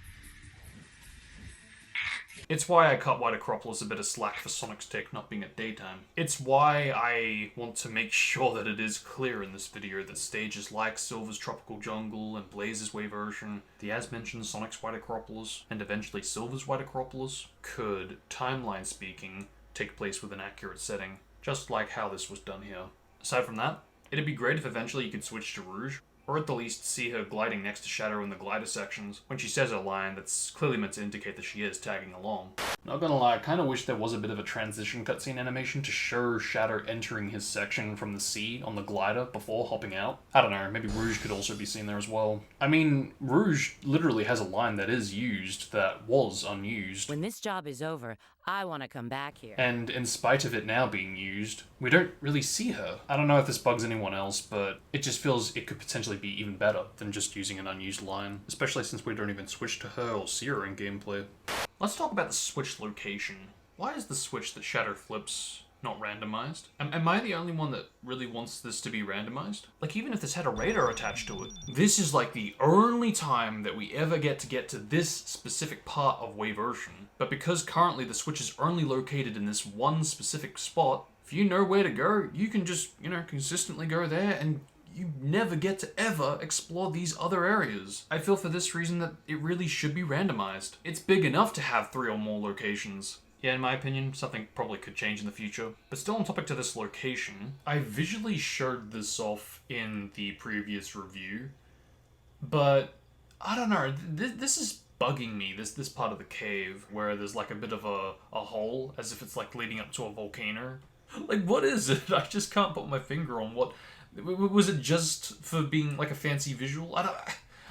It's why I cut White Acropolis a bit of slack for Sonic's take not being at daytime. It's why I want to make sure that it is clear in this video that stages like Silver's Tropical Jungle and Blaze's Way version, the as-mentioned Sonic's White Acropolis, and eventually Silver's White Acropolis, could, timeline speaking, take place with an accurate setting, just like how this was done here. Aside from that, it'd be great if eventually you could switch to Rouge, or at the least see her gliding next to Shadow in the glider sections, when she says her line that's clearly meant to indicate that she is tagging along. Not gonna lie, I kinda wish there was a bit of a transition cutscene animation to show Shadow entering his section from the sea on the glider before hopping out. I don't know, maybe Rouge could also be seen there as well. I mean, Rouge literally has a line that is used that was unused. When this job is over, I want to come back here. And in spite of it now being used, we don't really see her. I don't know if this bugs anyone else, but it just feels it could potentially be even better than just using an unused line, especially since we don't even switch to her or see her in gameplay. Let's talk about the switch location. Why is the switch that Shadow flips not randomized? Am I the only one that really wants this to be randomized? Like, even if this had a radar attached to it. This is like the only time that we ever get to this specific part of Way version. But because currently the switch is only located in this one specific spot, if you know where to go, you can just, consistently go there and you never get to ever explore these other areas. I feel for this reason that it really should be randomized. It's big enough to have 3 or more locations. Yeah, in my opinion, something probably could change in the future. But still on topic to this location, I visually showed this off in the previous review, but I don't know, this is bugging me, this part of the cave, where there's like a bit of a hole, as if it's like leading up to a volcano. Like, what is it? I just can't put my finger on what... Was it just for being like a fancy visual? I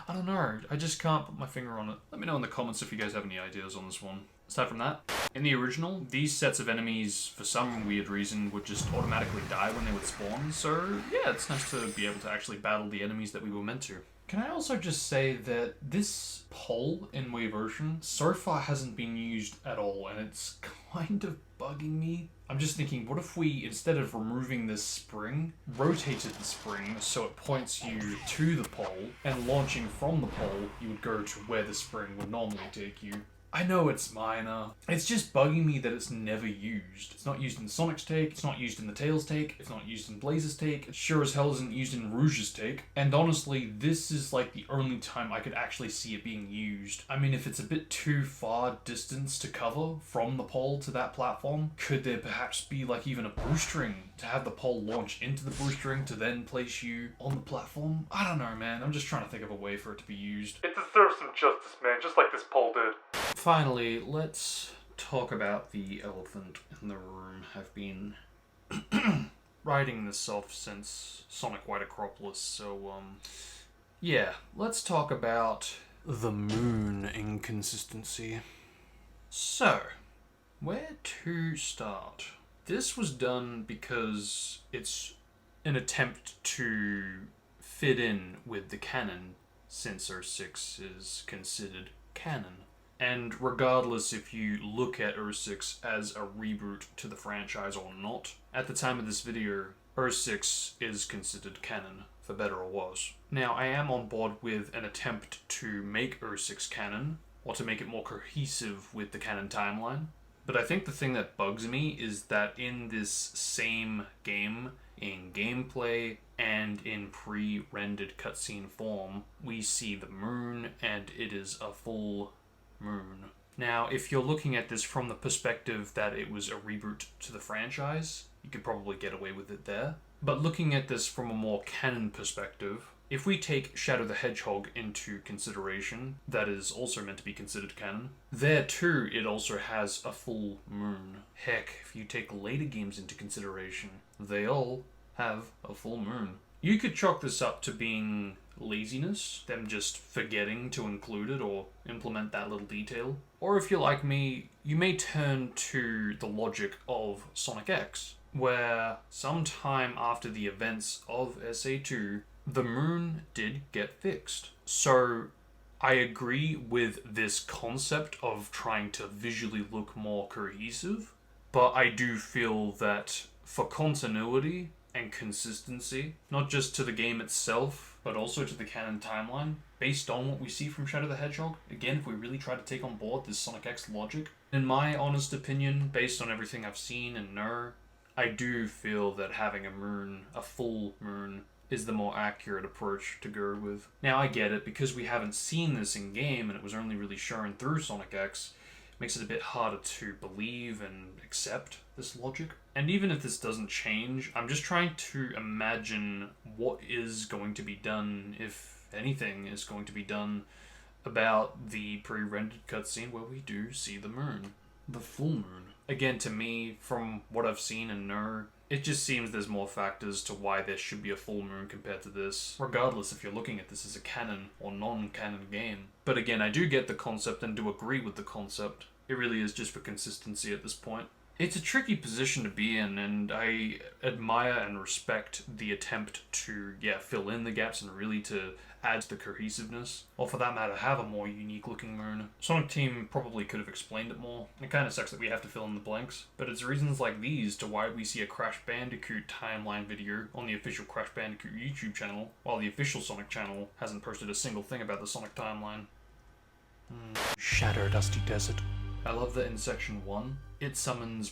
don't know, I just can't put my finger on it. Let me know in the comments if you guys have any ideas on this one. Aside from that, in the original, these sets of enemies, for some weird reason, would just automatically die when they would spawn, so yeah, it's nice to be able to actually battle the enemies that we were meant to. Can I also just say that this pole in Wii version so far hasn't been used at all, and it's kind of bugging me. I'm just thinking, what if we, instead of removing this spring, rotated the spring so it points you to the pole, and launching from the pole, you would go to where the spring would normally take you. I know it's minor. It's just bugging me that it's never used. It's not used in Sonic's take, it's not used in the Tails take, it's not used in Blaze's take, it sure as hell isn't used in Rouge's take, and honestly, this is like the only time I could actually see it being used. I mean, if it's a bit too far distance to cover from the pole to that platform, could there perhaps be like even a boostring to have the pole launch into the boostring to then place you on the platform? I don't know, man. I'm just trying to think of a way for it to be used. It deserves some justice, man, just like this pole did. Finally, let's talk about the elephant in the room. I've been writing this off since Sonic White Acropolis, so yeah, let's talk about the moon inconsistency. So, where to start? This was done because it's an attempt to fit in with the canon, since 06 is considered canon. And regardless if you look at 06 as a reboot to the franchise or not, at the time of this video, 06 is considered canon, for better or worse. Now, I am on board with an attempt to make 06 canon, or to make it more cohesive with the canon timeline, but I think the thing that bugs me is that in this same game, in gameplay, and in pre-rendered cutscene form, we see the moon, and it is a full moon. Now, if you're looking at this from the perspective that it was a reboot to the franchise, you could probably get away with it there. But looking at this from a more canon perspective, if we take Shadow the Hedgehog into consideration, that is also meant to be considered canon, there too it also has a full moon. Heck, if you take later games into consideration, they all have a full moon. You could chalk this up to being laziness, them just forgetting to include it or implement that little detail. Or if you're like me, you may turn to the logic of Sonic X, where sometime after the events of SA2, the moon did get fixed. So I agree with this concept of trying to visually look more cohesive, but I do feel that for continuity and consistency, not just to the game itself, but also to the canon timeline, based on what we see from Shadow the Hedgehog, again, if we really try to take on board this Sonic X logic, in my honest opinion, based on everything I've seen and know, I do feel that having a moon, a full moon, is the more accurate approach to go with. Now, I get it, because we haven't seen this in game and it was only really shown through Sonic X, it makes it a bit harder to believe and accept this logic. And even if this doesn't change, I'm just trying to imagine what is going to be done, if anything is going to be done, about the pre-rendered cutscene where we do see the moon. The full moon. Again, to me, from what I've seen and know, it just seems there's more factors to why there should be a full moon compared to this, regardless if you're looking at this as a canon or non-canon game. But again, I do get the concept and do agree with the concept. It really is just for consistency at this point. It's a tricky position to be in, and I admire and respect the attempt to, fill in the gaps and really to add to the cohesiveness, or for that matter, have a more unique looking moon. Sonic Team probably could have explained it more. It kinda sucks that we have to fill in the blanks, but it's reasons like these to why we see a Crash Bandicoot timeline video on the official Crash Bandicoot YouTube channel, while the official Sonic channel hasn't posted a single thing about the Sonic timeline. Shadow Dusty Desert. I love that in Section 1, it summons